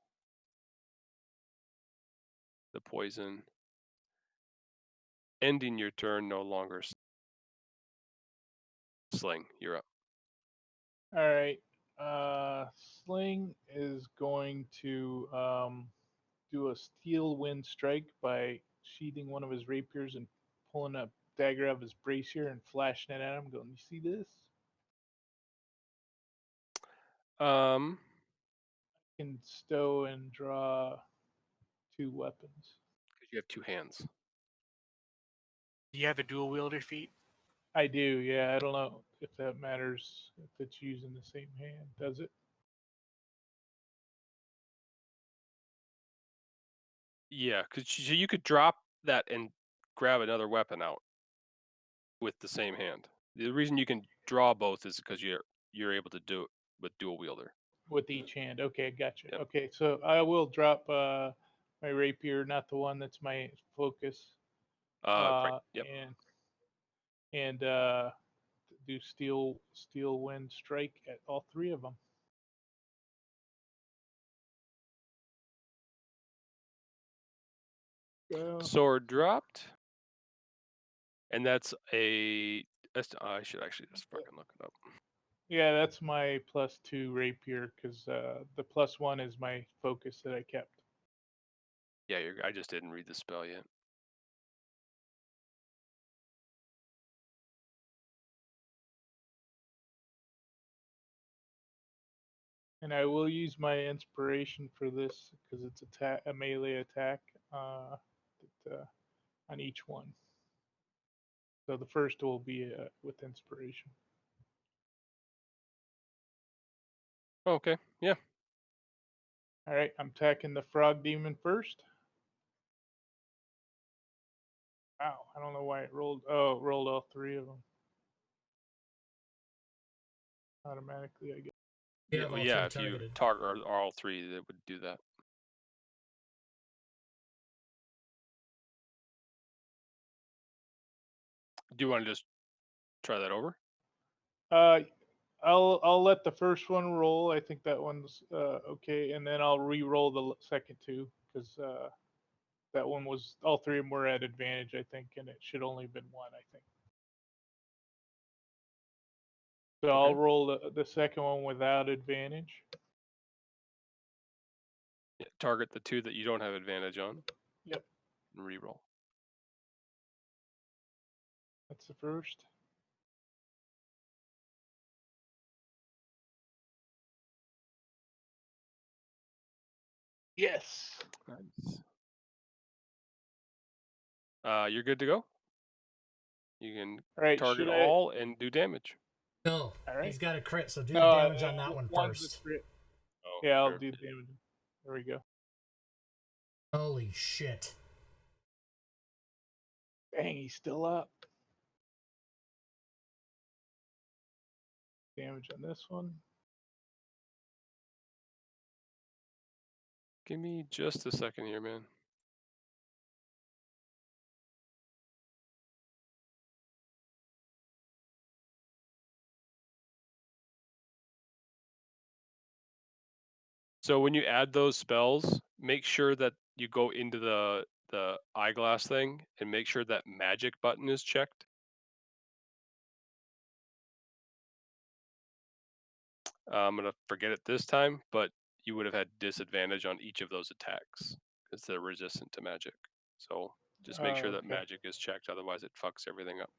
the poison, ending your turn no longer. Sling, you're up. All right. Sling is going to do a steel wind strike by sheathing one of his rapiers and pulling a dagger out of his brazier and flashing it at him. Going, you see this? Um, Can stow and draw 2 weapons. because you have 2 hands. do you have the dual wielder feat? I do, yeah. I don't know if that matters if it's using the same hand. Does it? Yeah, because you could drop that and grab another weapon out with the same hand. The reason you can draw both is because you're able to do it with dual wielder. with each hand. Okay, gotcha. Yep. Okay, so I will drop my rapier, not the one that's my focus, Right. Yep. and do steel wind strike at all three of them. Sword dropped, and that's a. I should actually just fucking look it up. Yeah, that's my +2 rapier because the +1 is my focus that I kept. Yeah, I just didn't read the spell yet. And I will use my inspiration for this because it's a melee attack on each one. So the first will be with inspiration. Okay. Yeah. All right, I'm attacking the frog demon first. Wow, I don't know why it rolled. Oh, it rolled all three of them automatically, I guess. You have all Yeah. three If you targeted. target all three, it would do that. Do you want to just try that over? I'll let the first one roll. I think that one's okay, and then I'll re-roll the second two because that one was all three of them were at advantage, I think, and it should only have been one, I think. So Okay. I'll roll the second one without advantage. Yeah, target the two that you don't have advantage on. Yep, And re-roll. that's the first. Yes. Nice. You're good to go. You can All right. target Should I? all and do damage. No, All right. he's got a crit, so do No, the damage on that one one's a first. crit. Oh, Yeah, I'll sure. do damage. There we go. Holy shit. Dang, he's still up. Damage on this one. Give me just a second here, man. So when you add those spells, make sure that you go into the eyeglass thing and make sure that magic button is checked. I'm gonna forget it this time, but you would have had disadvantage on each of those attacks because they're resistant to magic. So just make sure that Okay. magic is checked, otherwise it fucks everything up.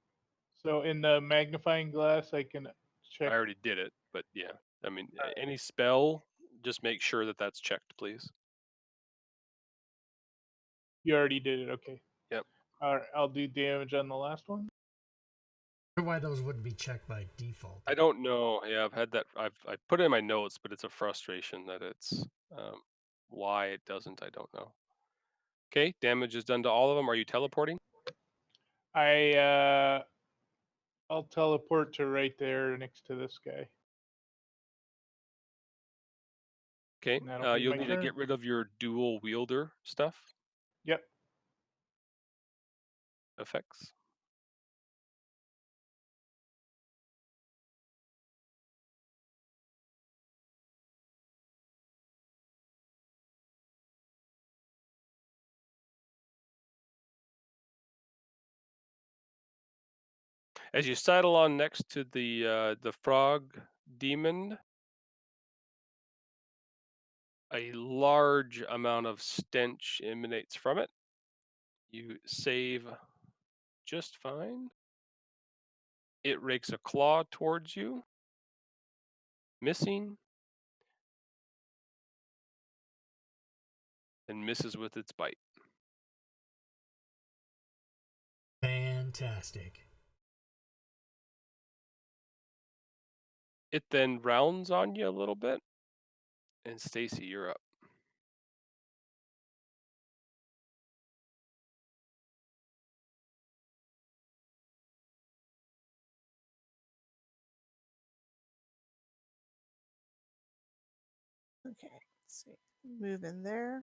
So in the magnifying glass, I can check. I already did it, but yeah, I mean, any spell, just make sure that that's checked, please. You already did it. Okay. Yep. All right. I'll do damage on the last one. I wonder why those wouldn't be checked by default. I don't know. Yeah, I've had that. I put it in my notes, but it's a frustration that it's why it doesn't. I don't know. Okay, damage is done to all of them. Are you teleporting? I'll teleport to right there next to this guy. Okay, And that'll be you'll my need turn. to get rid of your dual wielder stuff Yep. effects. As you sidle on next to the frog demon, a large amount of stench emanates from it. You save just fine. It rakes a claw towards you, missing, and misses with its bite. Fantastic. It then rounds on you a little bit, and Stacy, you're up. Okay, let's see. Move in there.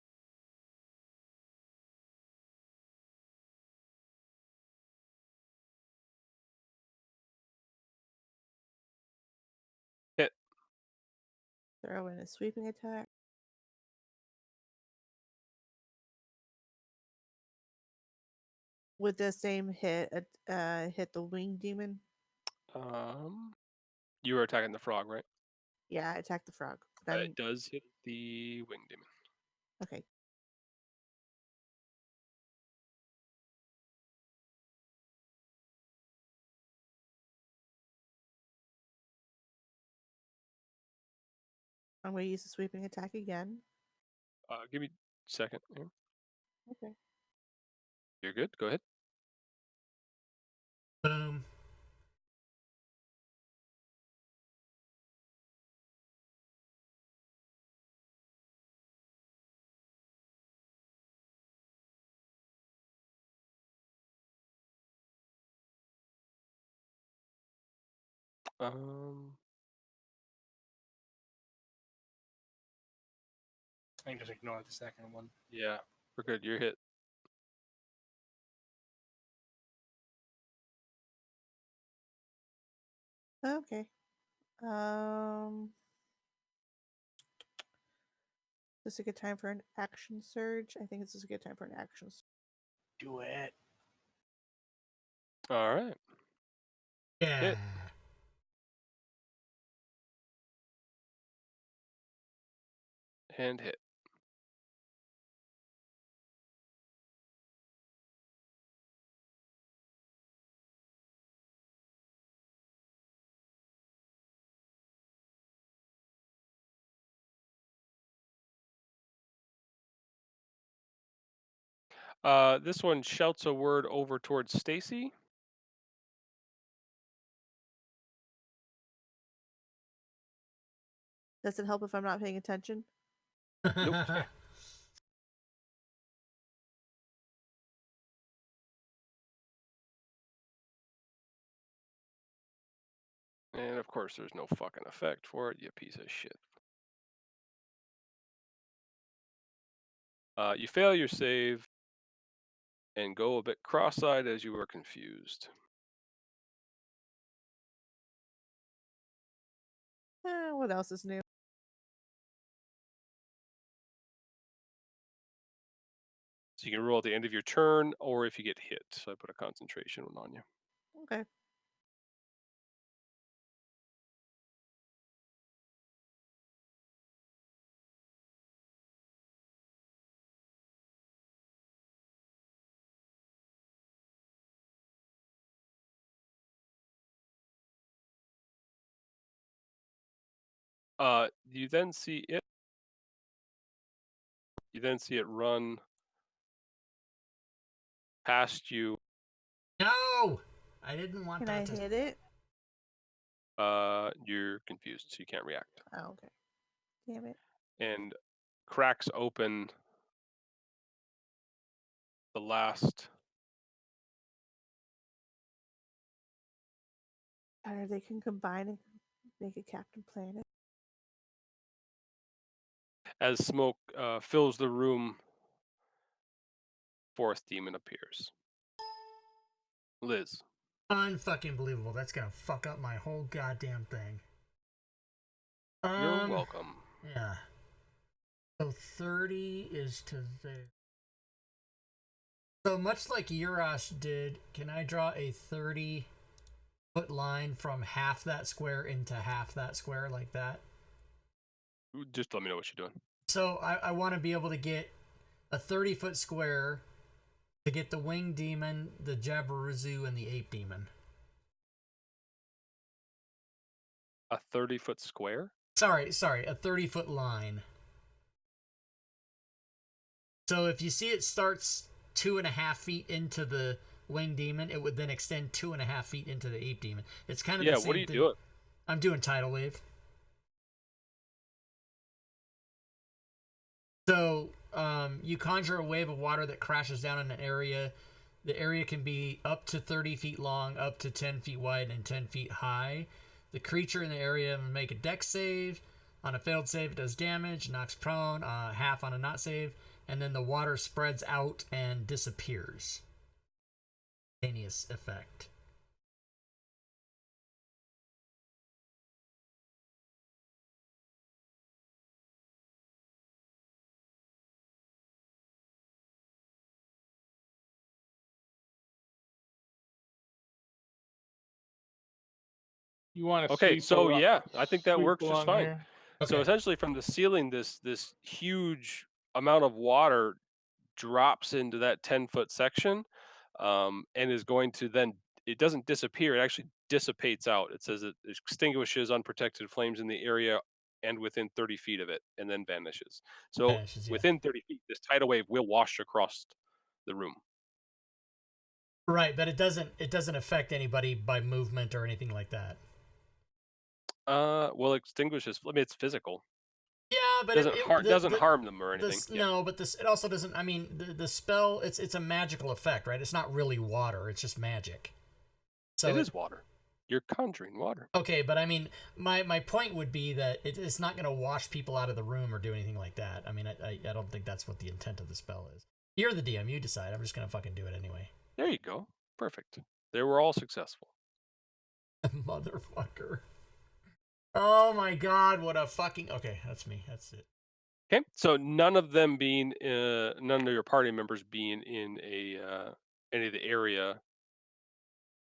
Hit. Throw in a sweeping attack. With the same hit, hit the winged demon. You were attacking the frog, right? Yeah, I attacked the frog. But It does hit the wing demon. okay. I'm going to use the sweeping attack again. Give me a second. Here. Okay. You're good. Go ahead. Boom. I think just ignore the second one. Yeah, we're good. You're hit. Okay. Is this a good time for an action surge? I think this is a good time for an action surge. Do it. All right. Yeah. Hit. And hit. This one shouts a word over towards Stacy. Does it help if I'm not paying attention? Nope. And of course, there's no fucking effect for it, you piece of shit. You fail your save and go a bit cross-eyed as you are confused. What else is new? So you can roll at the end of your turn, or if you get hit. So I put a concentration one on you. Okay. You then see it. You then see it run past you. No! I didn't want Can I that to... hit it? You're confused, so you can't react. Oh, okay. Damn it. And cracks open the last. Or they can combine and make a Captain Planet. As smoke fills the room, fourth demon appears. Liz. Unfucking believable. That's gonna fuck up my whole goddamn thing. You're welcome. Yeah. So 30 is to there. So much like Urash did, can I draw a 30-foot line from half that square into half that square like that? Just let me know what you're doing. So I want to be able to get a 30-foot square to get the winged demon, the Jabaruzu, and the ape demon. A 30-foot square? Sorry, a 30-foot line. So if you see it starts 2.5 feet into the winged demon, it would then extend 2.5 feet into the ape demon. It's kind of the same what are you thing. doing? I'm doing tidal wave. So you conjure a wave of water that crashes down in an area. The area can be up to 30 feet long, up to 10 feet wide, and 10 feet high. The creature in the area will make a dex save. On a failed save, it does damage, knocks prone, half on a not save, and then the water spreads out and disappears. Instantaneous effect. You want to Okay, sweep so yeah, I think that sweep works just along fine. here? So Okay. essentially, from the ceiling, this huge amount of water drops into that 10-foot section, and is going to then. It doesn't disappear; it actually dissipates out. It says it extinguishes unprotected flames in the area and within 30 feet of it, and then vanishes. So Vanishes, yeah. within 30 feet, this tidal wave will wash across the room. Right, but it doesn't affect anybody by movement or anything like that. Well, extinguishes. I mean, it's physical. Yeah, but Doesn't harm them or anything. Yeah. No, but this it also doesn't. I mean, the spell it's a magical effect, right? It's not really water; it's just magic. So It is water. You're conjuring water. okay, but I mean, my point would be that it's not going to wash people out of the room or do anything like that. I mean, I don't think that's what the intent of the spell is. You're the DM; you decide. I'm just going to fucking do it anyway. There you go. Perfect. They were all successful. Motherfucker. Oh my god, what a fucking... Okay, that's me. That's it. Okay, so none of them being, none of your party members being in any of the area,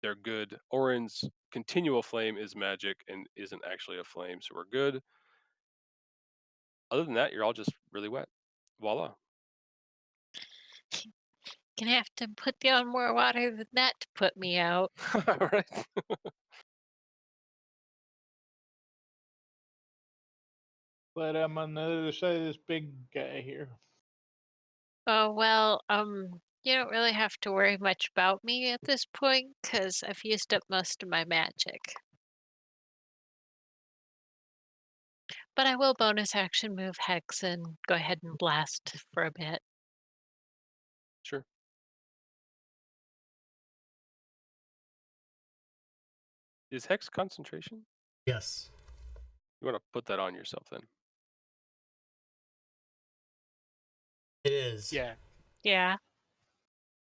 they're good. Orin's continual flame is magic and isn't actually a flame, so we're good. Other than that, you're all just really wet. Voila. Gonna have to put down more water than that to put me out. All right. But I'm on the other side of this big guy here. Oh, well, you don't really have to worry much about me at this point, because I've used up most of my magic. But I will bonus action move Hex and go ahead and blast for a bit. Sure. Is Hex concentration? Yes. You want to put that on yourself then. It is. Yeah, Yeah.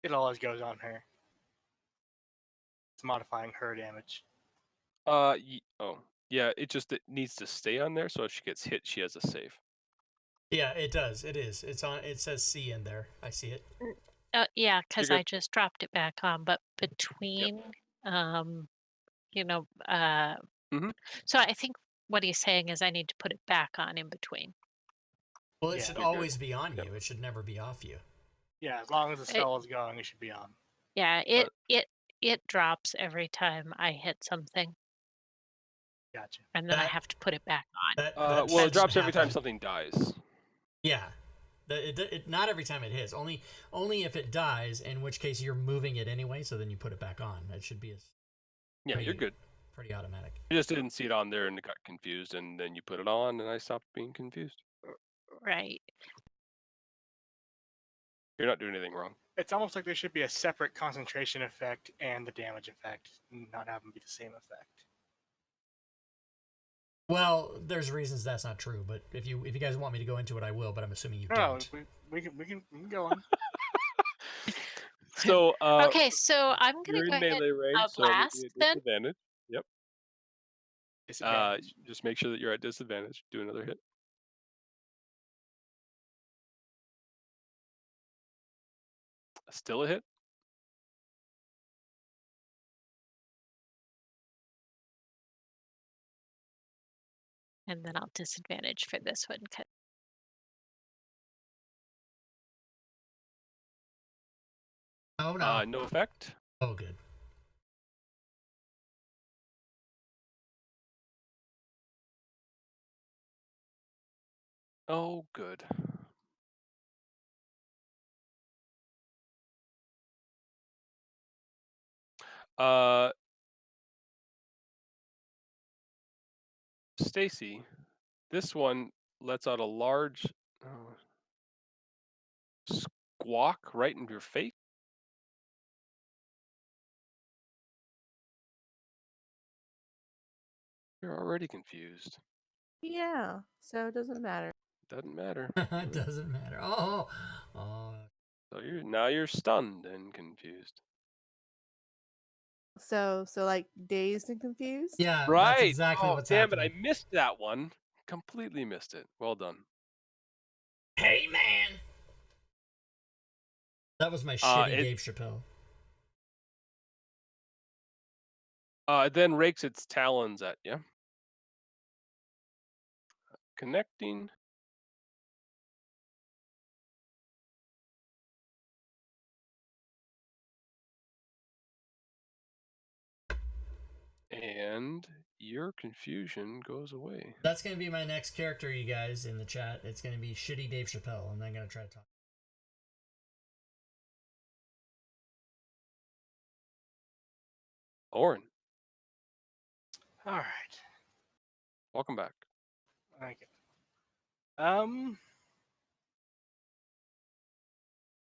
it always goes on her. It's modifying her damage. Oh, yeah. It needs to stay on there, so if she gets hit, she has a save. Yeah, it does. It is. It's on. It says C in there. I see it. Yeah, because Figured. I just dropped it back on, but between, you know, Mhm. so I think what he's saying is I need to put it back on in between. Well, it Yeah. should You're good. always be on Yep. you. It should never be off you. Yeah, as long as the spell is going, it should be on. Yeah, it drops every time I hit something, Gotcha. and then I That- have to put it back on. That Well, it shouldn't drops every time happen. something dies. Yeah. Not every time it hits. Only if it dies, in which case you're moving it anyway, so then you put it back on. It should be Yeah, you're Pretty- good. pretty automatic. You just didn't see it on there and it got confused, and then you put it on, and I stopped being confused. Right. You're not doing anything wrong. It's almost like there should be a separate concentration effect and the damage effect, not have them be the same effect. Well, there's reasons that's not true, but if you guys want me to go into it, I will. But I'm assuming you No, don't. we can go on. So, Okay, so I'm gonna you're go in ahead melee range, so it'll be blast a then. disadvantage. Yep. Disadvantage. Just make sure that you're at disadvantage. Do another hit. Still a hit. And then I'll disadvantage for this one. Oh no. No effect. Oh good. Oh, good. Stacy, this one lets out a large squawk right in your face. You're already confused. Yeah, so it doesn't matter. Doesn't matter. It doesn't matter. Oh. So you're stunned and confused. So like dazed and confused. Yeah, that's Right. exactly Oh, what's damn happening. it! I missed that one. Completely missed it. Well done. Hey, man. That was my shitty it- Dave Chappelle. It then rakes its talons at you. Connecting. And your confusion goes away. That's going to be my next character, you guys, in the chat. It's going to be shitty Dave Chappelle, and I'm going to try to talk. Orin, All right. welcome back. Okay.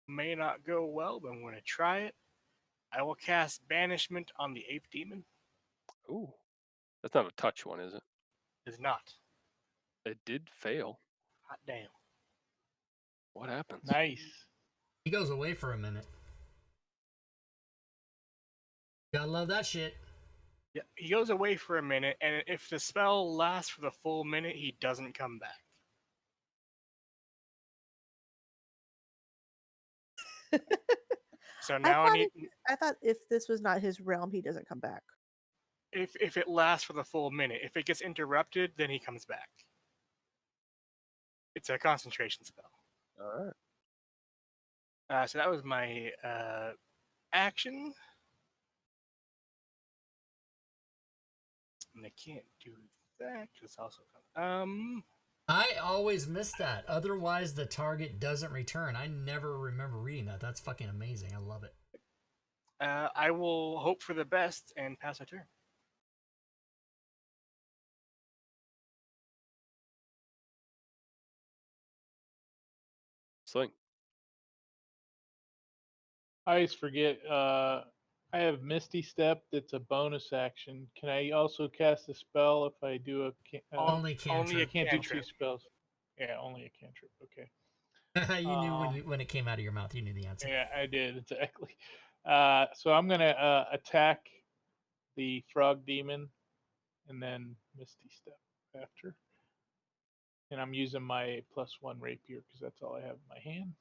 May not go well, but I'm going to try it. I will cast Banishment on the Ape Demon. Ooh, that's not a touch one, is it? Is not. It did fail. Hot damn. What happens? Nice. He goes away for a minute. Gotta love that shit. Yeah, he goes away for a minute, and if the spell lasts for the full minute, he doesn't come back. So now I thought if this was not his realm, he doesn't come back. if it lasts for the full minute, if it gets interrupted, then he comes back. It's a concentration spell. All right. So that was my action. And I can't do that because it's also I always miss that. Otherwise, the target doesn't return. I never remember reading that. That's fucking amazing. I love it. I will hope for the best and pass a turn. Sling. I always forget. I have Misty Step. That's a bonus action. Can I also cast a spell if I do a? Only Only cantrip. a Can't do two cantrip. spells. Yeah, only a cantrip. Okay. You knew when it came out of your mouth. You knew the answer. Yeah, I did exactly. So I'm gonna attack the frog demon, and then Misty Step after. And I'm using my +1 rapier because that's all I have in my hand.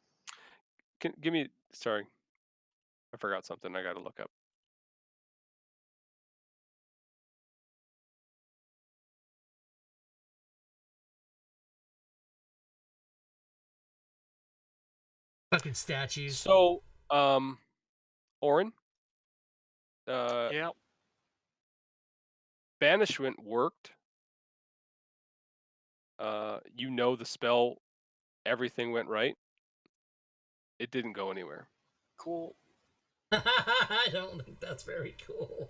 Give me. Sorry, I forgot something. I got to look up. Fucking statues. So, Orin, Yep. banishment worked. You know the spell. Everything went right. It didn't go anywhere. Cool. I don't think that's very cool.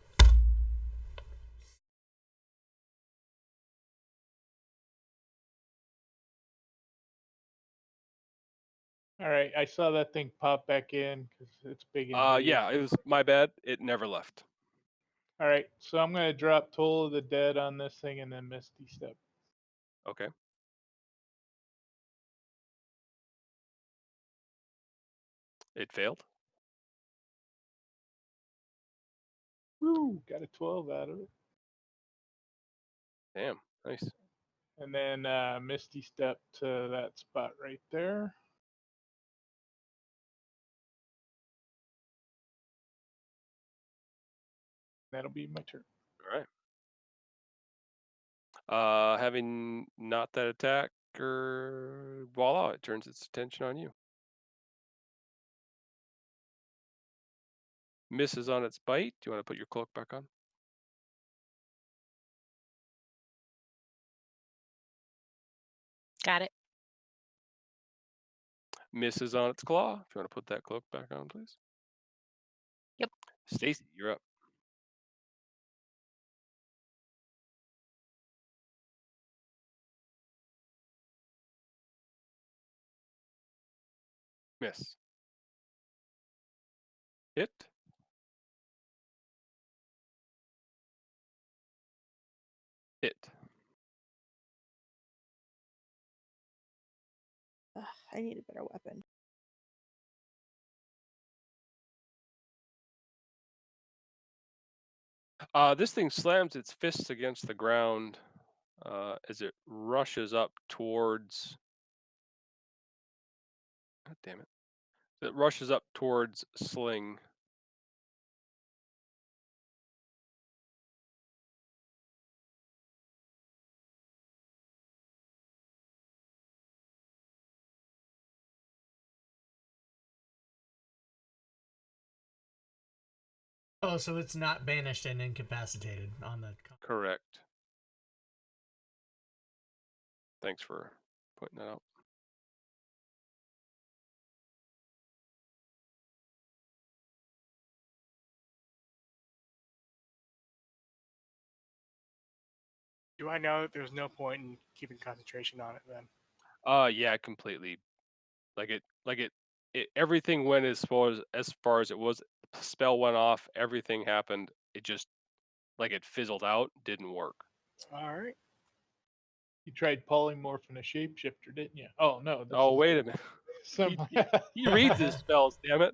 All right, I saw that thing pop back in because it's big and heavy. Yeah, it was my bad. It never left. All right, so I'm gonna drop Toll of the Dead on this thing and then Misty Step. Okay. It failed. Woo! Got a 12 out of it. Damn, nice. And then Misty Step to that spot right there. That'll be my turn. All right. Having not that attack, voila, it turns its attention on you. Misses on its bite. Do you want to put your cloak back on? Got it. Misses on its claw. If you want to put that cloak back on, please. Yep. Stacy, you're up. Miss. Hit. Hit. I need a better weapon. This thing slams its fists against the ground as it rushes up towards. God damn it! It rushes up towards Sling. Oh, so it's not banished and incapacitated on the. Correct. Thanks for pointing that out. Do I know that there's no point in keeping concentration on it then? Yeah, completely. Everything went as far as it was. The spell went off. Everything happened. It just it fizzled out. Didn't work. All right. You tried polymorph in a shapeshifter, didn't you? Oh no, this Oh is wait a minute. some. He reads his spells. Damn it.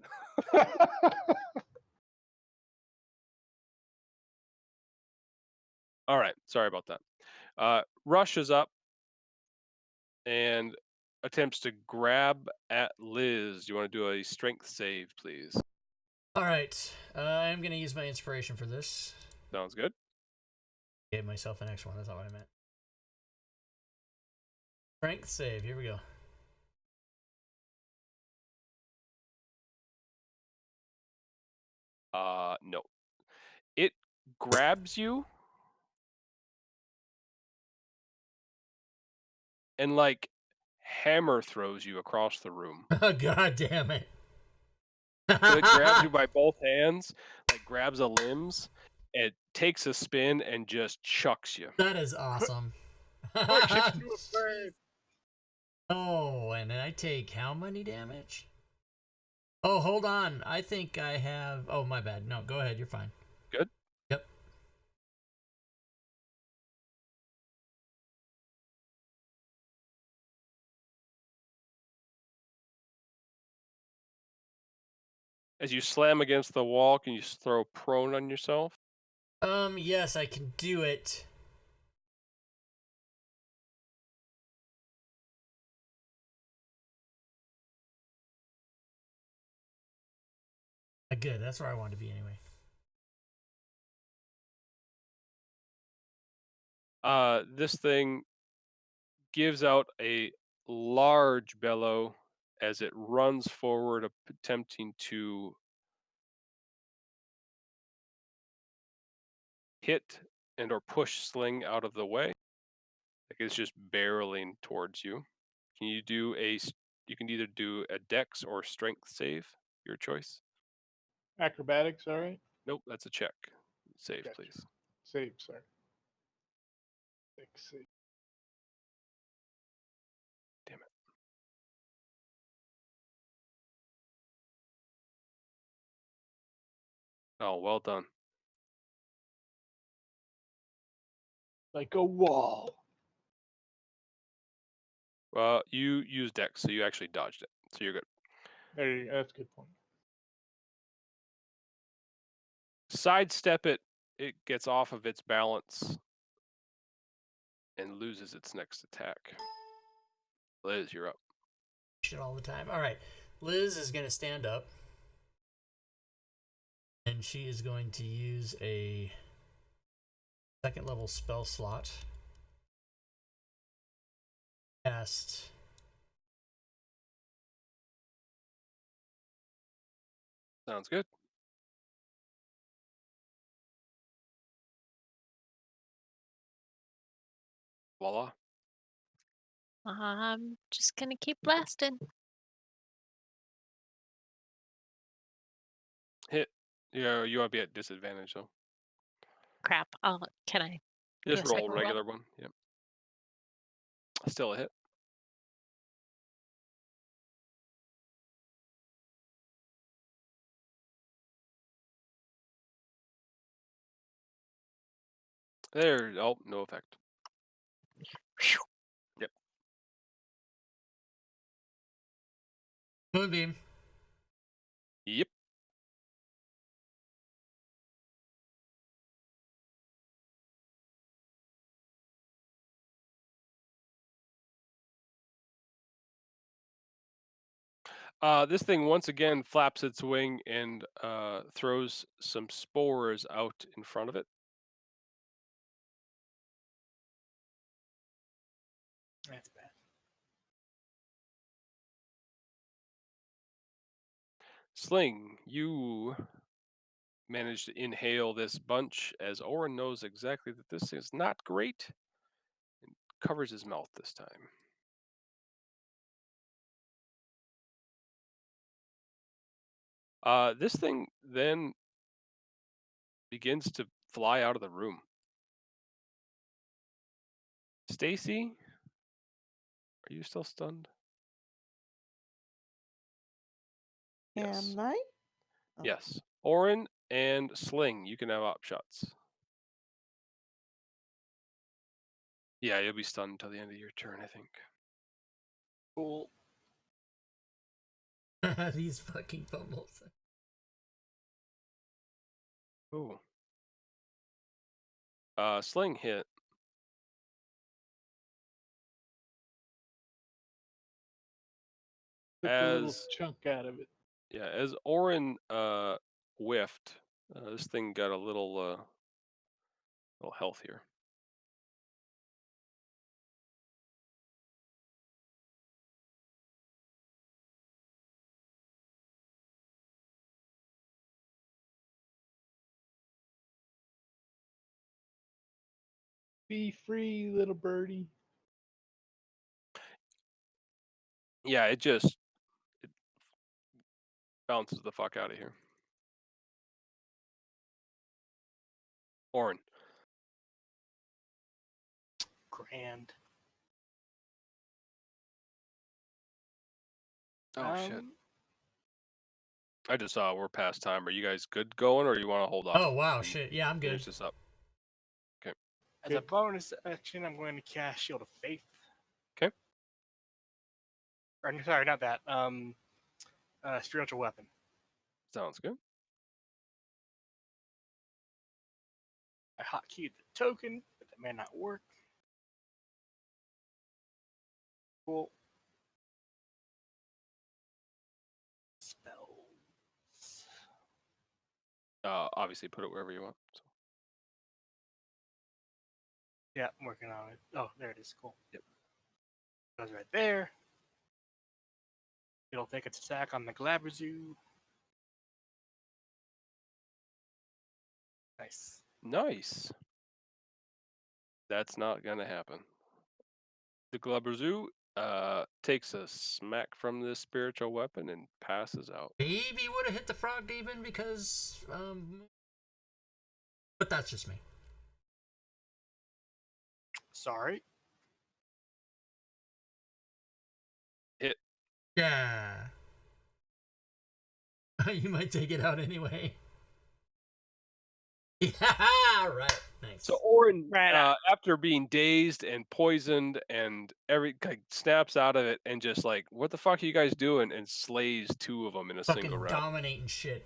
All right. Sorry about that. Rushes up and attempts to grab at Liz. Do you want to do a strength save, please? All right, I'm gonna use my inspiration for this. Sounds good. Gave myself an extra one. That's not what I meant. Strength save. Here we go. No. It grabs you and hammer throws you across the room. Oh, God damn it. So it grabs you by both hands, grabs the limbs, it takes a spin and just chucks you. That is awesome. Or shift to a bird. Oh, and I take how many damage? Oh, hold on. I think I have. Oh, my bad. No, go ahead. You're fine. Good? Yep. As you slam against the wall, can you throw prone on yourself? Yes, I can do it. Good. That's where I want to be anyway. This thing gives out a large bellow as it runs forward, attempting to hit and or push Sling out of the way. It's just barreling towards you. You can either do a dex or strength save, your choice. Acrobatics, all right. Nope, that's a check. Save, Gotcha. please. Save, sorry. Save. Damn it. Oh, well done. Like a wall. Well, you used dex, so you actually dodged it. So you're good. There you go. That's a good point. Sidestep it, it gets off of its balance and loses its next attack. Liz, you're up. Shit all the time. All right. Liz is going to stand up. And she is going to use a second level spell slot. Cast Sounds good. Voila. I'm just gonna keep blasting. Hit. Yeah, you want to be at disadvantage though. Crap. Can I? Just Do a roll second a roll? regular one. Yep. Still a hit. There. Oh, no effect. Phew. Yep. Moonbeam. Yep. This thing once again flaps its wing and throws some spores out in front of it. That's bad. Sling, you manage to inhale this bunch as Orin knows exactly that this is not great and covers his mouth this time. This thing then begins to fly out of the room. Stacy, are you still stunned? Yes. Am I? Oh. Yes. Orin and Sling, you can have op shots. Yeah, you'll be stunned until the end of your turn, I think. Cool. These fucking fumbles. Ooh. Sling hit. Took a little As chunk out of it. yeah, as Orin whiffed, this thing got a little healthier. Be free, little birdie. Yeah, it bounces the fuck out of here. Orin. Grand. Oh shit. I just saw we're past time. Are you guys good going, or you want to hold off? Oh wow, and shit. Yeah, I'm good. Finish this up. As a bonus action, I'm going to cast Shield of Faith. Okay. Or, sorry, not that. Spiritual Weapon. Sounds good. I hotkeyed the token, but that may not work. Cool. Spells. Obviously, put it wherever you want. So. Yeah, I'm working on it. Oh, there it is. Cool. Yep. Goes right there. It'll take its attack on the Glabrazoo. Nice. Nice. That's not gonna happen. The Glabrazoo takes a smack from this spiritual weapon and passes out. Maybe would have hit the frog demon because but that's just me. Sorry. Hit. Yeah. You might take it out anyway. Yeah, right. Nice. So Orin, Right. after being dazed and poisoned and snaps out of it and just like, what the fuck are you guys doing? And slays two of them in a fucking single round. dominating shit.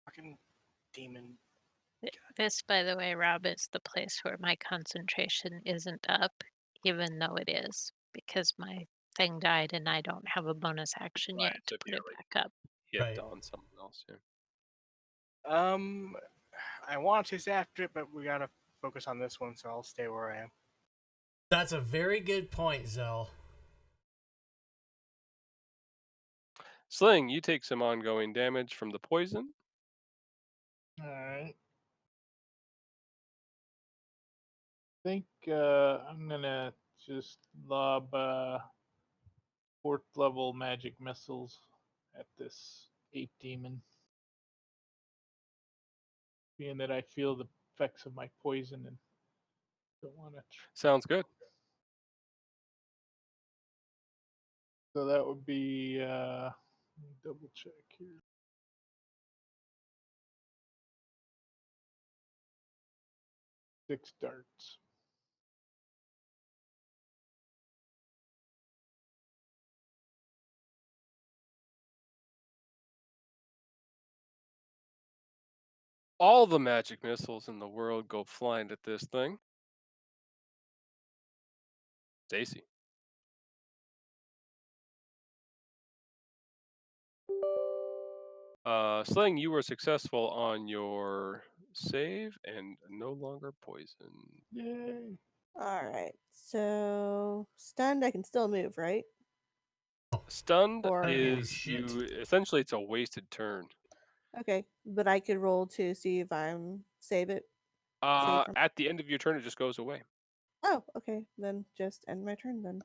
Fucking demon. This, by the way, Rob, is the place where my concentration isn't up, even though it is, because my thing died and I don't have a bonus action yet to put it back up. Hit Right. on someone else. Yeah. I want to chase after it, but we gotta focus on this one, so I'll stay where I am. That's a very good point, Zell. Sling, you take some ongoing damage from the poison. All right. I think I'm gonna just lob 4th level magic missiles at this ape demon. Being that I feel the effects of my poison and don't want to. Sounds good. So that would be. Let me double check here. 6 darts. All the magic missiles in the world go flying at this thing. Stacy. Sling, you were successful on your save and no longer poisoned. Yay. All right. So stunned, I can still move, right? Stunned Or- Can't do is shit. essentially it's a wasted turn. Okay, but I could roll to see if I'm save it. Save from- At the end of your turn, it just goes away. Oh, okay. Then just end my turn then.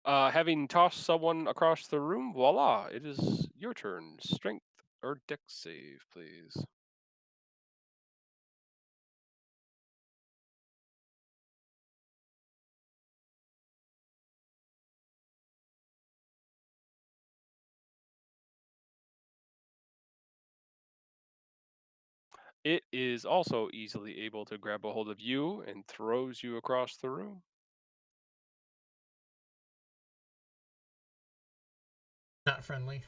Having tossed someone across the room, voila! It is your turn. Strength or dex save, please. It is also easily able to grab a hold of you and throws you across the room. Not friendly.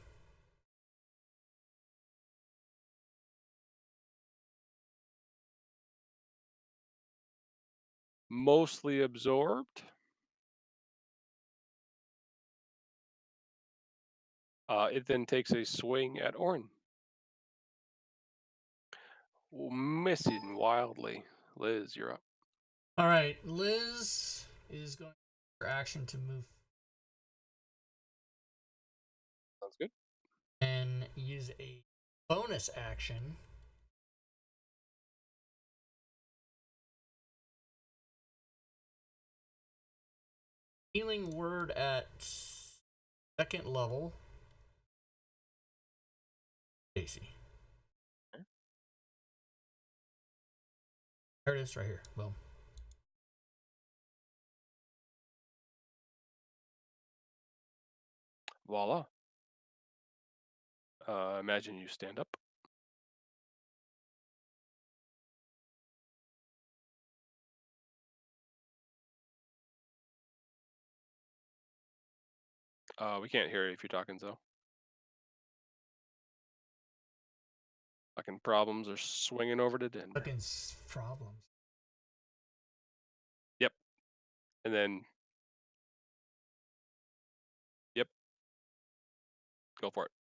Mostly absorbed. It then takes a swing at Orin. Missing wildly. Liz, you're up. All right, Liz is going for action to move Sounds good. and use a bonus action. Healing word at second level. Stacy. There it is, right here. Boom. Voila. Imagine you stand up. We can't hear you if you're talking, though. Fucking problems are swinging over to Denver. Fucking problems. Yep. And then. Yep. Go for it.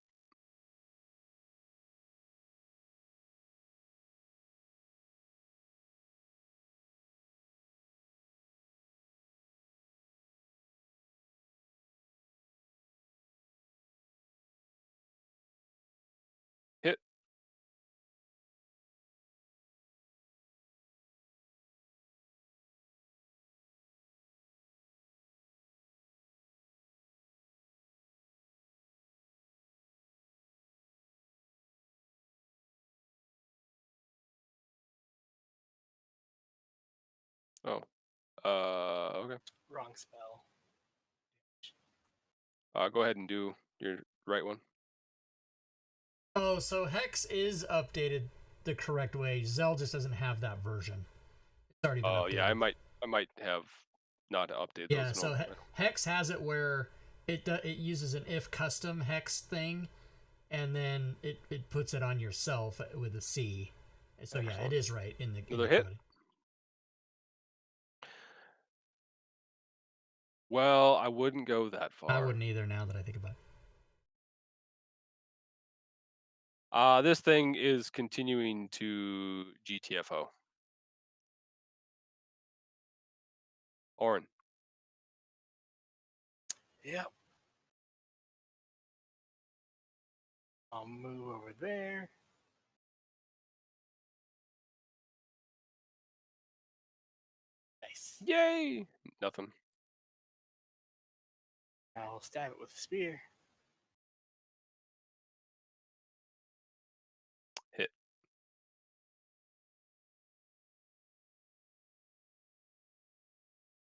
Hit. Oh. Okay. Wrong spell. Go ahead and do your right one. Oh, so Hex is updated the correct way. Zell just doesn't have that version. It's already been Oh updated. yeah, I might have not updated those. Yeah, so Hex has it where it uses an if custom Hex thing, and then it puts it on yourself with a C. So yeah, Excellent. it is right in the Another hit. coding. Well, I wouldn't go that far. I wouldn't either now that I think about it. This thing is continuing to GTFO. Orin. Yep. I'll move over there. Nice. Yay! Nothing. I'll stab it with a spear. Hit.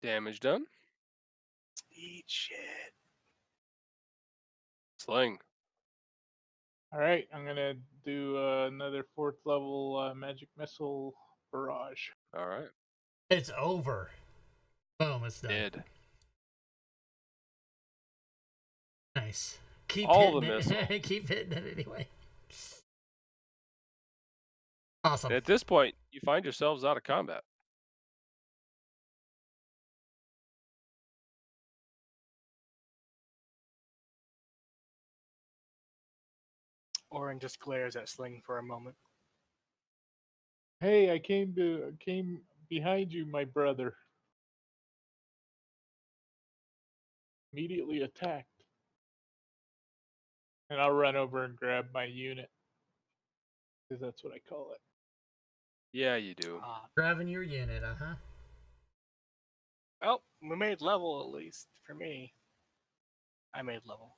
Damage done. Eat shit. Sling. All right, I'm gonna do another 4th level magic missile barrage. All right. It's over. Boom, it's done. Dead. Nice. Keep All the hitting it. missile. Keep hitting it anyway. Awesome. And at this point, you find yourselves out of combat. Orin just glares at Sling for a moment. Hey, I came behind you, my brother. Immediately attacked. And I'll run over and grab my unit. Because that's what I call it. Yeah, you do. Grabbing your unit, uh-huh. Oh, we made level at least, for me. I made level.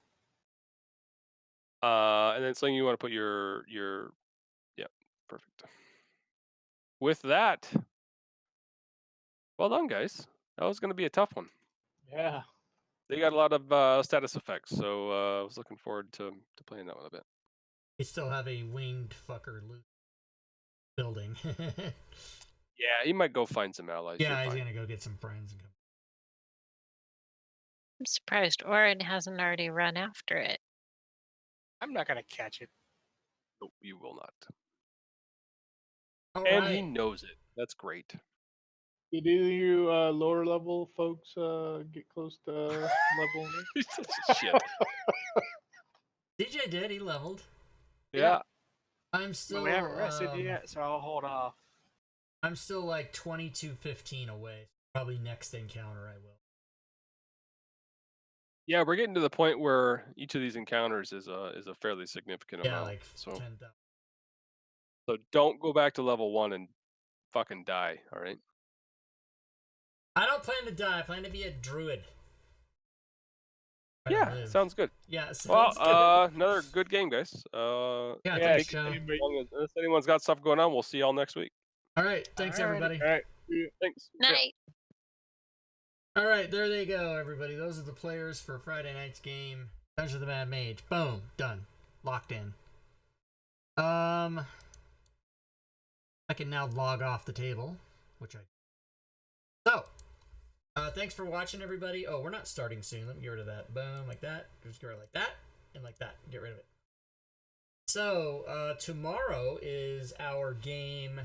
And then Sling, you want to put your yeah, perfect. With that, well done, guys. That was going to be a tough one. Yeah. They got a lot of status effects, so I was looking forward to playing that one a bit. We still have a winged fucker loot building. Yeah, he might go find some allies. Yeah, You're he's fine. gonna go get some friends and come. I'm surprised Orin hasn't already run after it. I'm not gonna catch it. No, you will not. All And he right. knows it. That's great. Did either of you lower level folks get close to level? He's such a shit. DJ did. He leveled. Yeah. I'm But still. we haven't rested yet, so I'll hold off. I'm still like 22-15 away. Probably next encounter I will. Yeah, we're getting to the point where each of these encounters is a fairly significant Yeah, amount. like So 10,000. don't go back to level 1 and fucking die, all right? I don't plan to die. I plan to be a druid. Try to Yeah, live. sounds good. Yeah, sounds Well, good. another good game, guys. Yeah, Yeah, thanks, take Joe. it as long as unless anyone's got stuff going on, we'll see y'all next week. All right, thanks Alrighty. everybody. All right. Thanks. Night. All right, there they go, everybody. Those are the players for Friday night's game. Dungeon of the Mad Mage. Boom, done, locked in. I can now log off the table, which I. So, thanks for watching, everybody. Oh, we're not starting soon. Let me get rid of that. Boom, like that. Just get rid of like that and like that. Get rid of it. So, tomorrow is our game.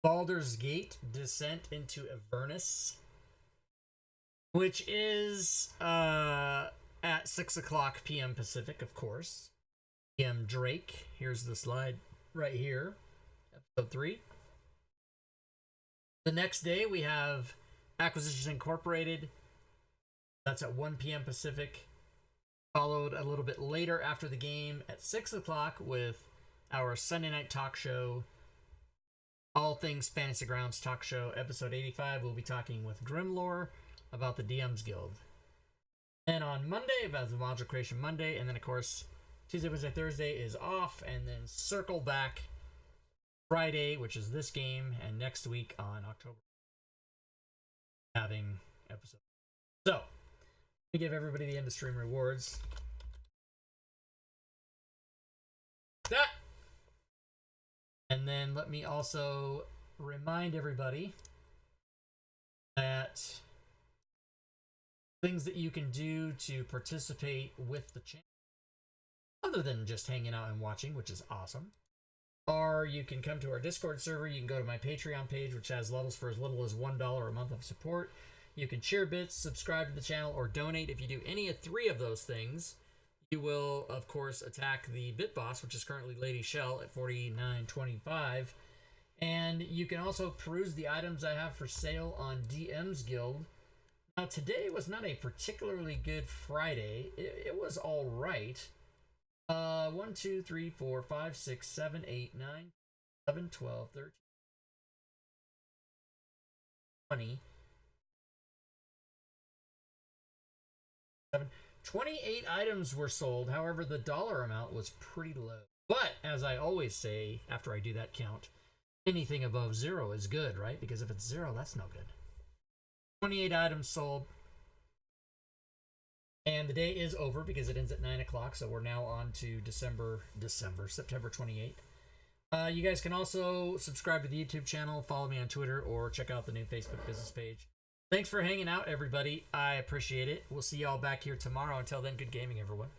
Baldur's Gate Descent into Avernus, which is at 6:00 p.m. Pacific, of course. PM Drake. Here's the slide right here. Episode 3. The next day we have Acquisitions Incorporated. That's at 1 p.m. Pacific. Followed a little bit later after the game at 6:00 with our Sunday night talk show, All Things Fantasy Grounds Talk Show, episode 85. We'll be talking with Grimlore about the DM's Guild. And on Monday, about the Module Creation Monday, and then of course, Tuesday, Wednesday, Thursday is off, and then circle back Friday, which is this game, and next week on October, having episode. So, let me give everybody the end of stream rewards. That. And then let me also remind everybody that things that you can do to participate with the channel, other than just hanging out and watching, which is awesome, are you can come to our Discord server, you can go to my Patreon page, which has levels for as little as $1 a month of support. You can share bits, subscribe to the channel, or donate. If you do any of 3 of those things, you will, of course, attack the Bit Boss, which is currently Lady Shell at $49.25. And you can also peruse the items I have for sale on DM's Guild. Now, today was not a particularly good Friday. It was all right. 1, 2, 3, 4, 5, 6, 7, 8, 9, 11, 12, 13, 20. 28 items were sold. However, the dollar amount was pretty low. But, as I always say after I do that count, anything above 0 is good, right? Because if it's 0, that's no good. 28 items sold. And the day is over because it ends at 9 o'clock, so we're now on to September 28th. You guys can also subscribe to the YouTube channel, follow me on Twitter, or check out the new Facebook business page. Thanks for hanging out, everybody. I appreciate it. We'll see y'all back here tomorrow. Until then, good gaming, everyone.